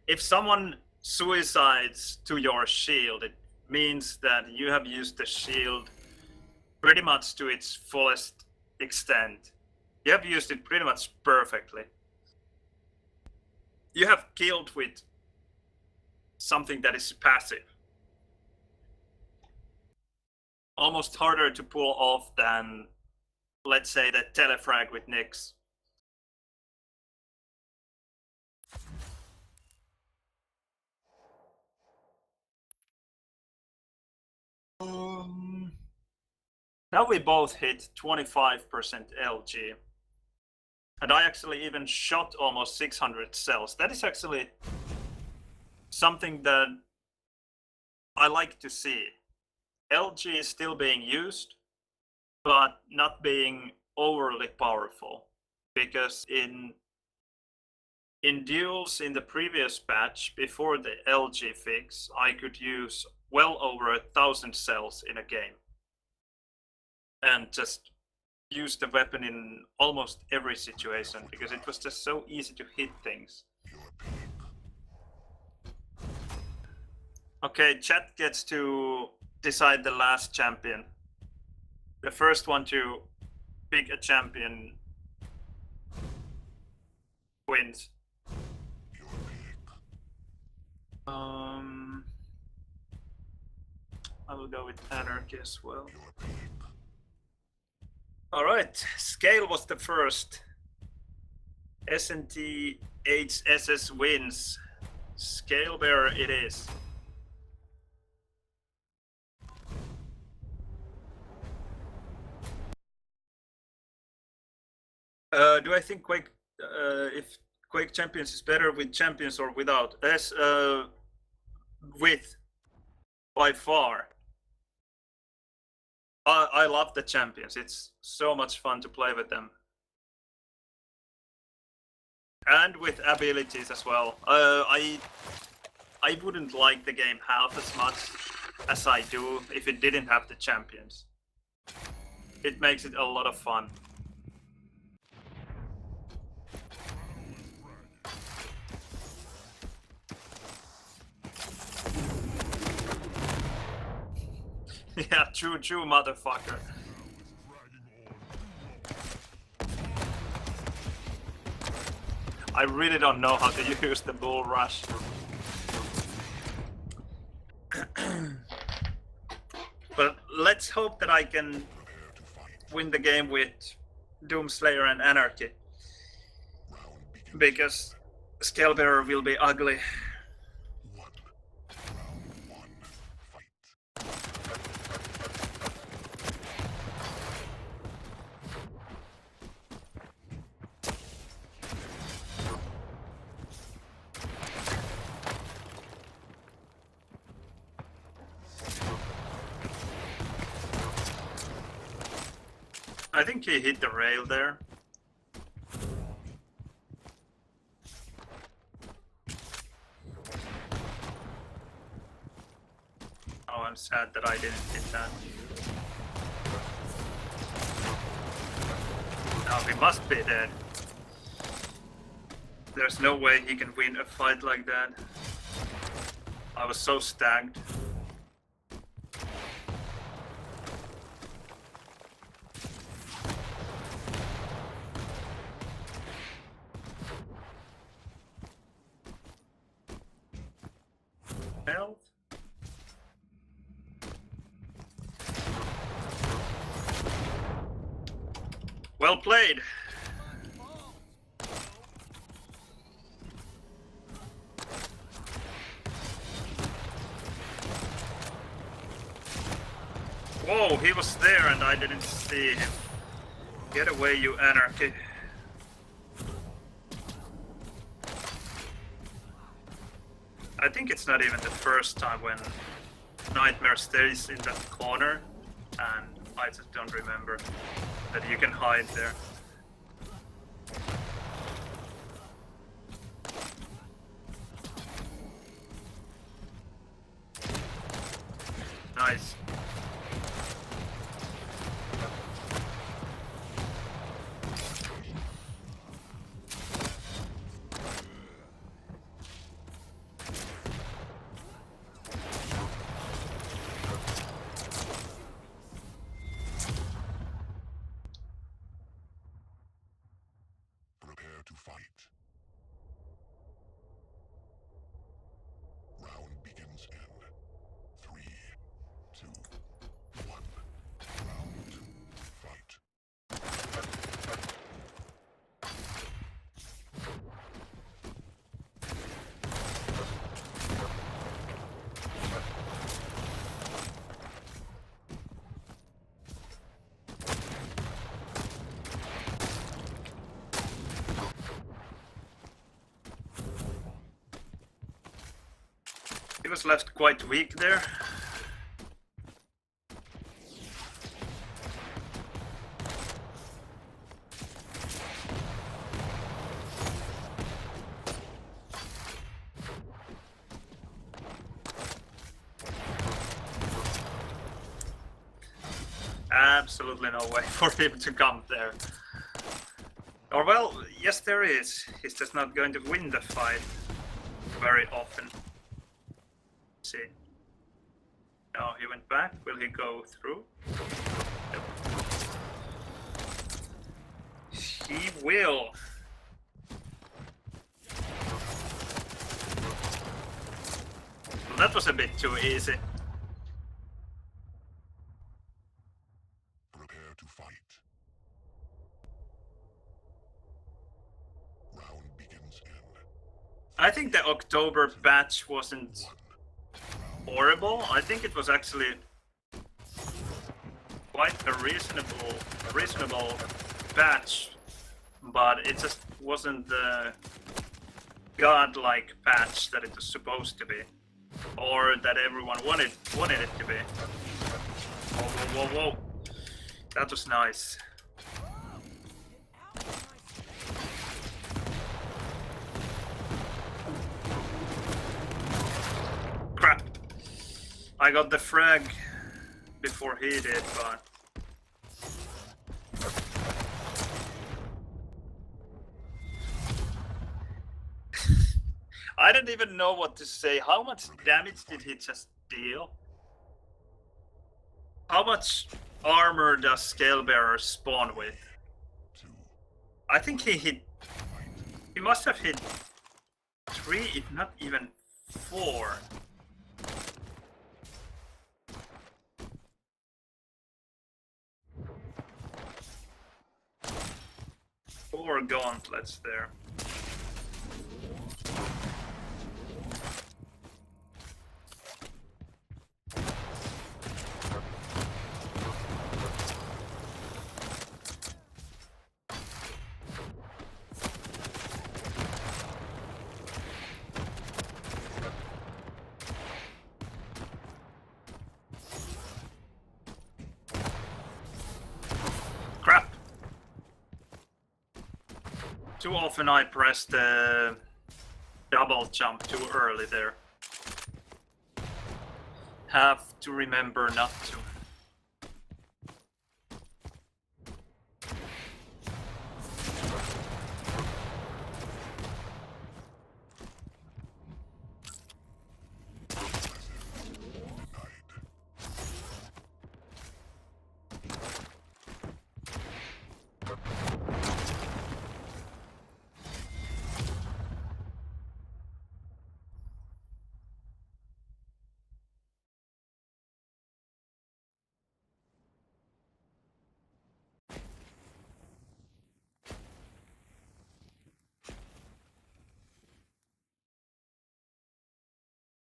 if someone suicides to your shield, it means that you have used the shield pretty much to its fullest extent. You have used it pretty much perfectly. You have killed with something that is passive. Almost harder to pull off than, let's say, the telefrag with Nyx. Now we both hit 25% LG. And I actually even shot almost 600 cells. That is actually something that I like to see. LG is still being used, but not being overly powerful. Because in duels in the previous patch, before the LG fix, I could use well over 1,000 cells in a game. And just use the weapon in almost every situation, because it was just so easy to hit things. Okay, chat gets to decide the last champion. The first one to pick a champion wins. I will go with Anarchy as well. Alright, Scale was the first. SNT HSS wins. Scale Bearer it is. Do I think Quake, if Quake Champions is better with champions or without? Yes, with, by far. I love the champions. It's so much fun to play with them. And with abilities as well. I wouldn't like the game half as much as I do if it didn't have the champions. It makes it a lot of fun. Yeah, true, motherfucker. I really don't know how to use the bull rush. But let's hope that I can win the game with Doomslayer and Anarchy. Because Scalebearer will be ugly. I think he hit the rail there. Oh, I'm sad that I didn't hit that. Now he must be dead. There's no way he can win a fight like that. I was so stacked. Health. Well played. Whoa, he was there and I didn't see him. Get away, you Anarchy. I think it's not even the first time when Nitemare stays in that corner, and I just don't remember that you can hide there. Nice. Prepare to fight. Round begins in 3, 2, 1. Round fight. He was left quite weak there. Absolutely no way for him to come there. Or well, yes there is. He's just not going to win the fight very often. Let's see. No, he went back. Will he go through? Yep. He will. That was a bit too easy. Prepare to fight. Round begins in I think the October patch wasn't horrible. I think it was actually quite a reasonable patch, but it just wasn't the godlike patch that it was supposed to be, or that everyone wanted it to be. Whoa, whoa, whoa, whoa! That was nice. Crap! I got the frag before he did, but I didn't even know what to say. How much damage did he just deal? How much armor does Scalebearer spawn with? 2. I think he hit... He must have hit 3, if not even 4. Four gauntlets there. Crap! Too often I pressed the double jump too early there. Have to remember not to.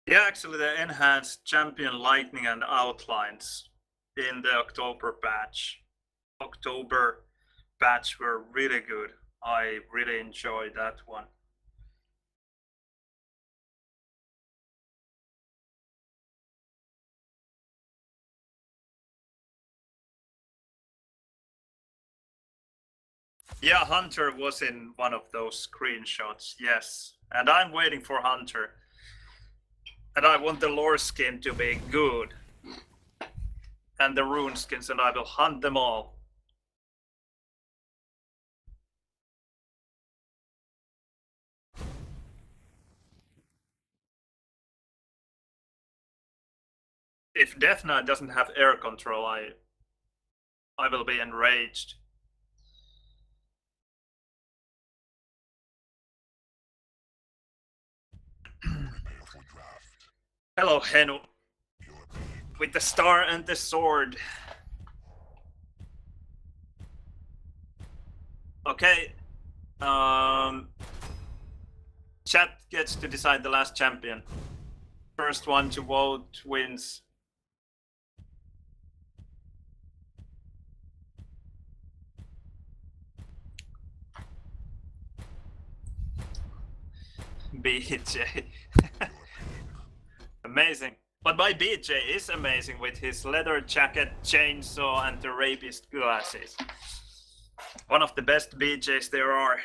Yeah, actually the enhanced champion lightning and outlines in the October patch were really good. I really enjoyed that one. Yeah, Hunter was in one of those screenshots, yes. And I'm waiting for Hunter. And I want the lore skin to be good. And the rune skins, and I will hunt them all. If Death Knight doesn't have air control, I will be enraged. Prepare for draft. Hello, Henu. Your being With the star and the sword. Okay. Chat gets to decide the last champion. First one to vote wins. BJ. Amazing. But my BJ is amazing with his leather jacket, chainsaw, and the rapist glasses. One of the best BJs there are.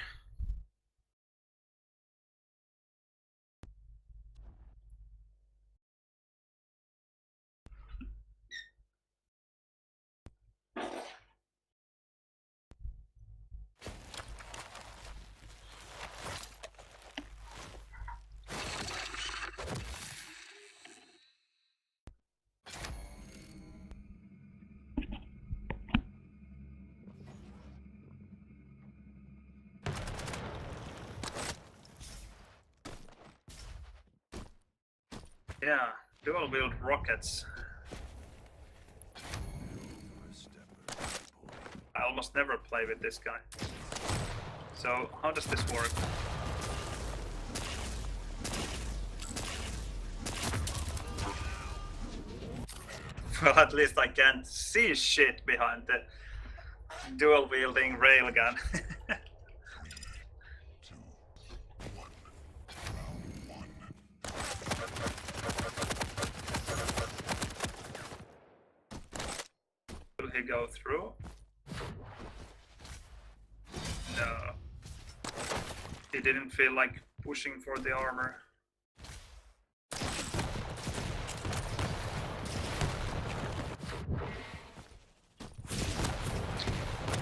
Yeah, dual wield rockets. I almost never play with this guy. So, how does this work? Well, at least I can't see shit behind the dual wielding railgun. 3, 2, 1. Round 1. Will he go through? No. He didn't feel like pushing for the armor.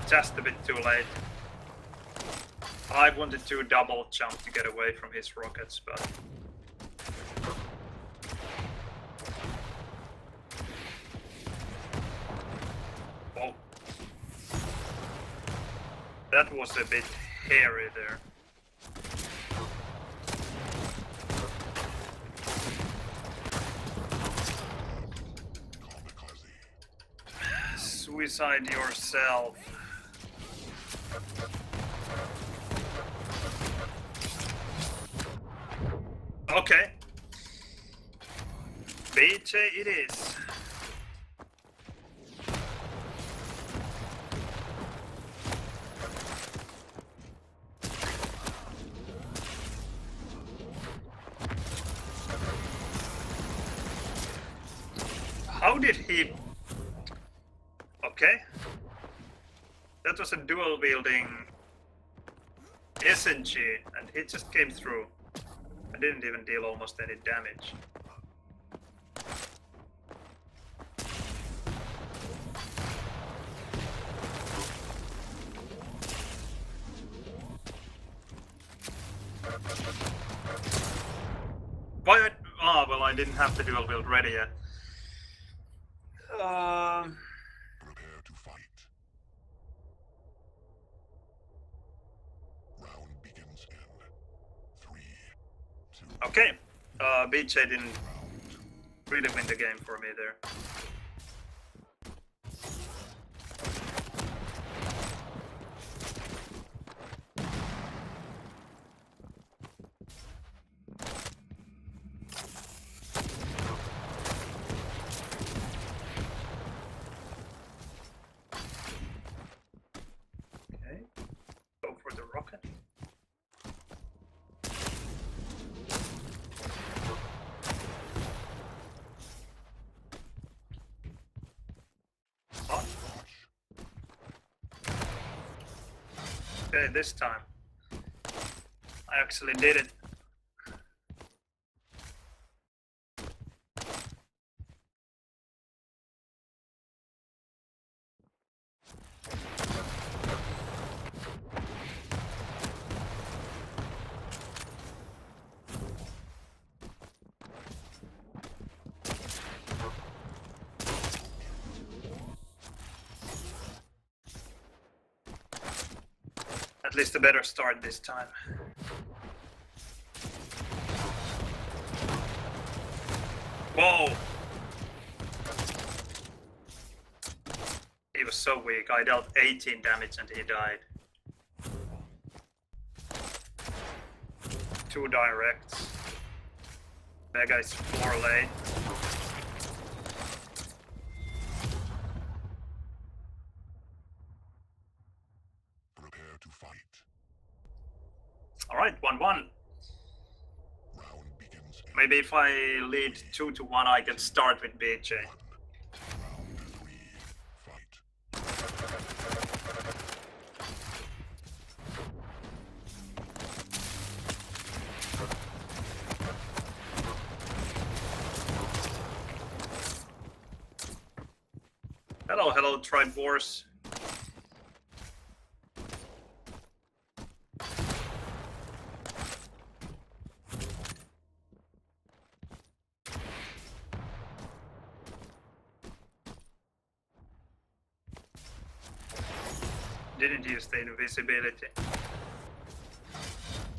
Just a bit too late. I wanted to double jump to get away from his rockets, but... Oh. That was a bit hairy there. Suicide yourself. Okay. BJ it is. How did he... Okay. That was a dual wielding SNG and he just came through. I didn't even deal almost any damage. Why? Ah, well, I didn't have the dual wield ready yet. Prepare to fight. Round begins in 3, 2, Okay. BJ didn't round 2. really win the game for me there. Okay. Go for the rocket. Okay, this time I actually did it. At least a better start this time. Whoa! He was so weak. I dealt 18 damage and he died. 2 directs. Mega is 4 late. Prepare to fight. Alright, 1-1. Round begins in Maybe if I lead 2-1 I can start with BJ. round 3. Fight. Hello, hello, Tribe Wars. Didn't use the invisibility.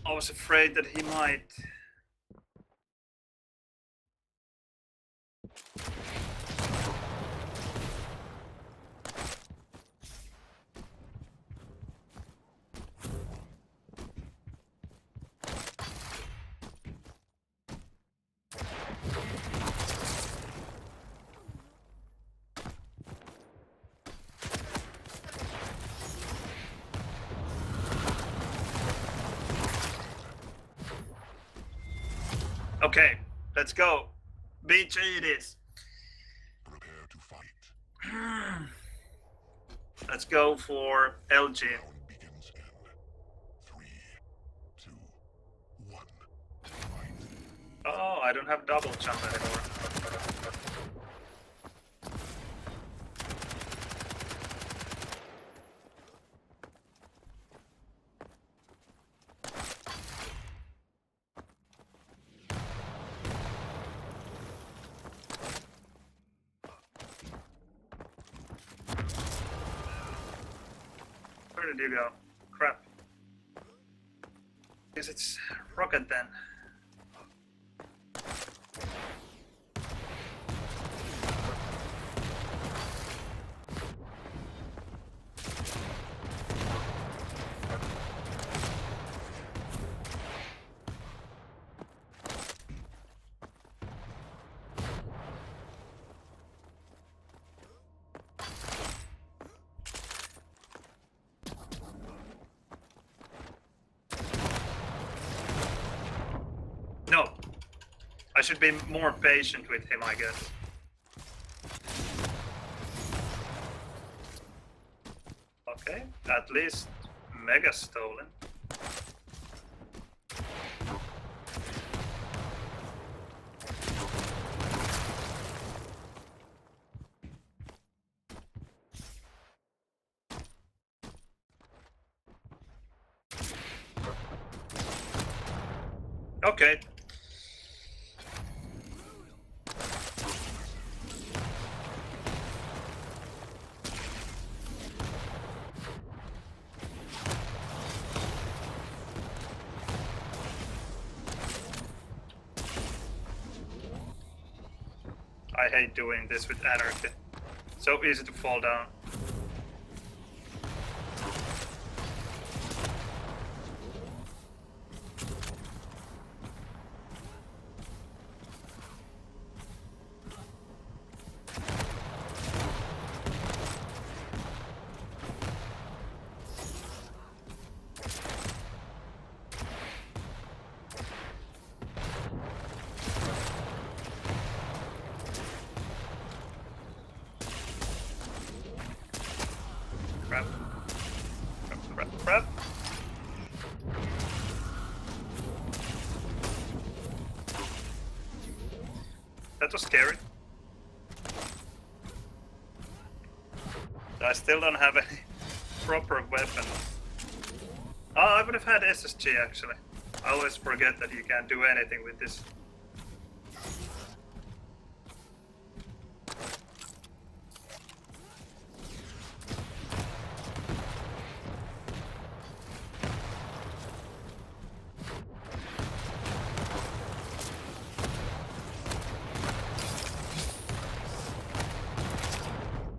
I was afraid that he might. Okay, let's go. BJ it is. Prepare to fight. Let's go for LG. Round begins in 3, 2, 1. Fight. Oh, I don't have double jump anymore. Where did you go? Crap. Guess it's rocket then. No. I should be more patient with him, I guess. Okay, at least Mega stolen. Okay. I hate doing this with anarchy. So easy to fall down. That was scary. I still don't have any proper weapon. Oh, I would have had SSG actually. I always forget that you can't do anything with this.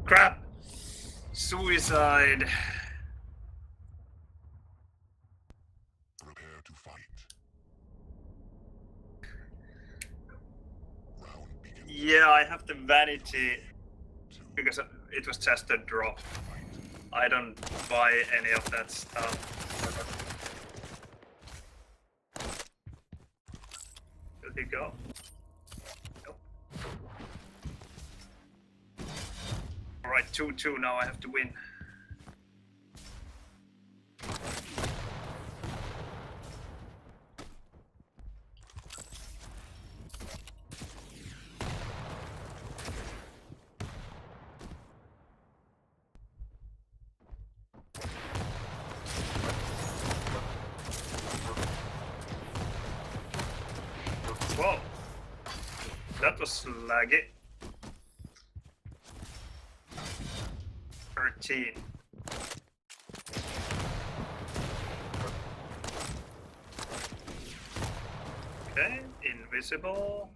Crap! Suicide! Prepare to fight. Round begins. Yeah, I have the vanity because it was just a drop. I don't buy any of that stuff. Will he go? Nope. Alright, 2-2 now, I have to win. Whoa! That was laggy. 13. Okay, invisible.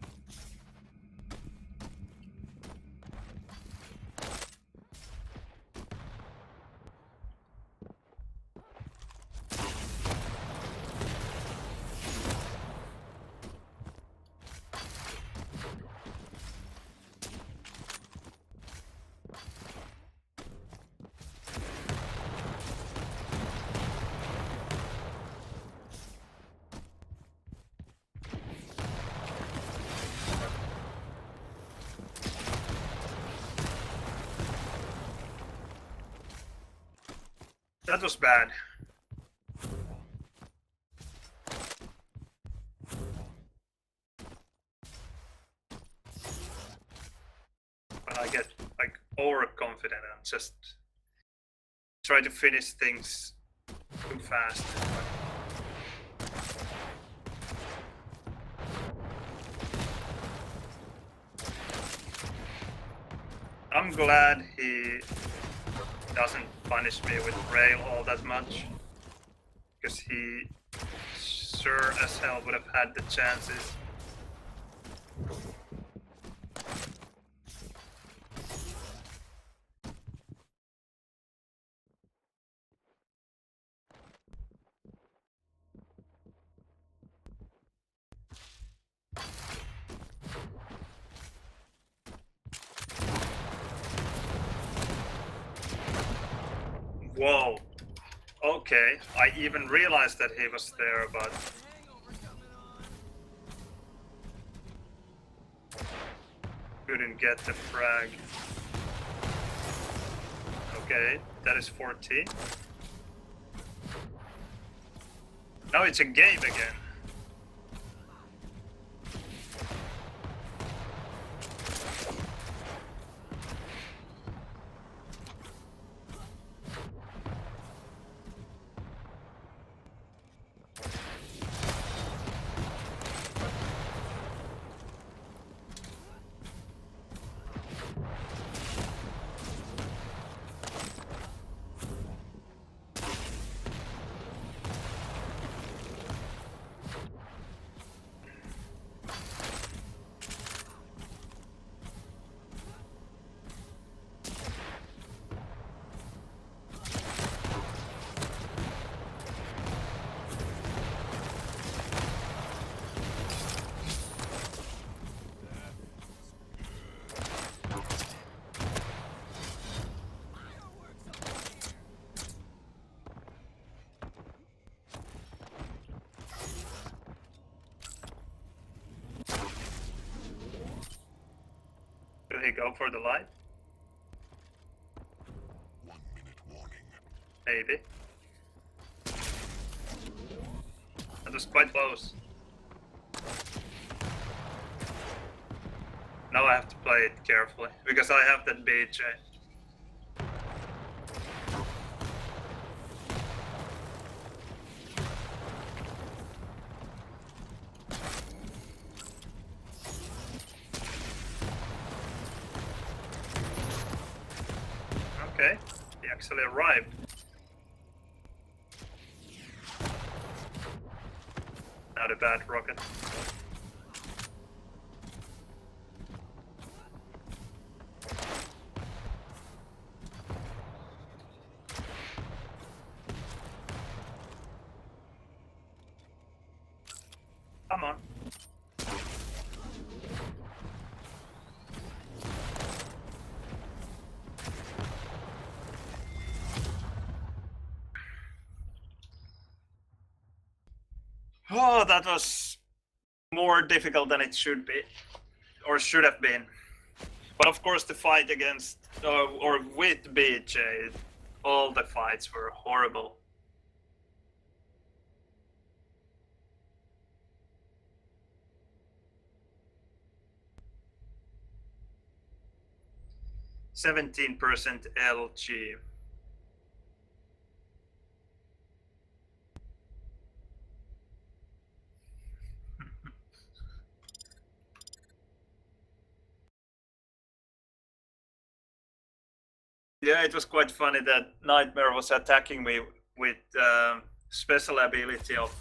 That was bad. But I get like overconfident and just try to finish things too fast. I'm glad he doesn't punish me with rail all that much, because he sure as hell would have had the chances. Whoa. Okay, I even realized that he was there, but couldn't get the frag. Okay, that is 14. Now it's a game again. Will he go for the light? 1 minute warning. Maybe. That was quite close. Now I have to play it carefully, because I have that BJ. Okay, he actually arrived. Not a bad rocket. Come on. Oh, that was more difficult than it should be, or should have been. But of course, the fight against or with BJ, all the fights were horrible. %17% LG. Yeah, it was quite funny that Nitemare was attacking me with special ability of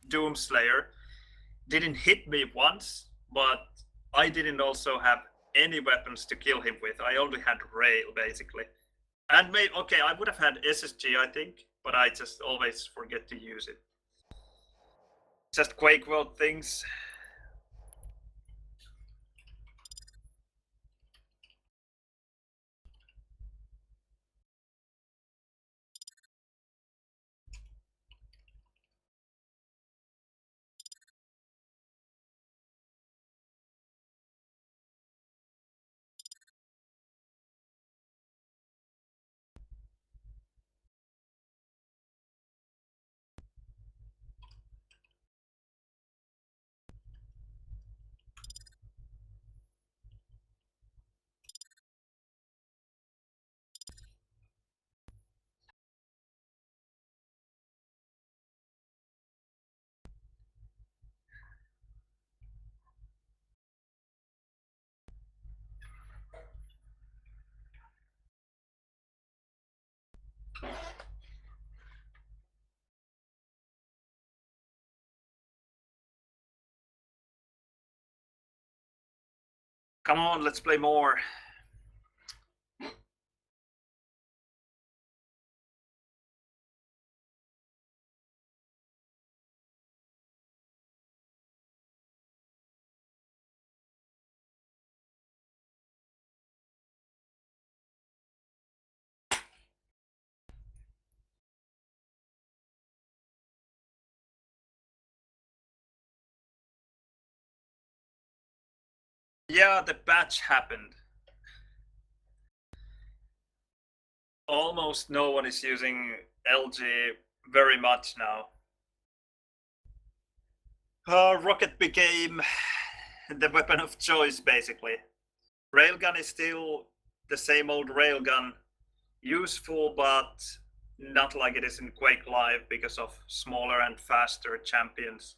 Doomslayer. Didn't hit me once, but I didn't also have any weapons to kill him with. I only had rail, basically. And maybe, okay, I would have had SSG, I think, but I just always forget to use it. Just Quakeworld things. Come on, let's play more. Yeah, the patch happened. Almost no one is using LG very much now. Rocket became the weapon of choice, basically. Railgun is still the same old railgun, useful, but not like it is in Quake Live because of smaller and faster champions.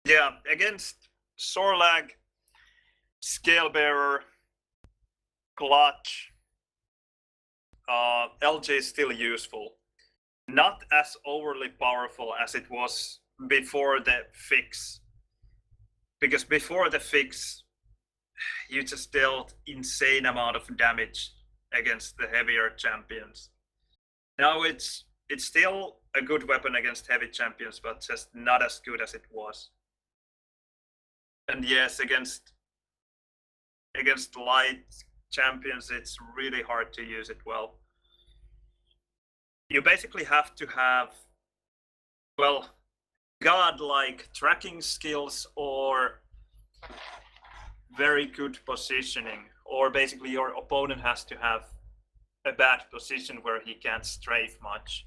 Yeah, against Sorlag, Scalebearer, Clutch, LJ is still useful. Not as overly powerful as it was before the fix. Because before the fix, you just dealt insane amount of damage against the heavier champions. Now it's still a good weapon against heavy champions, but just not as good as it was. And yes, against light champions, it's really hard to use it well. You basically have to have, well, godlike tracking skills or very good positioning, or basically your opponent has to have a bad position where he can't strafe much.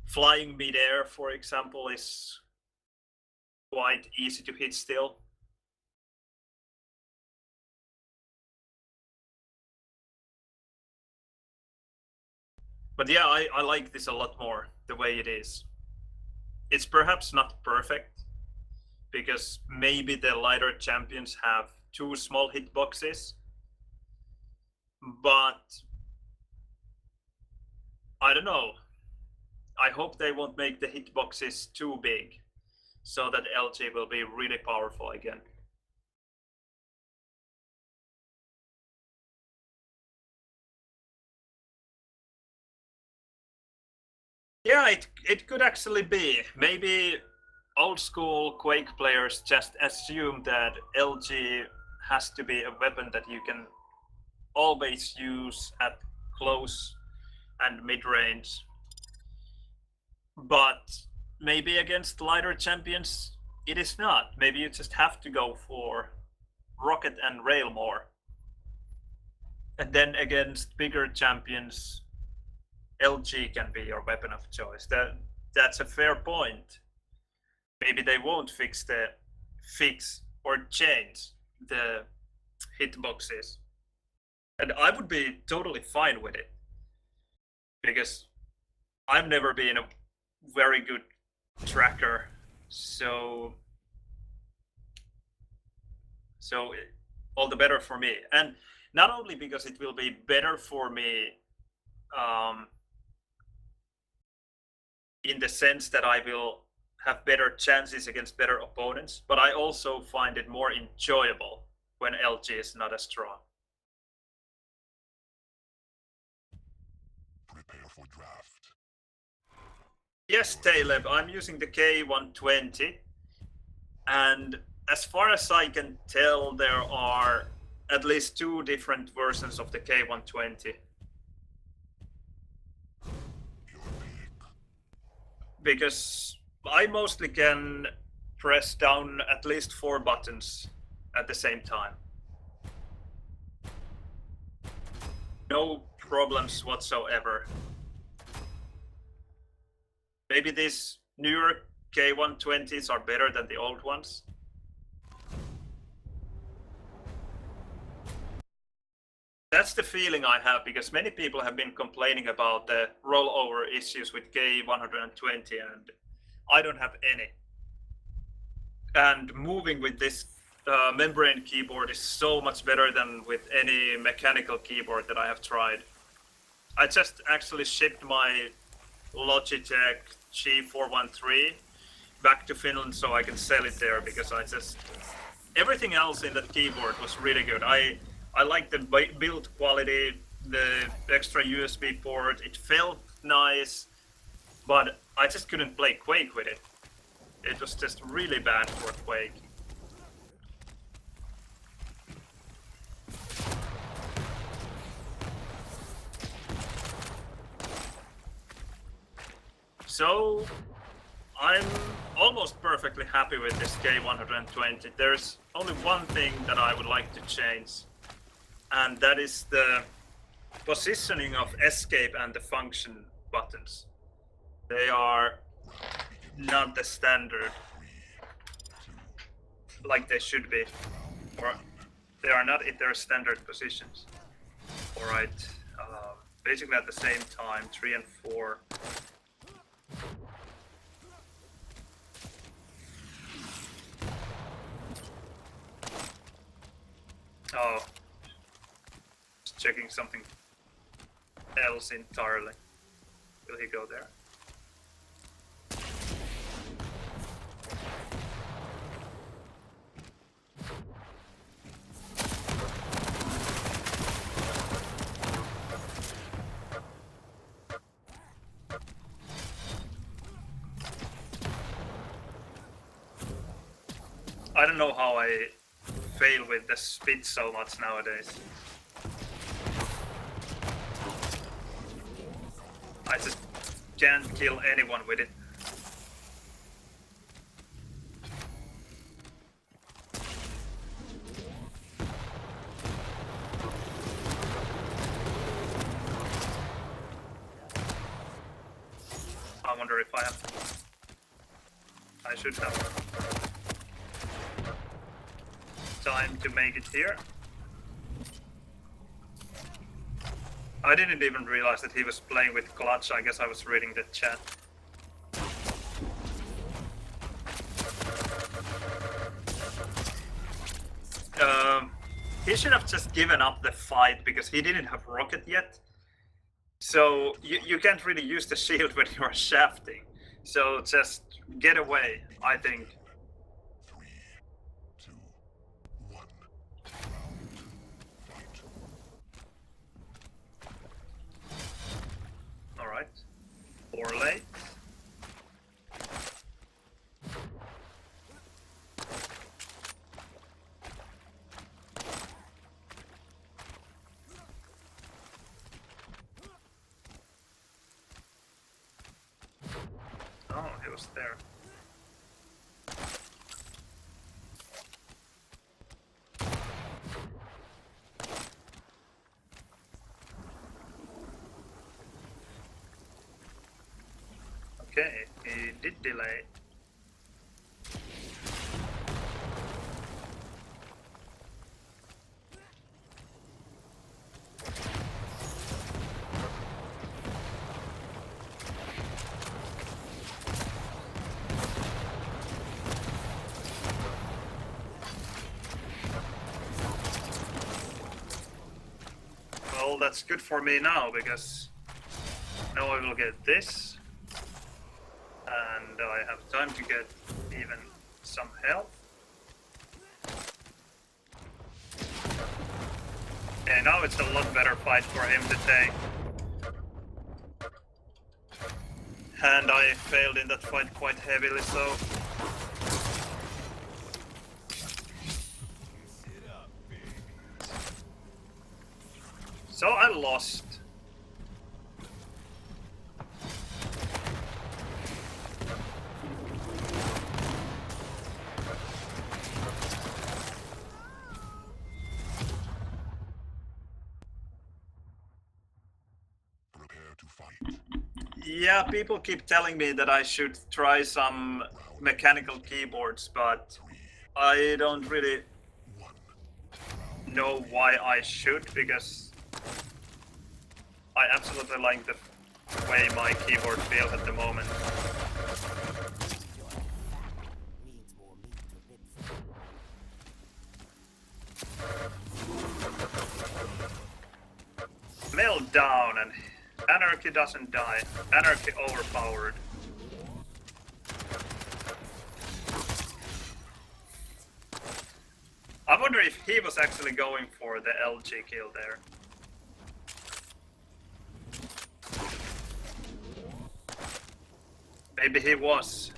Flying mid-air, for example, is quite easy to hit still. But yeah, I like this a lot more, the way it is. It's perhaps not perfect, because maybe the lighter champions have too small hitboxes, but I don't know. I hope they won't make the hitboxes too big, so that LG will be really powerful again. Yeah, it could actually be. Maybe old school Quake players just assume that LG has to be a weapon that you can always use at close and mid-range. But maybe against lighter champions, it is not. Maybe you just have to go for rocket and rail more. And then against bigger champions, LG can be your weapon of choice. That's a fair point. Maybe they won't fix or change the hitboxes. And I would be totally fine with it. Because I've never been a very good tracker, so all the better for me. And not only because it will be better for me in the sense that I will have better chances against better opponents, but I also find it more enjoyable when LG is not as strong. Prepare for draft. Yes, Taleb, I'm using the K120, and as far as I can tell, there are at least 2 different versions of the K120. Your pick. Because I mostly can press down at least 4 buttons at the same time. No problems whatsoever. Maybe these newer K120s are better than the old ones. That's the feeling I have, because many people have been complaining about the rollover issues with K120, and I don't have any. And moving with this membrane keyboard is so much better than with any mechanical keyboard that I have tried. I just actually shipped my Logitech G413 back to Finland so I can sell it there, because everything else in that keyboard was really good. I like the build quality, the extra USB port, it felt nice, but I just couldn't play Quake with it. It was just really bad for Quake. So I'm almost perfectly happy with this K120. There's only one thing that I would like to change, and that is the positioning of escape and the function buttons. They are not the standard like they should be, or they are not in their standard positions. Alright, basically at the same time, 3 and 4. Oh, just checking something else entirely. Will he go there? I don't know how I fail with the speed so much nowadays. I just can't kill anyone with it. wonder if I should have time to make it here. I didn't even realize that he was playing with Clutch. I guess I was reading the chat. He should have just given up the fight because he didn't have rocket yet. So you can't really use the shield when you're shafting. So just get away, I think. 3, 2, 1. Fight. Alright. 4 late. Oh, he was there. Okay, he did delay. Well, that's good for me now because now I will get this. And I have time to get even some health. And now it's a lot better fight for him to take. And I failed in that fight quite heavily, so... So I lost. Prepare to fight. Yeah, people keep telling me that I should try some mechanical keyboards, but I don't really 1. know why I should, because I absolutely like the way my keyboard feels at the moment. Melt down and Anarchy doesn't die. Anarchy overpowered. I wonder if he was actually going for the LG kill there. Maybe he was.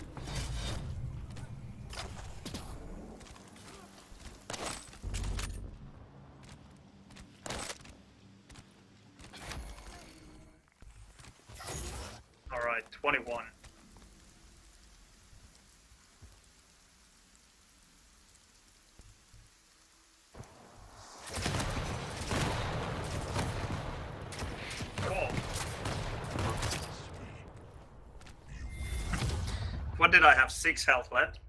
Alright, 21. Cool. What did I have? 6 health left?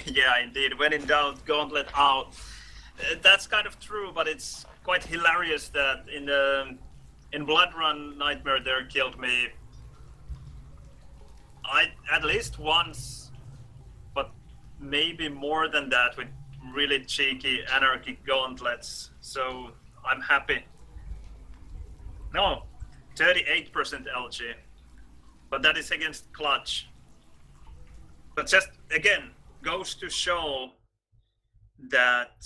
Yeah, indeed. When in doubt, gauntlet out. That's kind of true, but it's quite hilarious that in Blood Run Nitemare there killed me at least once, but maybe more than that with really cheeky anarchy gauntlets. So I'm happy. No, 38% LG, but that is against Clutch. But just again goes to show that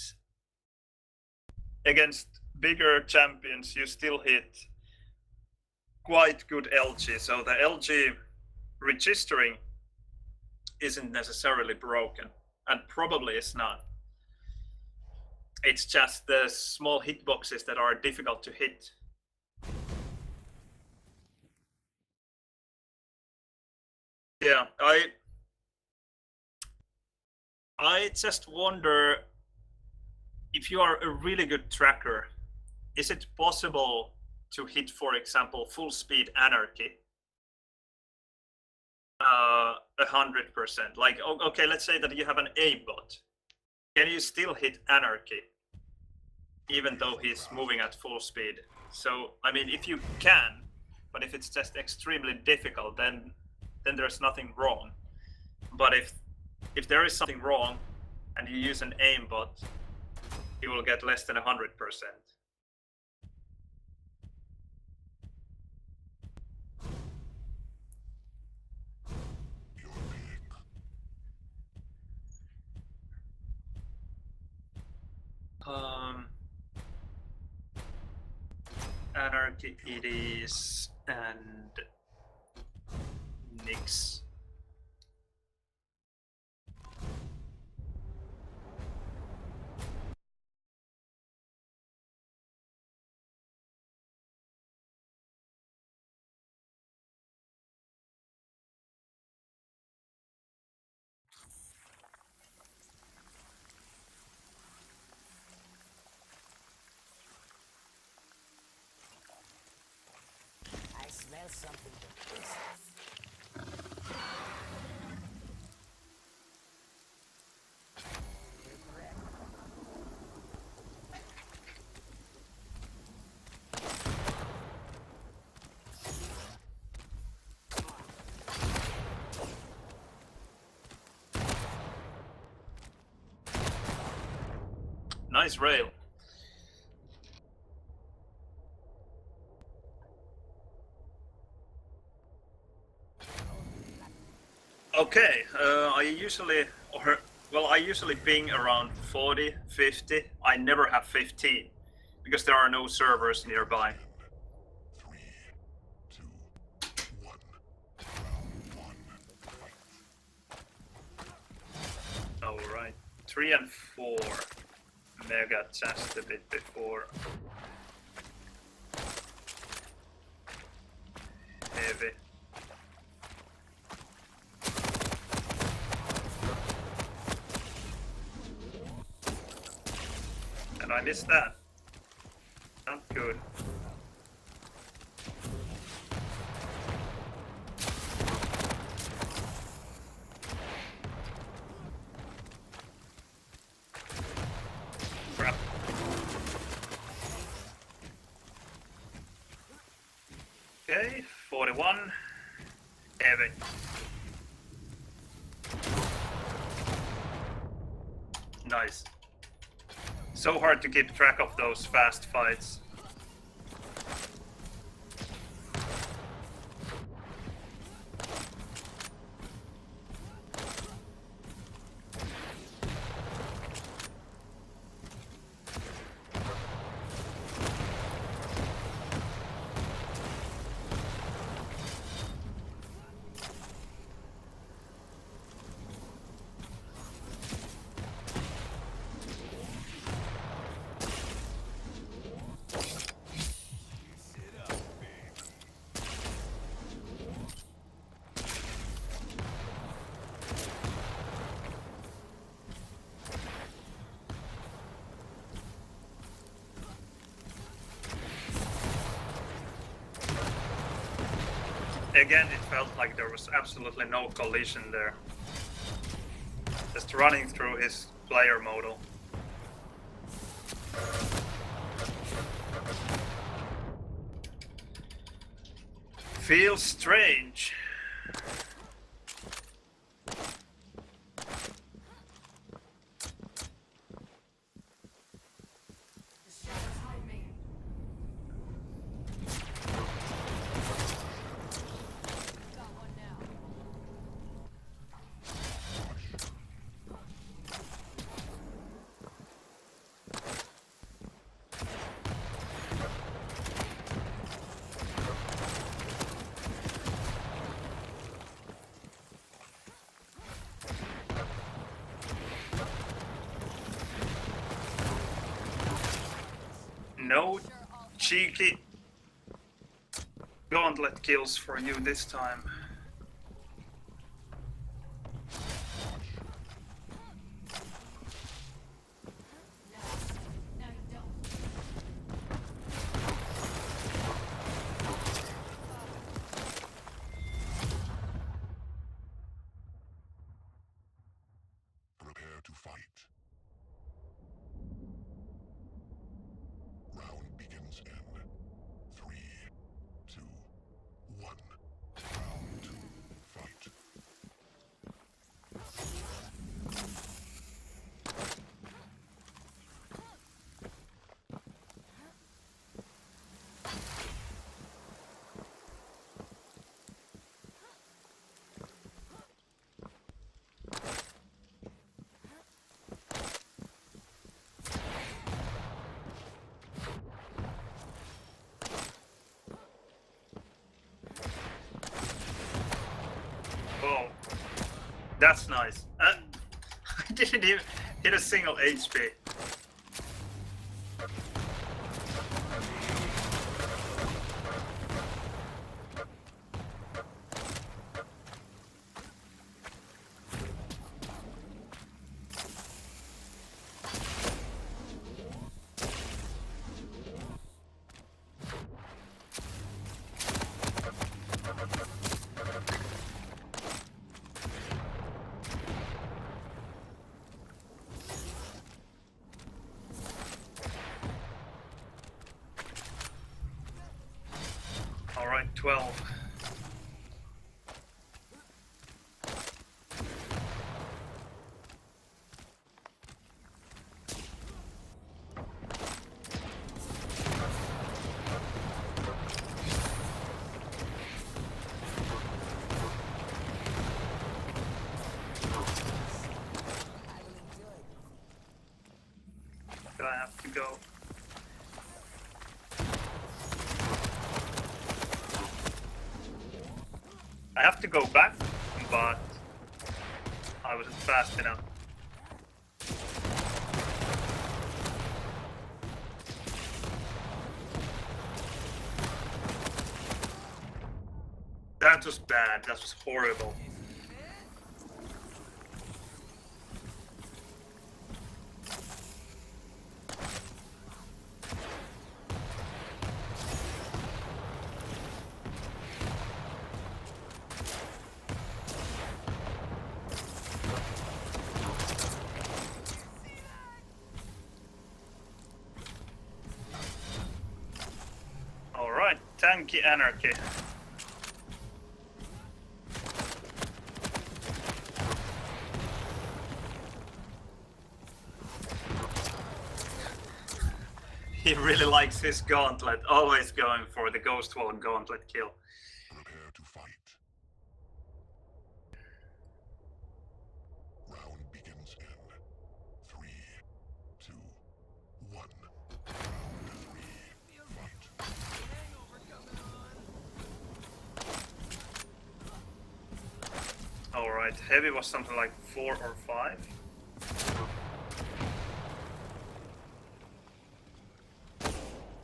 against bigger champions you still hit quite good LG, so the LG registering isn't necessarily broken, and probably is not. It's just the small hitboxes that are difficult to hit. Yeah, I just wonder if you are a really good tracker, is it possible to hit, for example, full speed anarchy 100%? Like, okay, let's say that you have an aimbot. Can you still hit anarchy even though he's moving at full speed? So, I mean, if you can, but if it's just extremely difficult, then there's nothing wrong. But if there is something wrong and you use an aimbot, you will get less than 100%. Anarchy it is, and Nix. I smell something delicious. Nice rail. Okay, I usually ping around 40, 50. I never have 15 because there are no servers nearby. 3, 2, 1. Round 1. Fight. Alright, 3 and 4. Mega just a bit before. Heavy. And I missed that. Not good. Crap. Okay, 41. Heavy. Nice. So hard to keep track of those fast fights. Again, it felt like there was absolutely no collision there. Just running through his player modal. Feels strange. Got one now. No cheeky gauntlet kills for you this time. That's nice. I didn't even hit a single HP. Alright, 12. I have to go. I have to go back, but I wasn't fast enough. That was bad. That was horrible. Alright, tanky anarchy. He really likes his gauntlet, always going for the ghost wall gauntlet kill. Prepare to fight. Round begins in 3, 2, 1. Round 3. Fight. Alright, heavy was something like 4 or 5.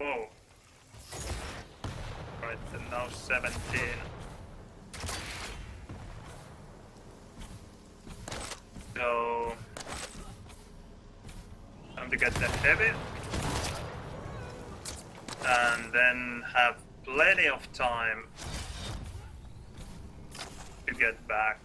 Whoa. Right, and now 17. So... time to get the heavy. And then have plenty of time to get back.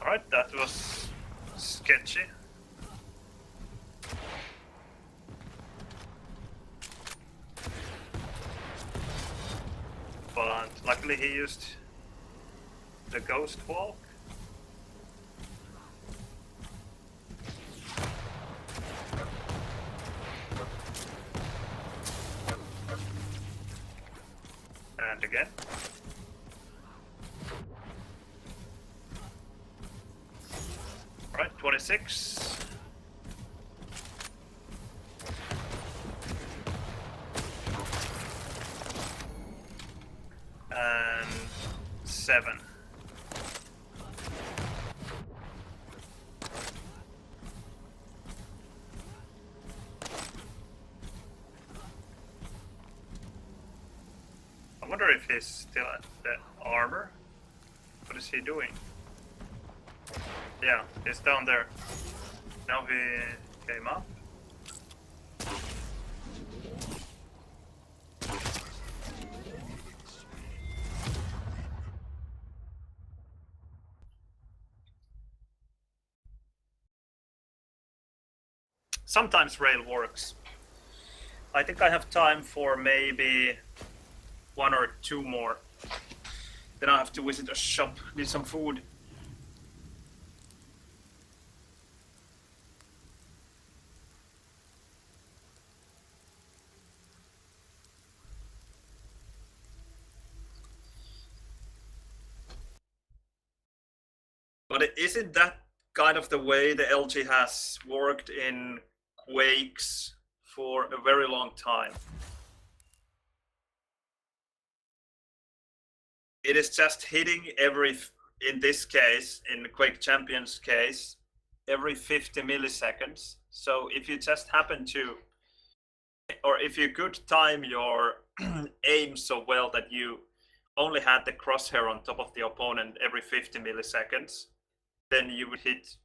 Alright, that was sketchy. But luckily he used the ghost walk. And again. Right, 26. And 7. I wonder if he's still at the armor. What is he doing? Yeah, he's down there. Now he came up. Sometimes rail works. I think I have time for maybe 1 or 2 more. Then I have to visit a shop, need some food. But isn't that kind of the way the LG has worked in Quakes for a very long time? It is just hitting in this case, in Quake Champions case, every 50 milliseconds. So if you just happen to, or if you could time your aim so well that you only had the crosshair on top of the opponent every 50 milliseconds, then you would hit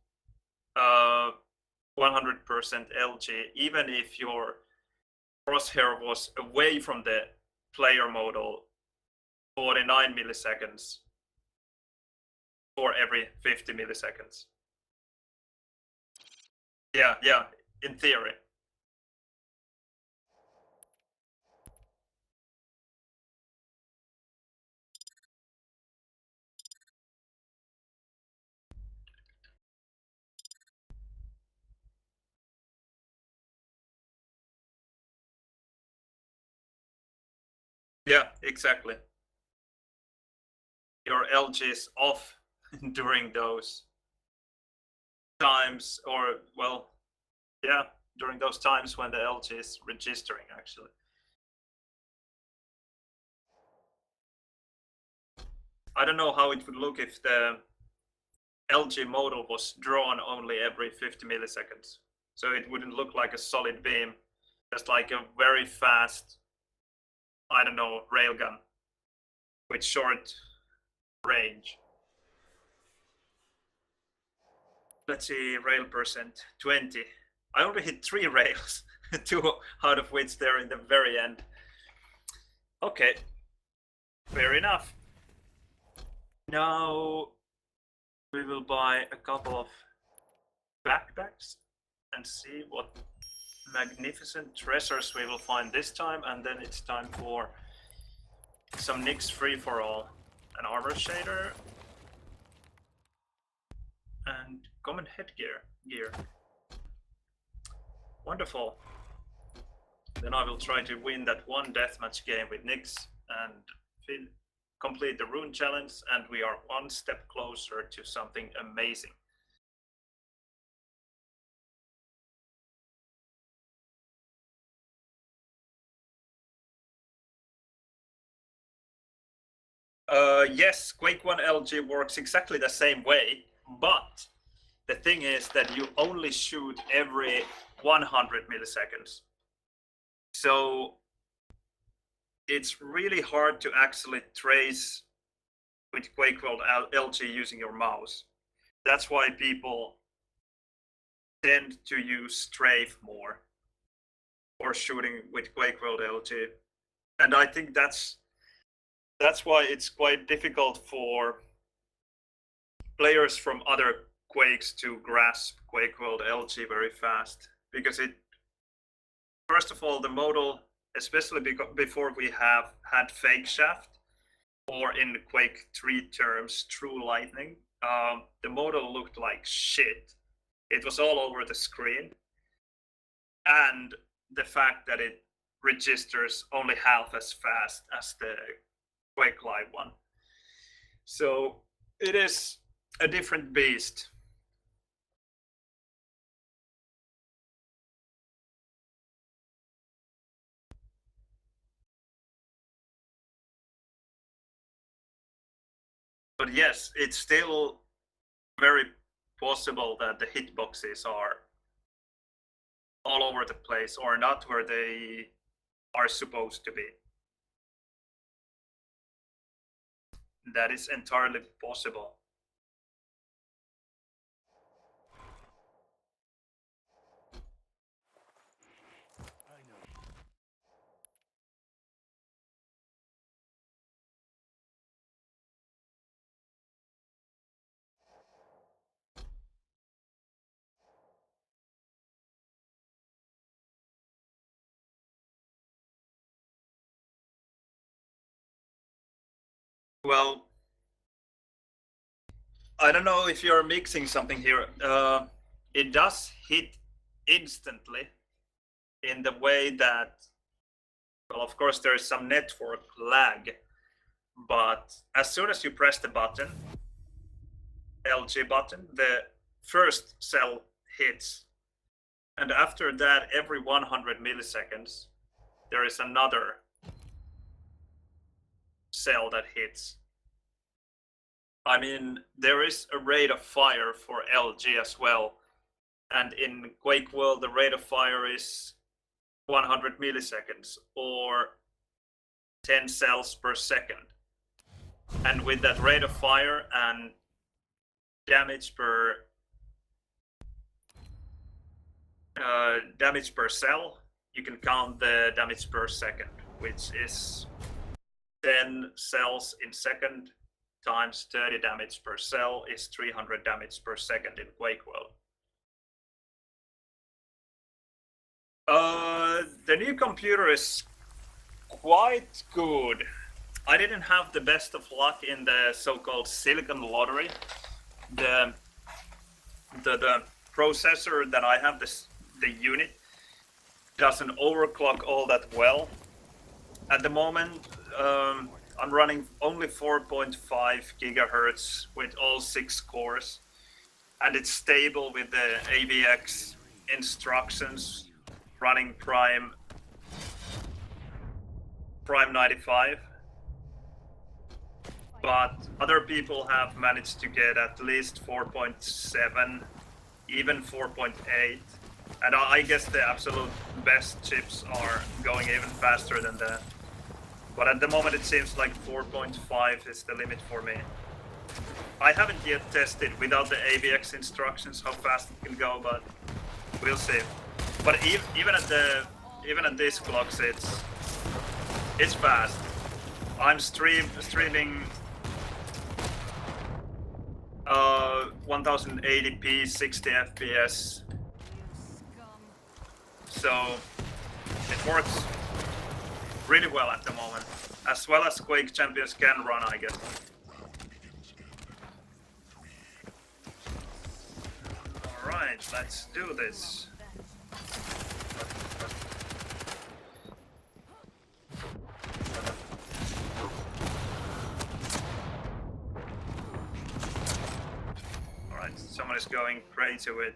100% LG, even if your crosshair was away from the player model 49 milliseconds for every 50 milliseconds. Yeah, in theory. Yeah, exactly. Your LG is off during those times, or well, yeah, during those times when the LG is registering actually. I don't know how it would look if the LG model was drawn only every 50 milliseconds. So it wouldn't look like a solid beam, just like a very fast, I don't know, railgun with short range. Let's see, rail percent 20. I only hit 3 rails, 2 out of which they're in the very end. Okay, fair enough. Now we will buy a couple of backpacks and see what magnificent treasures we will find this time, and then it's time for some Nyx free for all. An armor shader and common headgear. Wonderful. Then I will try to win that one deathmatch game with Nyx and complete the rune challenge, and we are one step closer to something amazing. Yes, Quake 1 LG works exactly the same way, but the thing is that you only shoot every 100 milliseconds. So it's really hard to actually trace with Quakeworld LG using your mouse. That's why people tend to use strafe more or shooting with Quakeworld LG. And I think that's why it's quite difficult for players from other Quakes to grasp Quakeworld LG very fast, because it, first of all, the model, especially before we have had fake shaft, or in Quake 3 terms, true lightning, the model looked like shit. It was all over the screen, and the fact that it registers only half as fast as the Quake Live one. So it is a different beast. But yes, it's still very possible that the hitboxes are all over the place or not where they are supposed to be. That is entirely possible. Well, I don't know if you're mixing something here. It does hit instantly in the way that, well, of course, there is some network lag, but as soon as you press the button, LG button, the first cell hits. And after that, every 100 milliseconds, there is another cell that hits. I mean, there is a rate of fire for LG as well. And in Quakeworld, the rate of fire is 100 milliseconds or 10 cells per second. And with that rate of fire and damage per cell, you can count the damage per second, which is 10 cells in second times 30 damage per cell is 300 damage per second in Quakeworld. The new computer is quite good. I didn't have the best of luck in the so-called silicon lottery. The processor that I have, the unit, doesn't overclock all that well. At the moment, I'm running only 4.5 gigahertz with all 6 cores, and it's stable with the AVX instructions running Prime 95. But other people have managed to get at least 4.7, even 4.8. And I guess the absolute best chips are going even faster than that. But at the moment it seems like 4.5 is the limit for me. I haven't yet tested without the AVX instructions how fast it can go, but we'll see. But even at these clocks, it's fast. I'm streaming 1080p 60 FPS, so it works really well at the moment, as well as Quake Champions can run, I guess. Alright, let's do this. Alright, someone is going crazy with...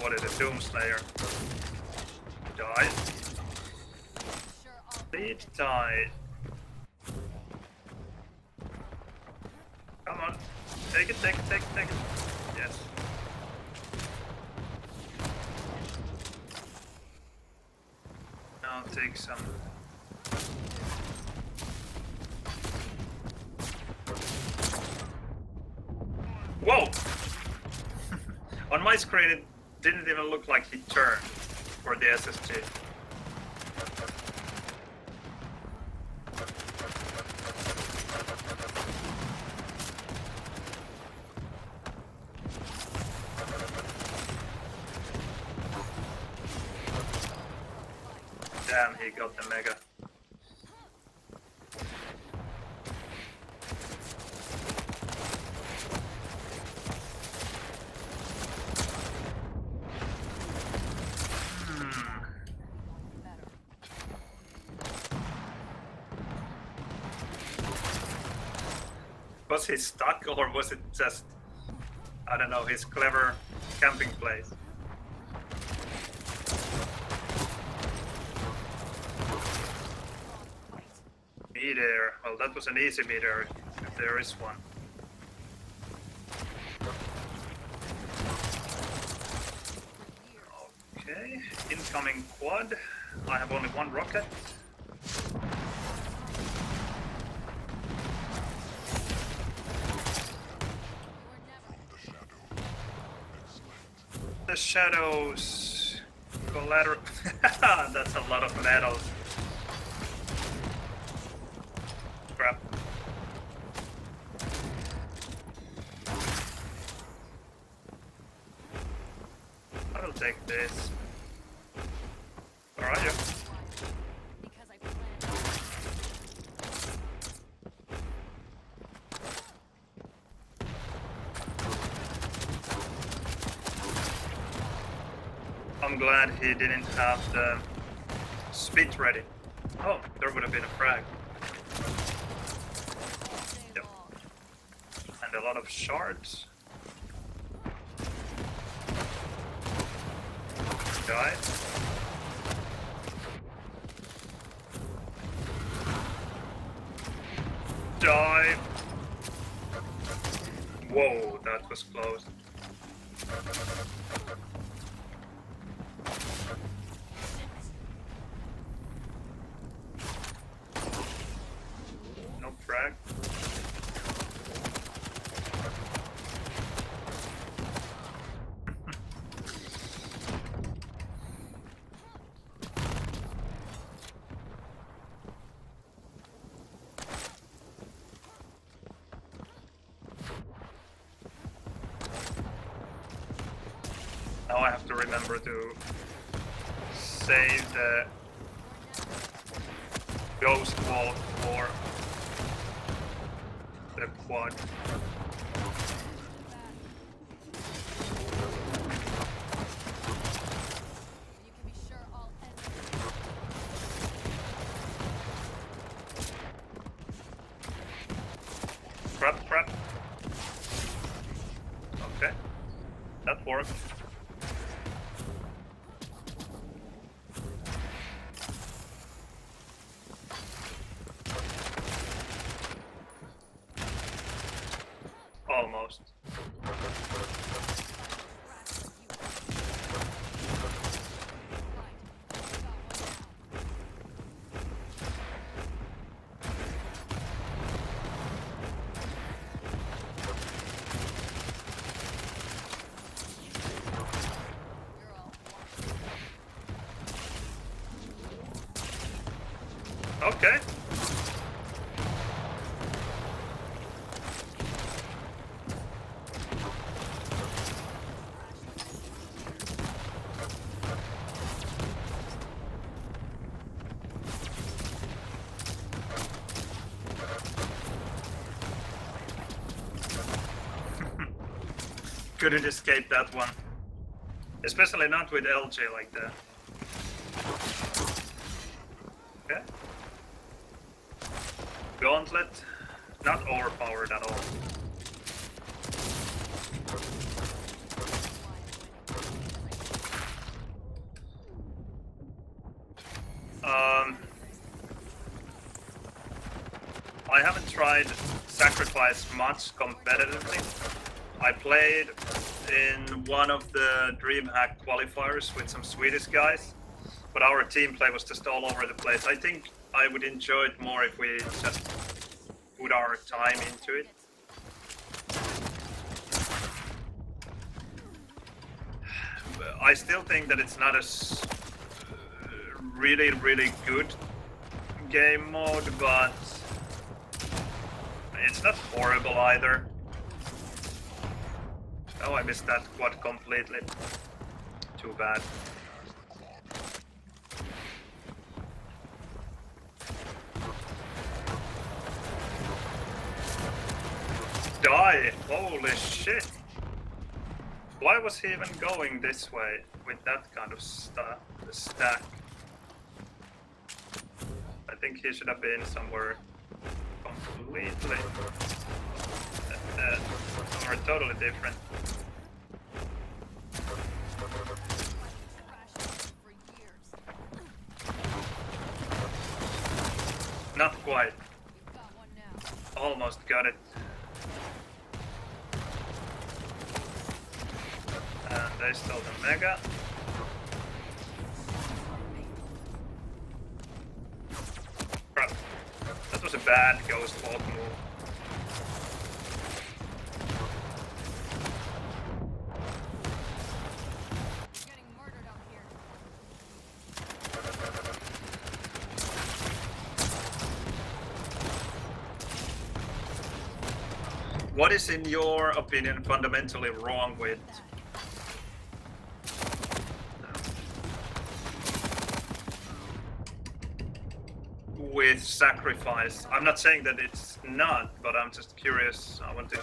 what is it? Doomslayer. Died. Lead died. Come on. Take it. Yes. Now take some. Whoa! On my screen it didn't even look like he turned for the SSG. Damn, he got the mega. Was he stuck, or was it just, I don't know, his clever camping place? Mid-air. Well, that was an easy mid-air, if there is one. Okay, incoming quad. I have only one rocket. The shadows collateral. That's a lot of metal. Crap. I'll take this. Alright, yeah. Because I planned. I'm glad he didn't have the spit ready. Oh, there would have been a frag. Yep. And a lot of shards. Died. Die. Whoa, that was close. No frag. Now I have to remember to save the ghost wall for the quad. You can be sure all enemies Crap, crap. Okay, that worked. Almost. Okay. Couldn't escape that one. Especially not with LJ like that. Okay. Gauntlet, not overpowered at all. I haven't tried Sacrifice much competitively. I played in one of the DreamHack qualifiers with some Swedish guys, but our team play was just all over the place. I think I would enjoy it more if we just put our time into it. I still think that it's not a really, really good game mode, but it's not horrible either. Oh, I missed that quad completely. Too bad. Die! Holy shit! Why was he even going this way with that kind of stack? I think he should have been somewhere completely... somewhere totally different. for years. Not quite. You've got one now. Almost got it. And they stole the Mega. Crap. That was a bad Ghost Walk move. You're getting murdered out here. What is, in your opinion, fundamentally wrong with Sacrifice? I'm not saying that it's not, but I'm just curious. I want to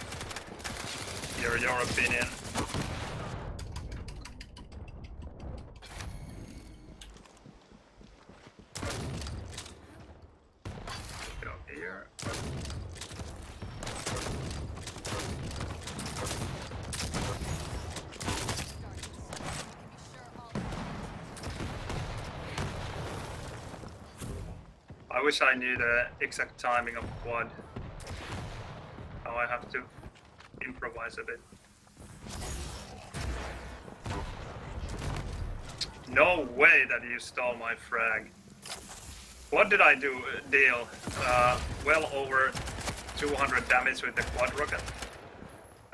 hear your opinion. wish I knew the exact timing of quad. Now I have to improvise a bit. No way that you stole my frag. What did I deal? Well over 200 damage with the quad rocket.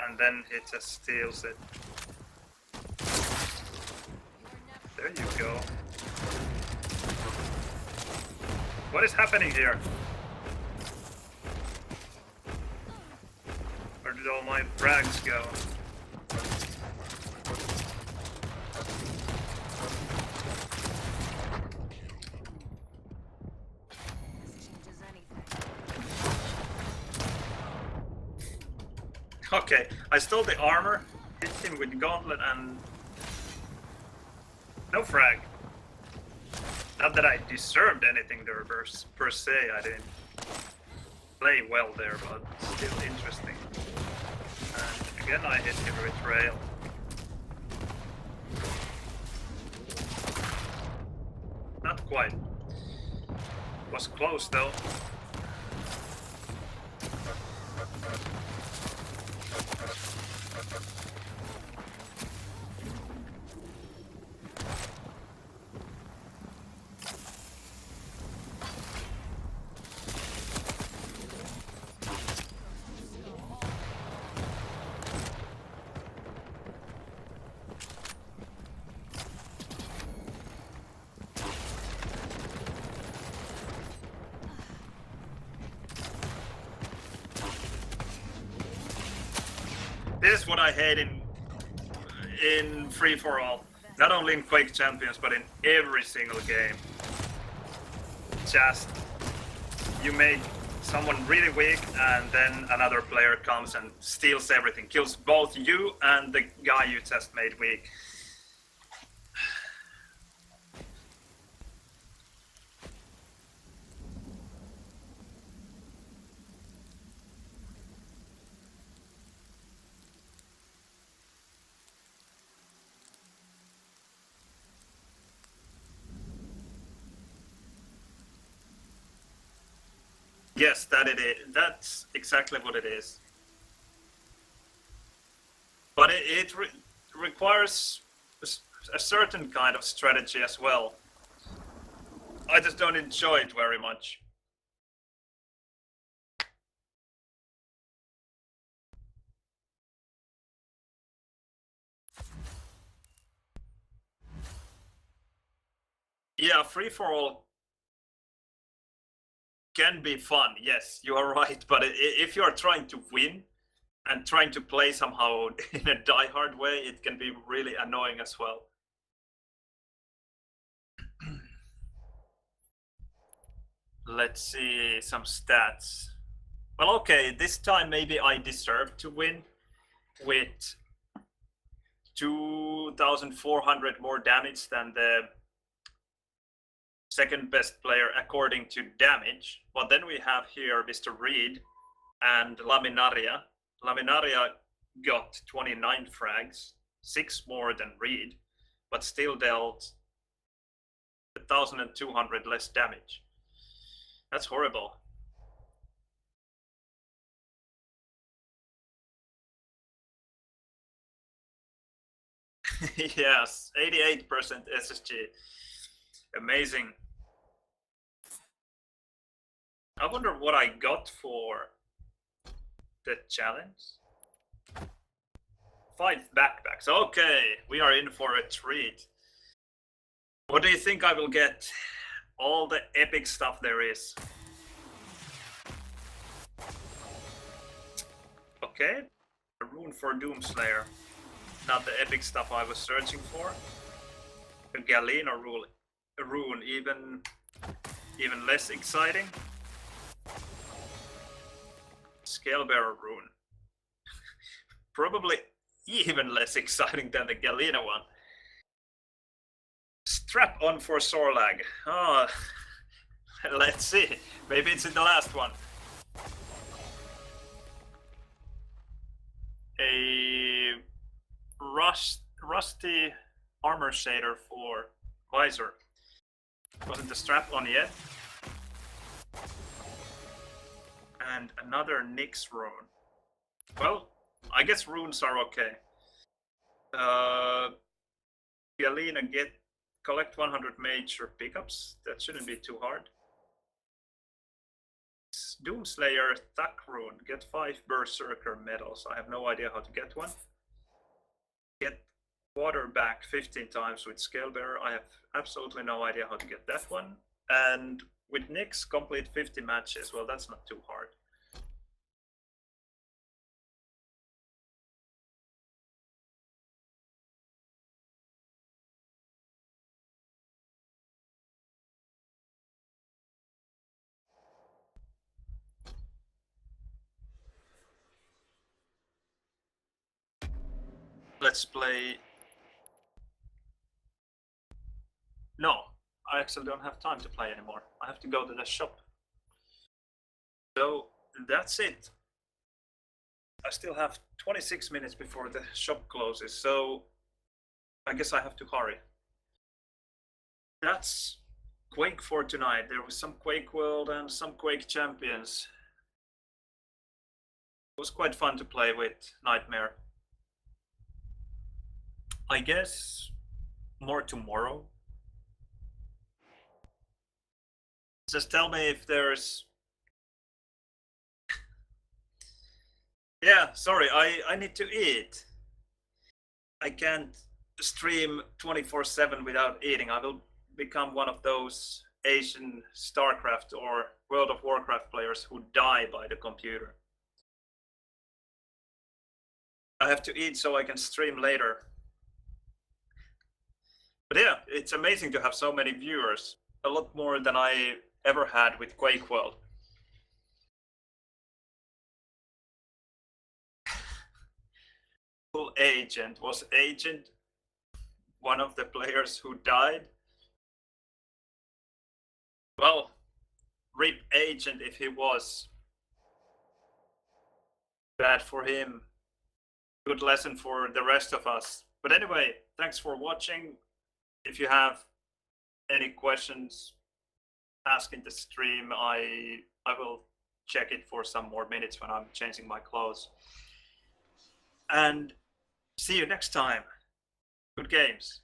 And then he just steals it. There you go. What is happening here? Where did all my frags go? This changes anything. Okay, I stole the armor, hit him with gauntlet and... no frag. Not that I deserved anything there per se, I didn't play well there, but still interesting. And again I hit him with rail. Not quite. Was close though. This is what I hate in free-for-all. Not only in Quake Champions, but in every single game. Just, you make someone really weak and then another player comes and steals everything. Kills both you and the guy you just made weak. Yes, that's exactly what it is. But it requires a certain kind of strategy as well. I just don't enjoy it very much. Yeah, free-for-all can be fun, yes, you are right, but if you are trying to win and trying to play somehow in a die-hard way, it can be really annoying as well. Let's see some stats. Well, okay, this time maybe I deserve to win with 2,400 more damage than the second best player according to damage. But then we have here Mr. Reed and Laminaria. Laminaria got 29 frags, 6 more than Reed, but still dealt 1,200 less damage. That's horrible. Yes, 88% SSG. Amazing. I wonder what I got for the challenge. 5 backpacks. Okay, we are in for a treat. What do you think I will get? All the epic stuff there is. Okay, a rune for Doomslayer. Not the epic stuff I was searching for. A Galena rune, even less exciting. Scalebearer rune. Probably even less exciting than the Galena one. Strap on for Sorlag. Oh, let's see. Maybe it's in the last one. A rusty armor shader for visor. Wasn't the strap on yet? And another Nyx rune. Well, I guess runes are okay. Galena, collect 100 major pickups. That shouldn't be too hard. Doomslayer attack rune. Get 5 berserker medals. I have no idea how to get one. Get water back 15 times with Scalebearer. I have absolutely no idea how to get that one. And with Nyx, complete 50 matches. Well, that's not too hard. Let's play. No, I actually don't have time to play anymore. I have to go to the shop. So that's it. I still have 26 minutes before the shop closes, so I guess I have to hurry. That's Quake for tonight. There was some Quakeworld and some Quake Champions. It was quite fun to play with Nitemare. I guess more tomorrow. Just tell me if there's... Yeah, sorry, I need to eat. I can't stream 24/7 without eating. I will become one of those Asian StarCraft or World of Warcraft players who die by the computer. I have to eat so I can stream later. But yeah, it's amazing to have so many viewers. A lot more than I ever had with Quakeworld. Full Agent. Was Agent one of the players who died? Well, rip Agent if he was. Bad for him. Good lesson for the rest of us. But anyway, thanks for watching. If you have any questions, ask in the stream. I will check it for some more minutes when I'm changing my clothes. And see you next time. Good games.